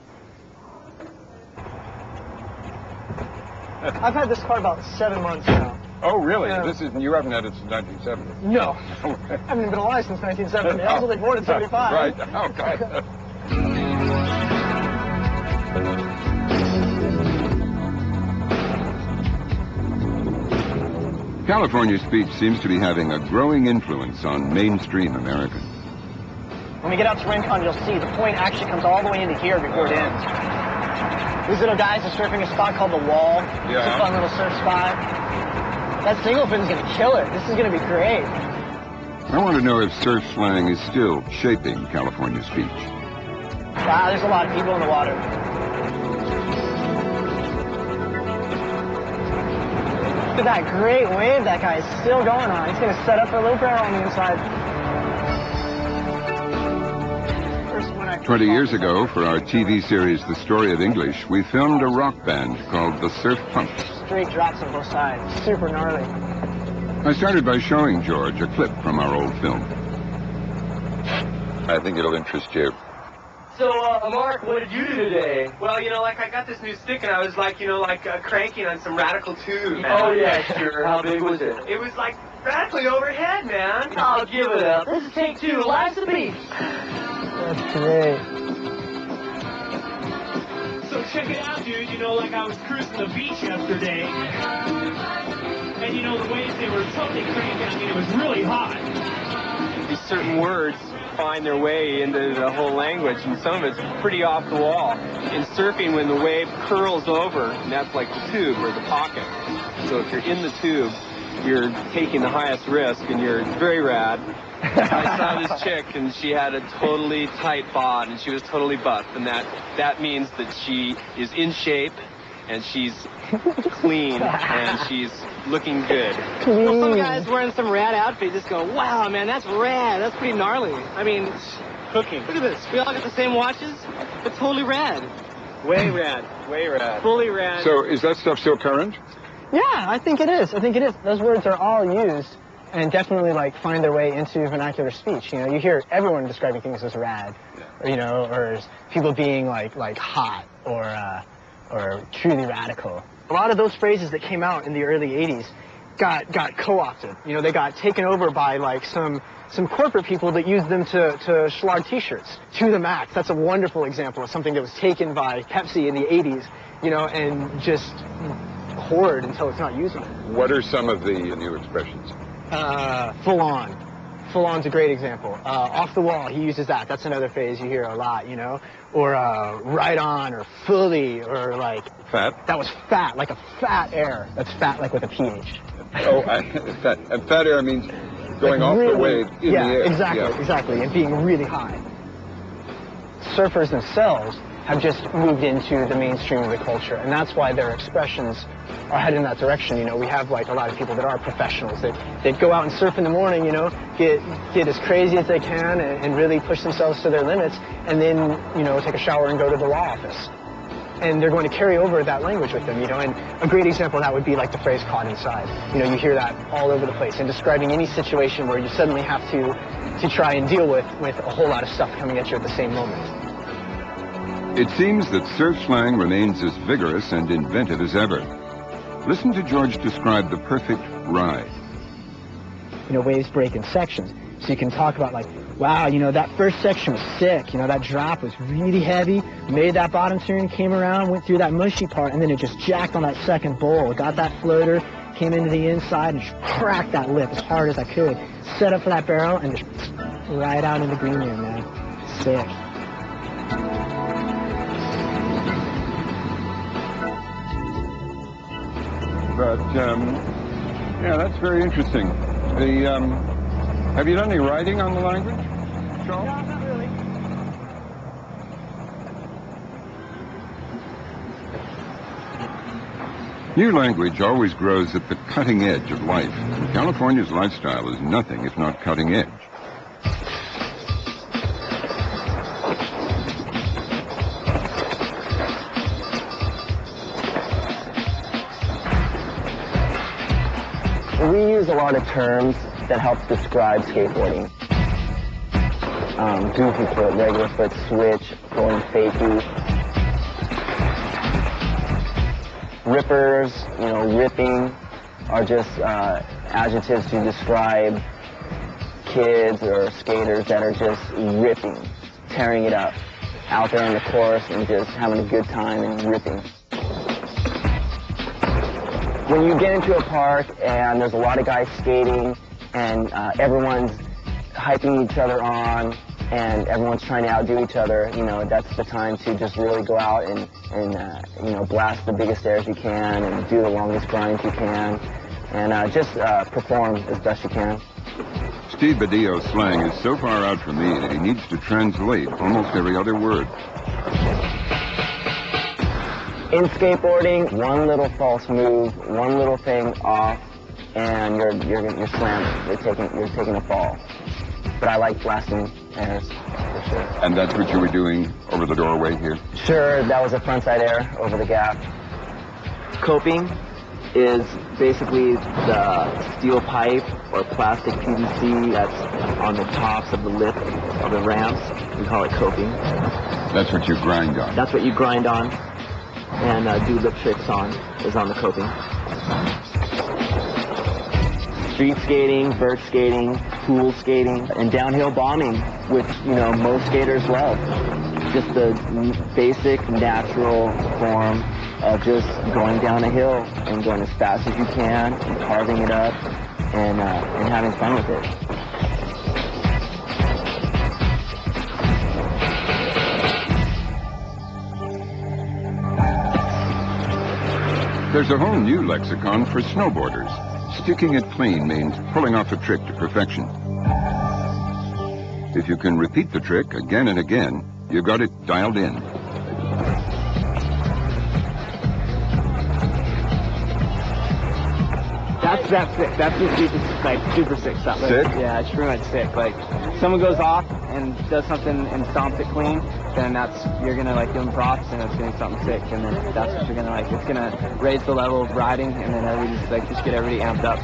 I've had this car about 7 months now. Oh, really? Yeah. You haven't had it since 1970. No. I haven't even been alive since 1970. I was only born in 75. Right. Okay. California speech seems to be having a growing influence on mainstream Americans. When we get out to Rincon, you'll see the point actually comes all the way into here before it ends. These little guys are surfing a spot called The Wall. Yeah. It's a fun little surf spot. That single fin's gonna kill it. This is gonna be great. I want to know if surf slang is still shaping California speech. Wow, there's a lot of people in the water. Look at that great wave that guy is still going on. He's gonna set up a loop arrow on the inside. 20 years ago, for our TV series, The Story of English, we filmed a rock band called the Surf Punks. Straight drops on both sides. Super gnarly. I started by showing George a clip from our old film. I think it'll interest you. So, Mark, what did you do today? Well, you know, like, I got this new stick and I was like, you know, like, cranking on some radical tube. Oh, yeah, sure. How big was it? It was, like, radically overhead, man. I'll give it up. This is take two. Life's a beach. That's great. So check it out, dude. You know, like I was cruising the beach yesterday. And, you know, the waves, they were totally cranking. I mean, it was really hot. These certain words find their way into the whole language, and some of it's pretty off the wall. In surfing, when the wave curls over, and that's like the tube or the pocket. So if you're in the tube, you're taking the highest risk, and you're very rad. I saw this chick, and she had a totally tight bod, and she was totally buff, and that means that she is in shape, and she's clean, and she's looking good. Well, some guys wearing some rad outfit just go, wow, man, that's rad. That's pretty gnarly. I mean, Cooking. look at this. We all got the same watches. It's totally rad. Way rad. Way rad. Fully rad. So is that stuff still current? Yeah, I think it is. I think it is. Those words are all used and definitely, like, find their way into vernacular speech. You know, you hear everyone describing things as rad, or, you know, or as people being, like hot or truly radical. A lot of those phrases that came out in the early 80s got co-opted. You know, they got taken over by, like, some corporate people that used them to schlag T-shirts to the max. That's a wonderful example of something that was taken by Pepsi in the 80s, you know, and just hoard until it's not usable. What are some of the new expressions? Full on. Full on's a great example. Off the wall, he uses that. That's another phrase you hear a lot, you know? Or right on, or fully, or like... Fat? That was fat, like a fat air. That's fat, like with a PH. Oh, fat. And fat air means going like off really, the wave in the air. Exactly, and being really high. Surfers themselves have just moved into the mainstream of the culture, and that's why their expressions are headed in that direction. You know, we have, like, a lot of people that are professionals that go out and surf in the morning, you know, get as crazy as they can and really push themselves to their limits, and then, you know, take a shower and go to the law office. And they're going to carry over that language with them, you know, and a great example of that would be like the phrase caught inside. You know, you hear that all over the place in describing any situation where you suddenly have to try and deal with a whole lot of stuff coming at you at the same moment. It seems that surf slang remains as vigorous and inventive as ever. Listen to George describe the perfect ride. You know, waves break in sections. So you can talk about, like, wow, you know, that first section was sick. You know, that drop was really heavy, made that bottom turn, came around, went through that mushy part, and then it just jacked on that second bowl. Got that floater, came into the inside, and just cracked that lip as hard as I could. Set up for that barrel, and just right out in the green room, man. Sick. But, yeah, that's very interesting. Have you done any writing on the language, Charles? No, not really. New language always grows at the cutting edge of life, and California's lifestyle is nothing if not cutting edge. We use a lot of terms that help describe skateboarding. Goofy foot, regular foot, switch, going fakie. Rippers, you know, ripping, are just adjectives to describe kids or skaters that are just ripping, tearing it up, out there on the course and just having a good time and ripping. When you get into a park and there's a lot of guys skating and everyone's hyping each other on and everyone's trying to outdo each other, you know, that's the time to just really go out and you know, blast the biggest airs you can and do the longest grinds you can and just perform as best you can. Steve Badillo's slang is so far out from me that he needs to translate almost every other word. In skateboarding, one little false move, one little thing off, and you're slamming. You're taking a fall. But I like blasting airs for sure. And that's what you were doing over the doorway here? Sure, that was a frontside air over the gap. Coping is basically the steel pipe or plastic PVC that's on the tops of the lip of the ramps. We call it coping. That's what you grind on? That's what you grind on and do lip tricks on, is on the coping. Street skating, vert skating, pool skating, and downhill bombing, which, you know, most skaters love. Just the basic, natural form of just going down a hill and going as fast as you can and carving it up and having fun with it. There's a whole new lexicon for snowboarders. Sticking it clean means pulling off a trick to perfection. If you can repeat the trick again and again, you've got it dialed in. That's sick. That's just super sick stuff. Sick? Yeah, it's pretty much sick. Like, someone goes off and does something and stomps it clean, then you're gonna like give them props and it's gonna be something sick, and then that's what you're gonna like. It's gonna raise the level of riding, and then everybody just get everybody amped up.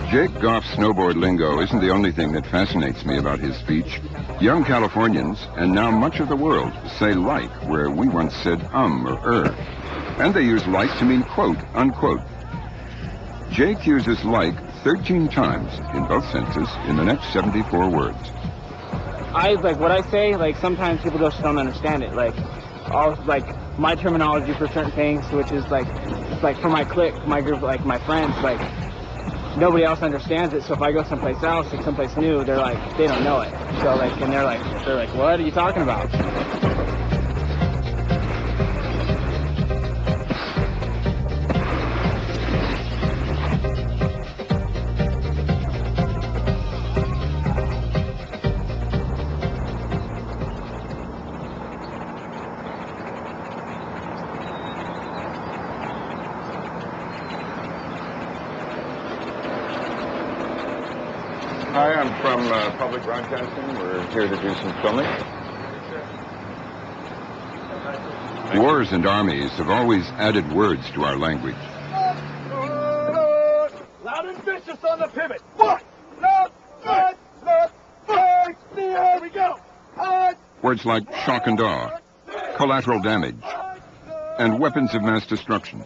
Jake Goff's snowboard lingo isn't the only thing that fascinates me about his speech. Young Californians, and now much of the world, say like where we once said or And they use like to mean quote, unquote. Jake uses like 13 times in both senses in the next 74 words. What I say, like, sometimes people just don't understand it. Like, my terminology for certain things, which is like for my clique, my group, like my friends, like, nobody else understands it. So if I go someplace else, like someplace new, they're like, they don't know it. So like, and they're like, what are you talking about? Hi, I'm from Public Broadcasting. We're here to do some filming. Wars and armies have always added words to our language. Loud and vicious on the pivot. One, left, right, here we go. Words like shock and awe, collateral damage, and weapons of mass destruction.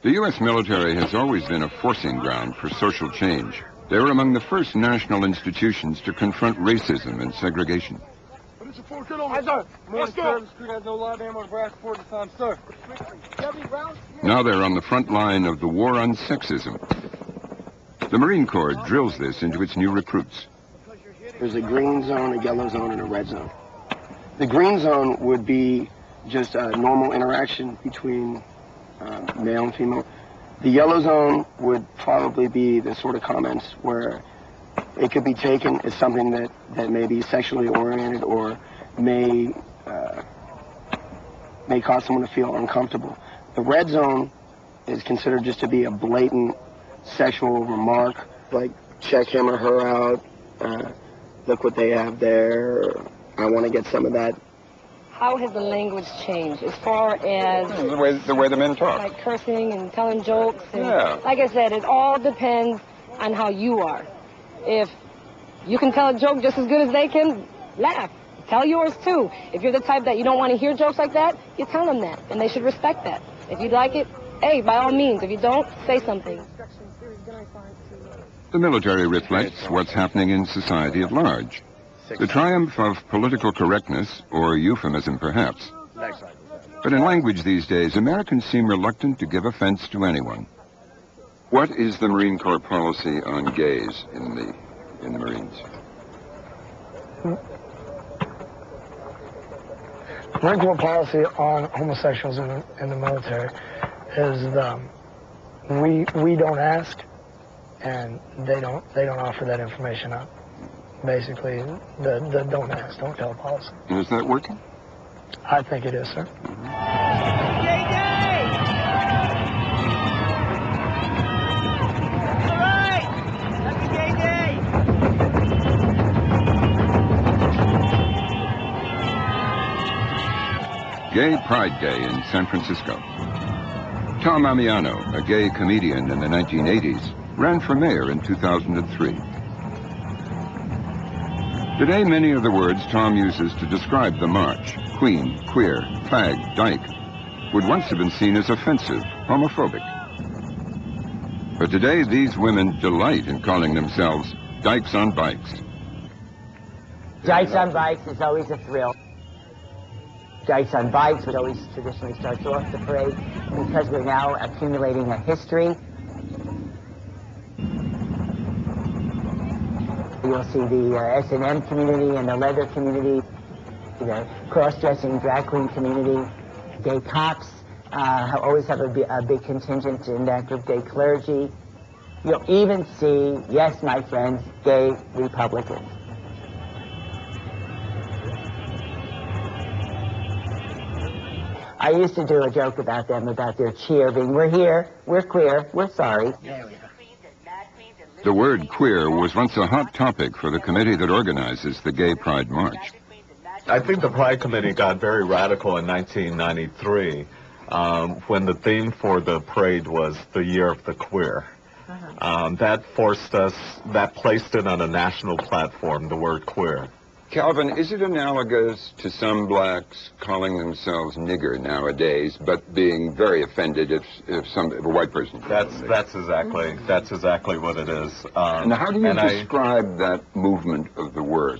The U.S. military has always been a forcing ground for social change. They were among the first national institutions to confront racism and segregation. Now they're on the front line of the war on sexism. The Marine Corps drills this into its new recruits. There's a green zone, a yellow zone, and a red zone. The green zone would be just a normal interaction between male and female. The yellow zone would probably be the sort of comments where it could be taken as something that may be sexually oriented or may cause someone to feel uncomfortable. The red zone is considered just to be a blatant sexual remark, like check him or her out, look what they have there, or, I want to get some of that. How has the language changed as far as The way the men talk. like cursing and telling jokes? And, Yeah. like I said, it all depends on how you are. If you can tell a joke just as good as they can, laugh. Tell yours too. If you're the type that you don't want to hear jokes like that, you tell them that, and they should respect that. If you like it, hey, by all means. If you don't, say something. The military reflects what's happening in society at large. The triumph of political correctness, or euphemism perhaps. But in language these days, Americans seem reluctant to give offense to anyone. What is the Marine Corps policy on gays in the Marines? Marine Corps policy on homosexuals in the military is we don't ask, and they don't offer that information up. Basically, the don't ask, don't tell policy. And is that working? I think it is, sir. Gay Pride Day in San Francisco. Tom Amiano, a gay comedian in the 1980s, ran for mayor in 2003. Today, many of the words Tom uses to describe the march, queen, queer, fag, dyke, would once have been seen as offensive, homophobic. But today, these women delight in calling themselves dykes on bikes. Dykes on bikes is always a thrill. Dykes on bikes, which always traditionally starts off the parade, because we're now accumulating a history. You'll see the S&M community and the leather community, the cross-dressing drag queen community, gay cops always have a big contingent in that group, gay clergy. You'll even see, yes, my friends, gay Republicans. I used to do a joke about them, about their cheer being, we're here, we're queer, we're sorry. The word queer was once a hot topic for the committee that organizes the Gay Pride March. I think the Pride Committee got very radical in 1993 when the theme for the parade was the Year of the Queer. That placed it on a national platform, the word queer. Calvin, is it analogous to some blacks calling themselves nigger nowadays, but being very offended if a white person? That's exactly what it is. And how do you describe that movement of the word?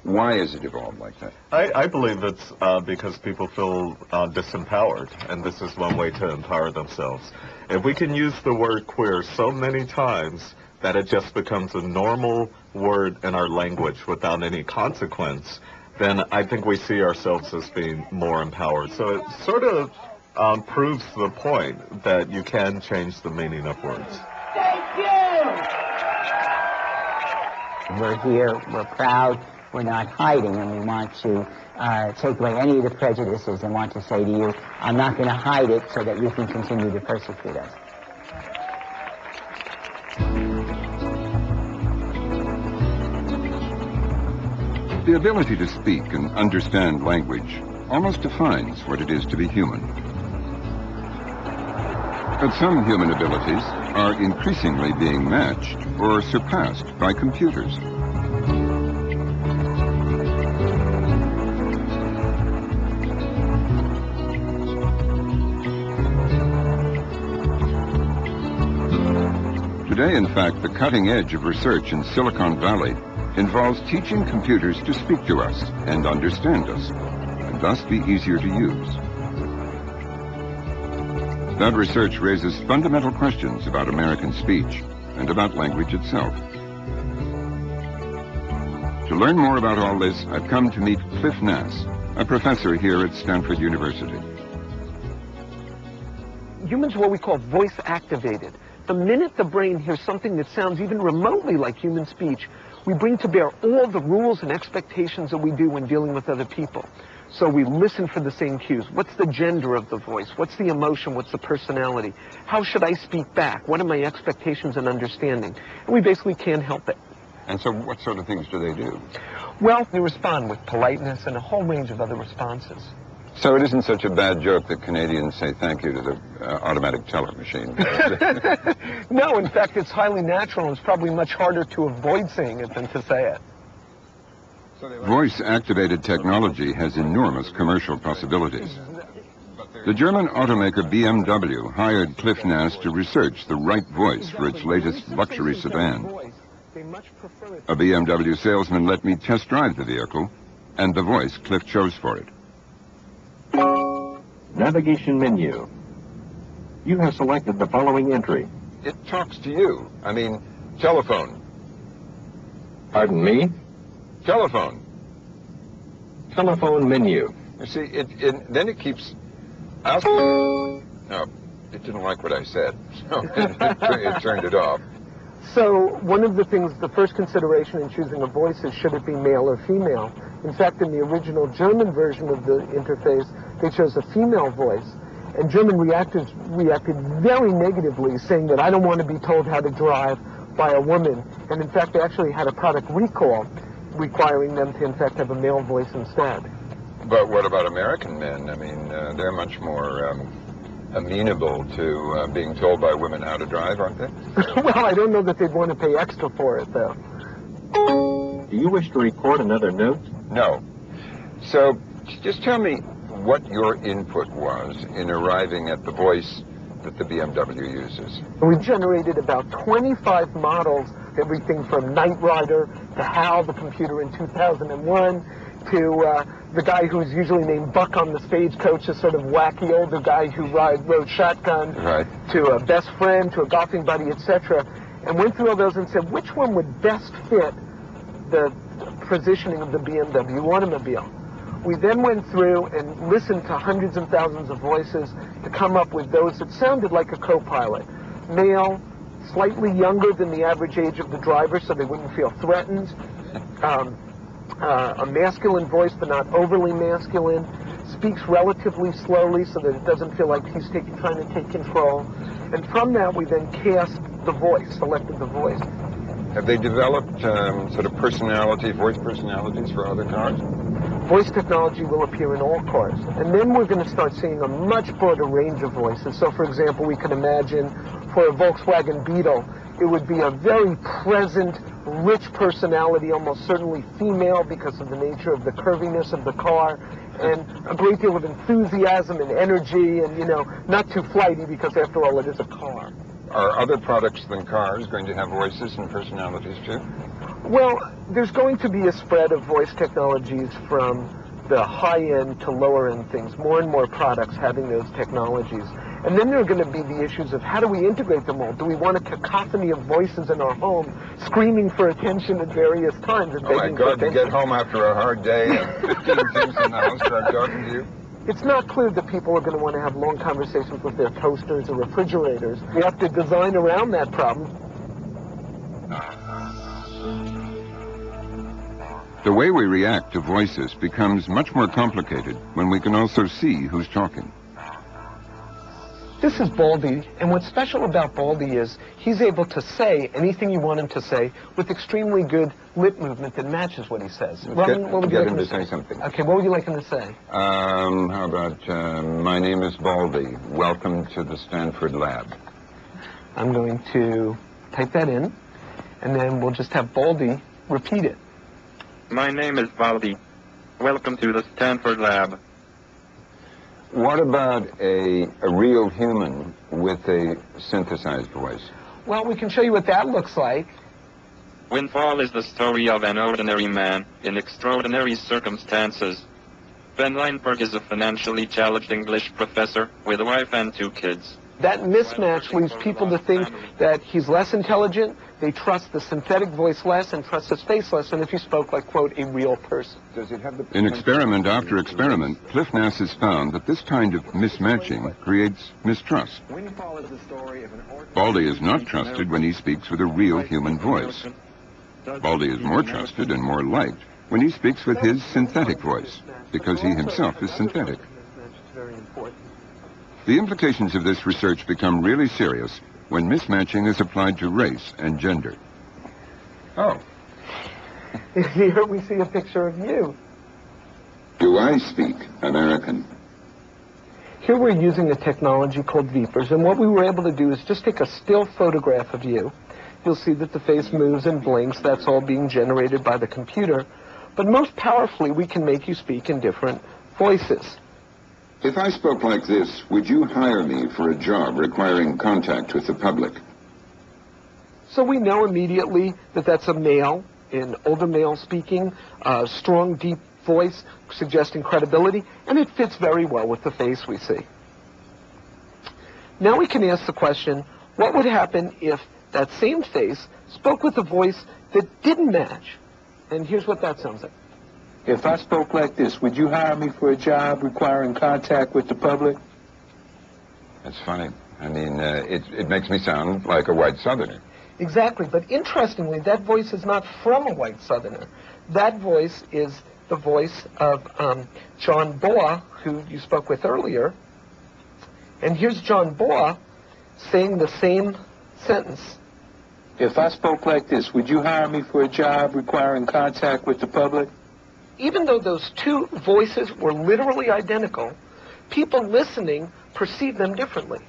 Why is it evolved like that? I believe it's because people feel disempowered, and this is one way to empower themselves. If we can use the word queer so many times that it just becomes a normal word in our language without any consequence, then I think we see ourselves as being more empowered. So it sort of proves the point that you can change the meaning of words. Thank you! We're here, we're proud, we're not hiding, and we want to take away any of the prejudices and want to say to you, I'm not going to hide it so that you can continue to persecute us. The ability to speak and understand language almost defines what it is to be human. But some human abilities are increasingly being matched or surpassed by computers. Today, in fact, the cutting edge of research in Silicon Valley involves teaching computers to speak to us and understand us, and thus be easier to use. That research raises fundamental questions about American speech and about language itself. To learn more about all this, I've come to meet Cliff Nass, a professor here at Stanford University. Humans are what we call voice activated. The minute the brain hears something that sounds even remotely like human speech, we bring to bear all the rules and expectations that we do when dealing with other people. So we listen for the same cues. What's the gender of the voice? What's the emotion? What's the personality? How should I speak back? What are my expectations and understanding? And we basically can't help it. And so what sort of things do they do? Well, they respond with politeness and a whole range of other responses. So it isn't such a bad joke that Canadians say thank you to the automatic teller machine. No, in fact, it's highly natural, and it's probably much harder to avoid saying it than to say it. Voice-activated technology has enormous commercial possibilities. The German automaker BMW hired Cliff Nass to research the right voice for its latest luxury sedan. A BMW salesman let me test drive the vehicle and the voice Cliff chose for it. Navigation menu. You have selected the following entry. It talks to you. I mean, telephone. Pardon me? Telephone. Telephone menu. You see, then it keeps asking. No, it didn't like what I said, so it turned it off. So one of the things, the first consideration in choosing a voice is should it be male or female. In fact, in the original German version of the interface, they chose a female voice. And German reacted very negatively, saying that I don't want to be told how to drive by a woman. And in fact, they actually had a product recall requiring them to, in fact, have a male voice instead. But what about American men? I mean, they're much more amenable to being told by women how to drive, aren't they? Well, I don't know that they'd want to pay extra for it, though. Do you wish to record another note? No. So, just tell me what your input was in arriving at the voice that the BMW uses. We generated about 25 models, everything from Knight Rider to HAL, the computer in 2001, to the guy who's usually named Buck on the Stagecoach, a sort of wacky older guy who rode shotgun, right, to a best friend, to a golfing buddy, etc. And went through all those and said, which one would best fit the positioning of the BMW automobile? We then went through and listened to hundreds and thousands of voices to come up with those that sounded like a co-pilot. Male, slightly younger than the average age of the driver so they wouldn't feel threatened. A masculine voice but not overly masculine. Speaks relatively slowly so that it doesn't feel like he's trying to take control. And from that we then cast the voice, selected the voice. Have they developed sort of voice personalities for other cars? Voice technology will appear in all cars. And then we're going to start seeing a much broader range of voices. So, for example, we can imagine for a Volkswagen Beetle, it would be a very present, rich personality, almost certainly female because of the nature of the curviness of the car, and a great deal of enthusiasm and energy and, not too flighty because, after all, it is a car. Are other products than cars going to have voices and personalities too? Well, there's going to be a spread of voice technologies from the high-end to lower-end things, more and more products having those technologies. And then there are going to be the issues of how do we integrate them all? Do we want a cacophony of voices in our home screaming for attention at various times? And oh my God, you get home after a hard day and 15 things in the house start talking to you? It's not clear that people are going to want to have long conversations with their toasters or refrigerators. We have to design around that problem. The way we react to voices becomes much more complicated when we can also see who's talking. This is Baldy, and what's special about Baldy is he's able to say anything you want him to say with extremely good lip movement that matches what he says. Robin, what would you like him to say something? Okay, what would you like him to say? How about, my name is Baldy. Welcome to the Stanford Lab. I'm going to type that in, and then we'll just have Baldy repeat it. My name is Baldy. Welcome to the Stanford Lab. What about a real human with a synthesized voice? Well, we can show you what that looks like. Windfall is the story of an ordinary man in extraordinary circumstances. Ben Leinberg is a financially challenged English professor with a wife and 2 kids. That mismatch leads people to think that he's less intelligent. They trust the synthetic voice less and trust his face less than if he spoke like, quote, a real person. In experiment after experiment, Cliff Nass has found that this kind of mismatching creates mistrust. Baldy is not trusted when he speaks with a real human voice. Baldy is more trusted and more liked when he speaks with his synthetic voice, because he himself is synthetic. The implications of this research become really serious when mismatching is applied to race and gender. Oh. Here we see a picture of you. Do I speak American? Here we're using a technology called Vipers, and what we were able to do is just take a still photograph of you. You'll see that the face moves and blinks. That's all being generated by the computer. but most powerfully we can make you speak in different voices. If I spoke like this, would you hire me for a job requiring contact with the public? So we know immediately that that's a male, an older male speaking, strong, deep voice, suggesting credibility, and it fits very well with the face we see. Now we can ask the question, what would happen if that same face spoke with a voice that didn't match? And here's what that sounds like. If I spoke like this, would you hire me for a job requiring contact with the public? That's funny. I mean, it makes me sound like a white Southerner. Exactly, but interestingly, that voice is not from a white Southerner. That voice is the voice of John Baugh, who you spoke with earlier. And here's John Baugh saying the same sentence. If I spoke like this, would you hire me for a job requiring contact with the public? Even though those two voices were literally identical, people listening perceive them differently.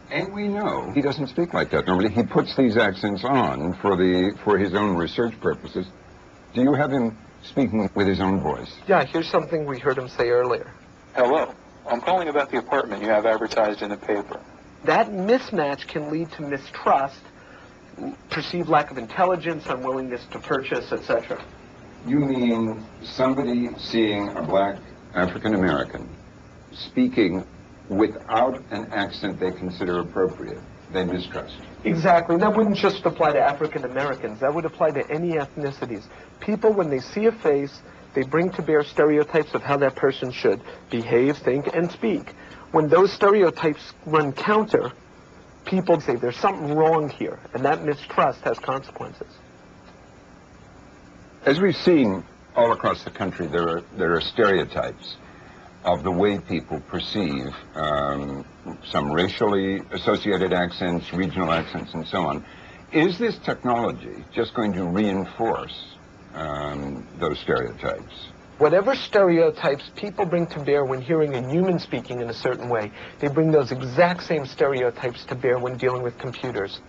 And we know he doesn't speak like that normally. He puts these accents on for his own research purposes. Do you have him speaking with his own voice? Yeah, here's something we heard him say earlier. Hello. I'm calling about the apartment you have advertised in the paper. That mismatch can lead to mistrust, perceived lack of intelligence, unwillingness to purchase, etc. You mean somebody seeing a black African-American speaking without an accent they consider appropriate, they mistrust? Exactly. That wouldn't just apply to African Americans. That would apply to any ethnicities. People, when they see a face, they bring to bear stereotypes of how that person should behave, think, and speak. When those stereotypes run counter, people say there's something wrong here, and that mistrust has consequences. As we've seen all across the country, there are stereotypes of the way people perceive some racially associated accents, regional accents, and so on. Is this technology just going to reinforce those stereotypes? Whatever stereotypes people bring to bear when hearing a human speaking in a certain way, they bring those exact same stereotypes to bear when dealing with computers.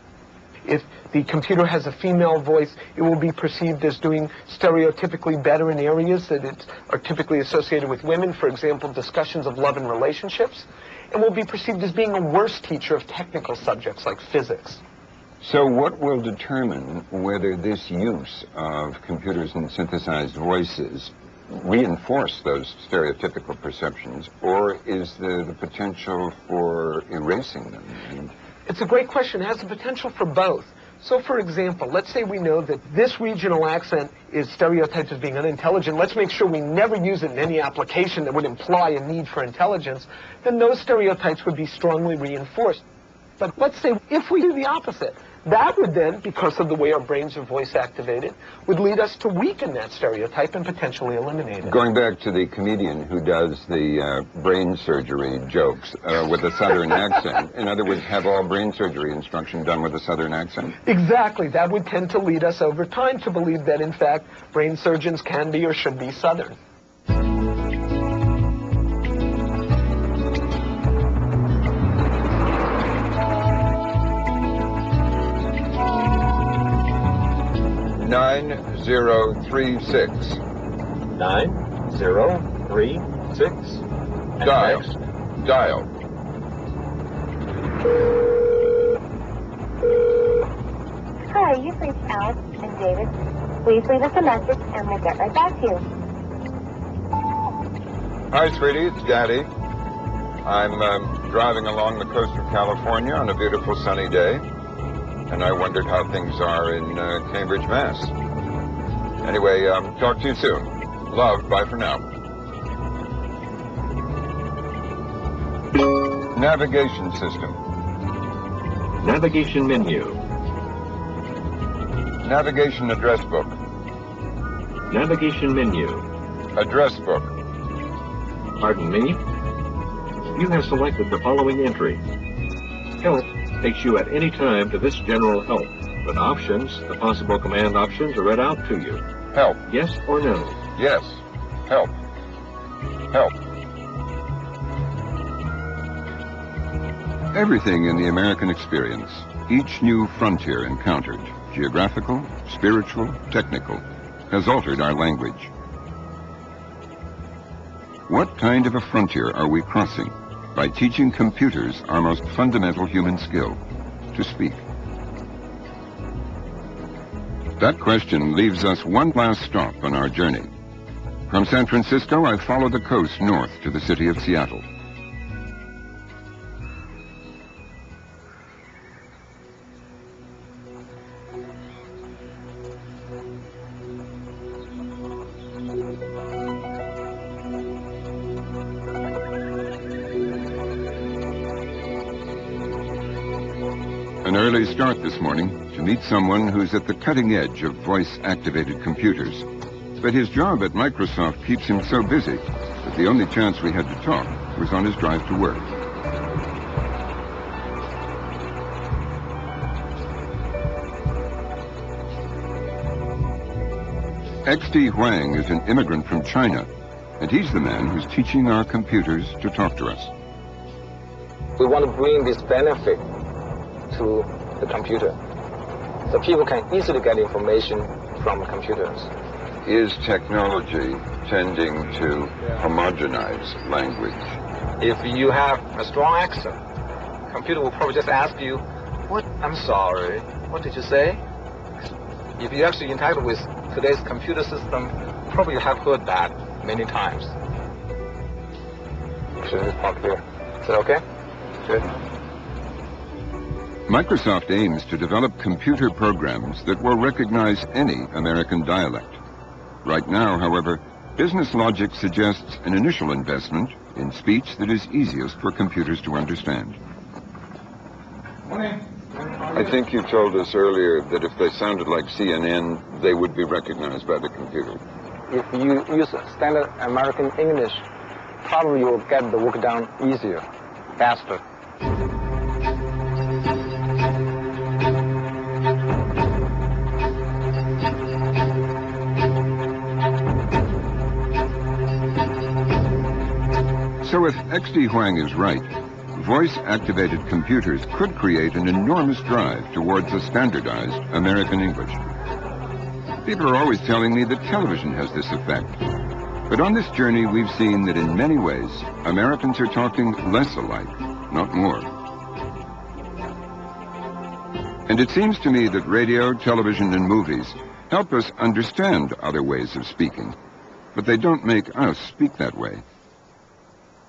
If the computer has a female voice, it will be perceived as doing stereotypically better in areas that are typically associated with women, for example, discussions of love and relationships, and will be perceived as being a worse teacher of technical subjects like physics. So what will determine whether this use of computers and synthesized voices reinforce those stereotypical perceptions, or is there the potential for erasing them? It's a great question. It has the potential for both. So, for example, let's say we know that this regional accent is stereotyped as being unintelligent. Let's make sure we never use it in any application that would imply a need for intelligence. Then those stereotypes would be strongly reinforced. But let's say if we do the opposite, that would then, because of the way our brains are voice activated, would lead us to weaken that stereotype and potentially eliminate it. Going back to the comedian who does the brain surgery jokes with a Southern accent, in other words, have all brain surgery instruction done with a Southern accent? Exactly. That would tend to lead us over time to believe that, in fact, brain surgeons can be or should be Southern. Nine 9036. 9036. Dial. Dial. Hi, you've reached Alex and David. Please leave us a message and we'll get right back to you. Hi, sweetie. It's Daddy. I'm driving along the coast of California on a beautiful sunny day, and I wondered how things are in Cambridge, Mass. Anyway, talk to you soon. Love, bye for now. Navigation system. Navigation menu. Navigation address book. Navigation menu. Address book. Pardon me? You have selected the following entry. Help takes you at any time to this general help. But options, the possible command options, are read out to you. Help. Yes or no? Yes. Help. Help. Everything in the American experience, each new frontier encountered, geographical, spiritual, technical, has altered our language. What kind of a frontier are we crossing by teaching computers our most fundamental human skill, to speak? That question leaves us one last stop on our journey. From San Francisco, I follow the coast north to the city of Seattle. An early start this morning to meet someone who's at the cutting edge of voice-activated computers. But his job at Microsoft keeps him so busy that the only chance we had to talk was on his drive to work. XD Huang is an immigrant from China, and he's the man who's teaching our computers to talk to us. We want to bring this benefit to the computer, so people can easily get information from computers. Is technology tending to homogenize language? If you have a strong accent, computer will probably just ask you, I'm sorry, what did you say? If you actually interact with today's computer system, probably you have heard that many times. Should we talk here? Is that okay? Good. Microsoft aims to develop computer programs that will recognize any American dialect. Right now, however, business logic suggests an initial investment in speech that is easiest for computers to understand. I think you told us earlier that if they sounded like CNN, they would be recognized by the computer. If you use standard American English, probably you'll get the work done easier, faster. So if XD Huang is right, voice-activated computers could create an enormous drive towards a standardized American English. People are always telling me that television has this effect. But on this journey, we've seen that in many ways, Americans are talking less alike, not more. And it seems to me that radio, television, and movies help us understand other ways of speaking, but they don't make us speak that way.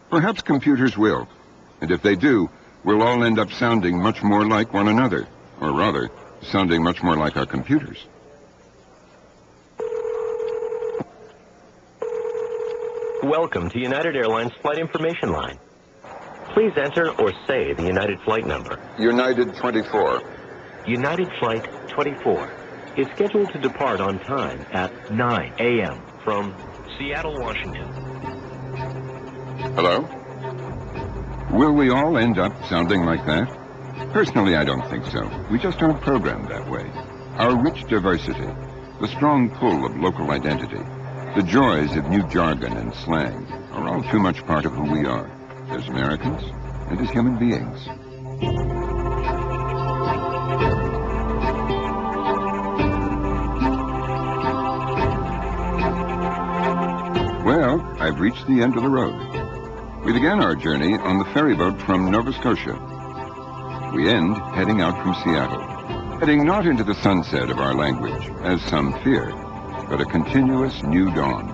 Perhaps computers will, and if they do, we'll all end up sounding much more like one another, or rather, sounding much more like our computers. Welcome to United Airlines Flight Information Line. Please enter or say the United flight number. United 24. United Flight 24 is scheduled to depart on time at 9 a.m. from Seattle, Washington. Hello? Will we all end up sounding like that? Personally, I don't think so. We just aren't programmed that way. Our rich diversity, the strong pull of local identity, the joys of new jargon and slang are all too much part of who we are, as Americans and as human beings. Well, I've reached the end of the road. We began our journey on the ferry boat from Nova Scotia. We end heading out from Seattle, heading not into the sunset of our language, as some fear, but a continuous new dawn.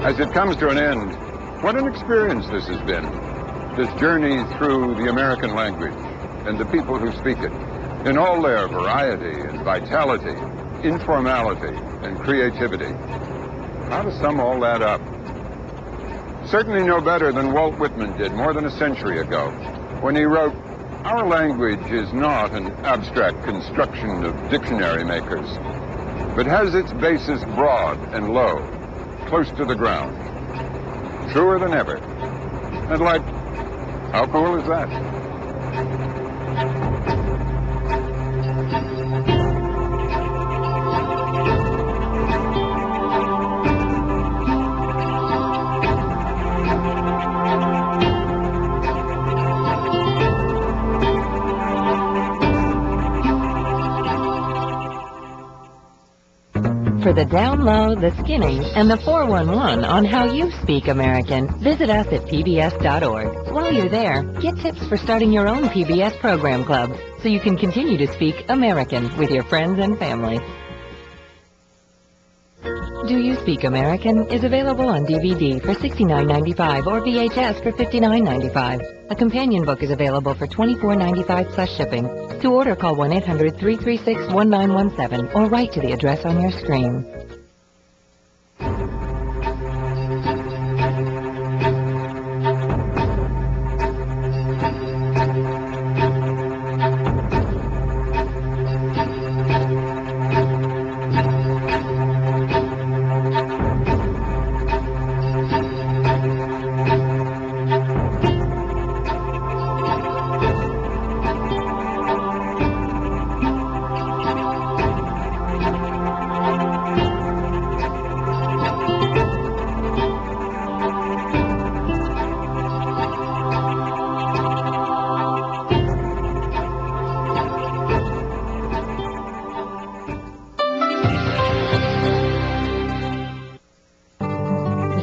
As it comes to an end, what an experience this has been. This journey through the American language and the people who speak it, in all their variety and vitality, informality and creativity. How to sum all that up? Certainly no better than Walt Whitman did more than a century ago, when he wrote, "Our language is not an abstract construction of dictionary makers, but has its basis broad and low, close to the ground, truer than ever." And like, how cool is that? For the down low, the skinny, and the 411 on how you speak American, visit us at pbs.org. While you're there, get tips for starting your own PBS program club so you can continue to speak American with your friends and family. Do You Speak American is available on DVD for $69.95 or VHS for $59.95. A companion book is available for $24.95 plus shipping. To order, call 1-800-336-1917 or write to the address on your screen.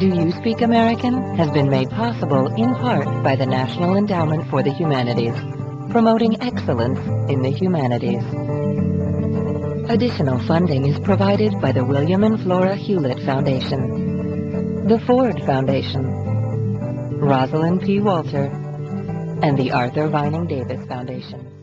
Do You Speak American has been made possible in part by the National Endowment for the Humanities, promoting excellence in the humanities. Additional funding is provided by the William and Flora Hewlett Foundation, the Ford Foundation, Rosalind P. Walter, and the Arthur Vining Davis Foundation.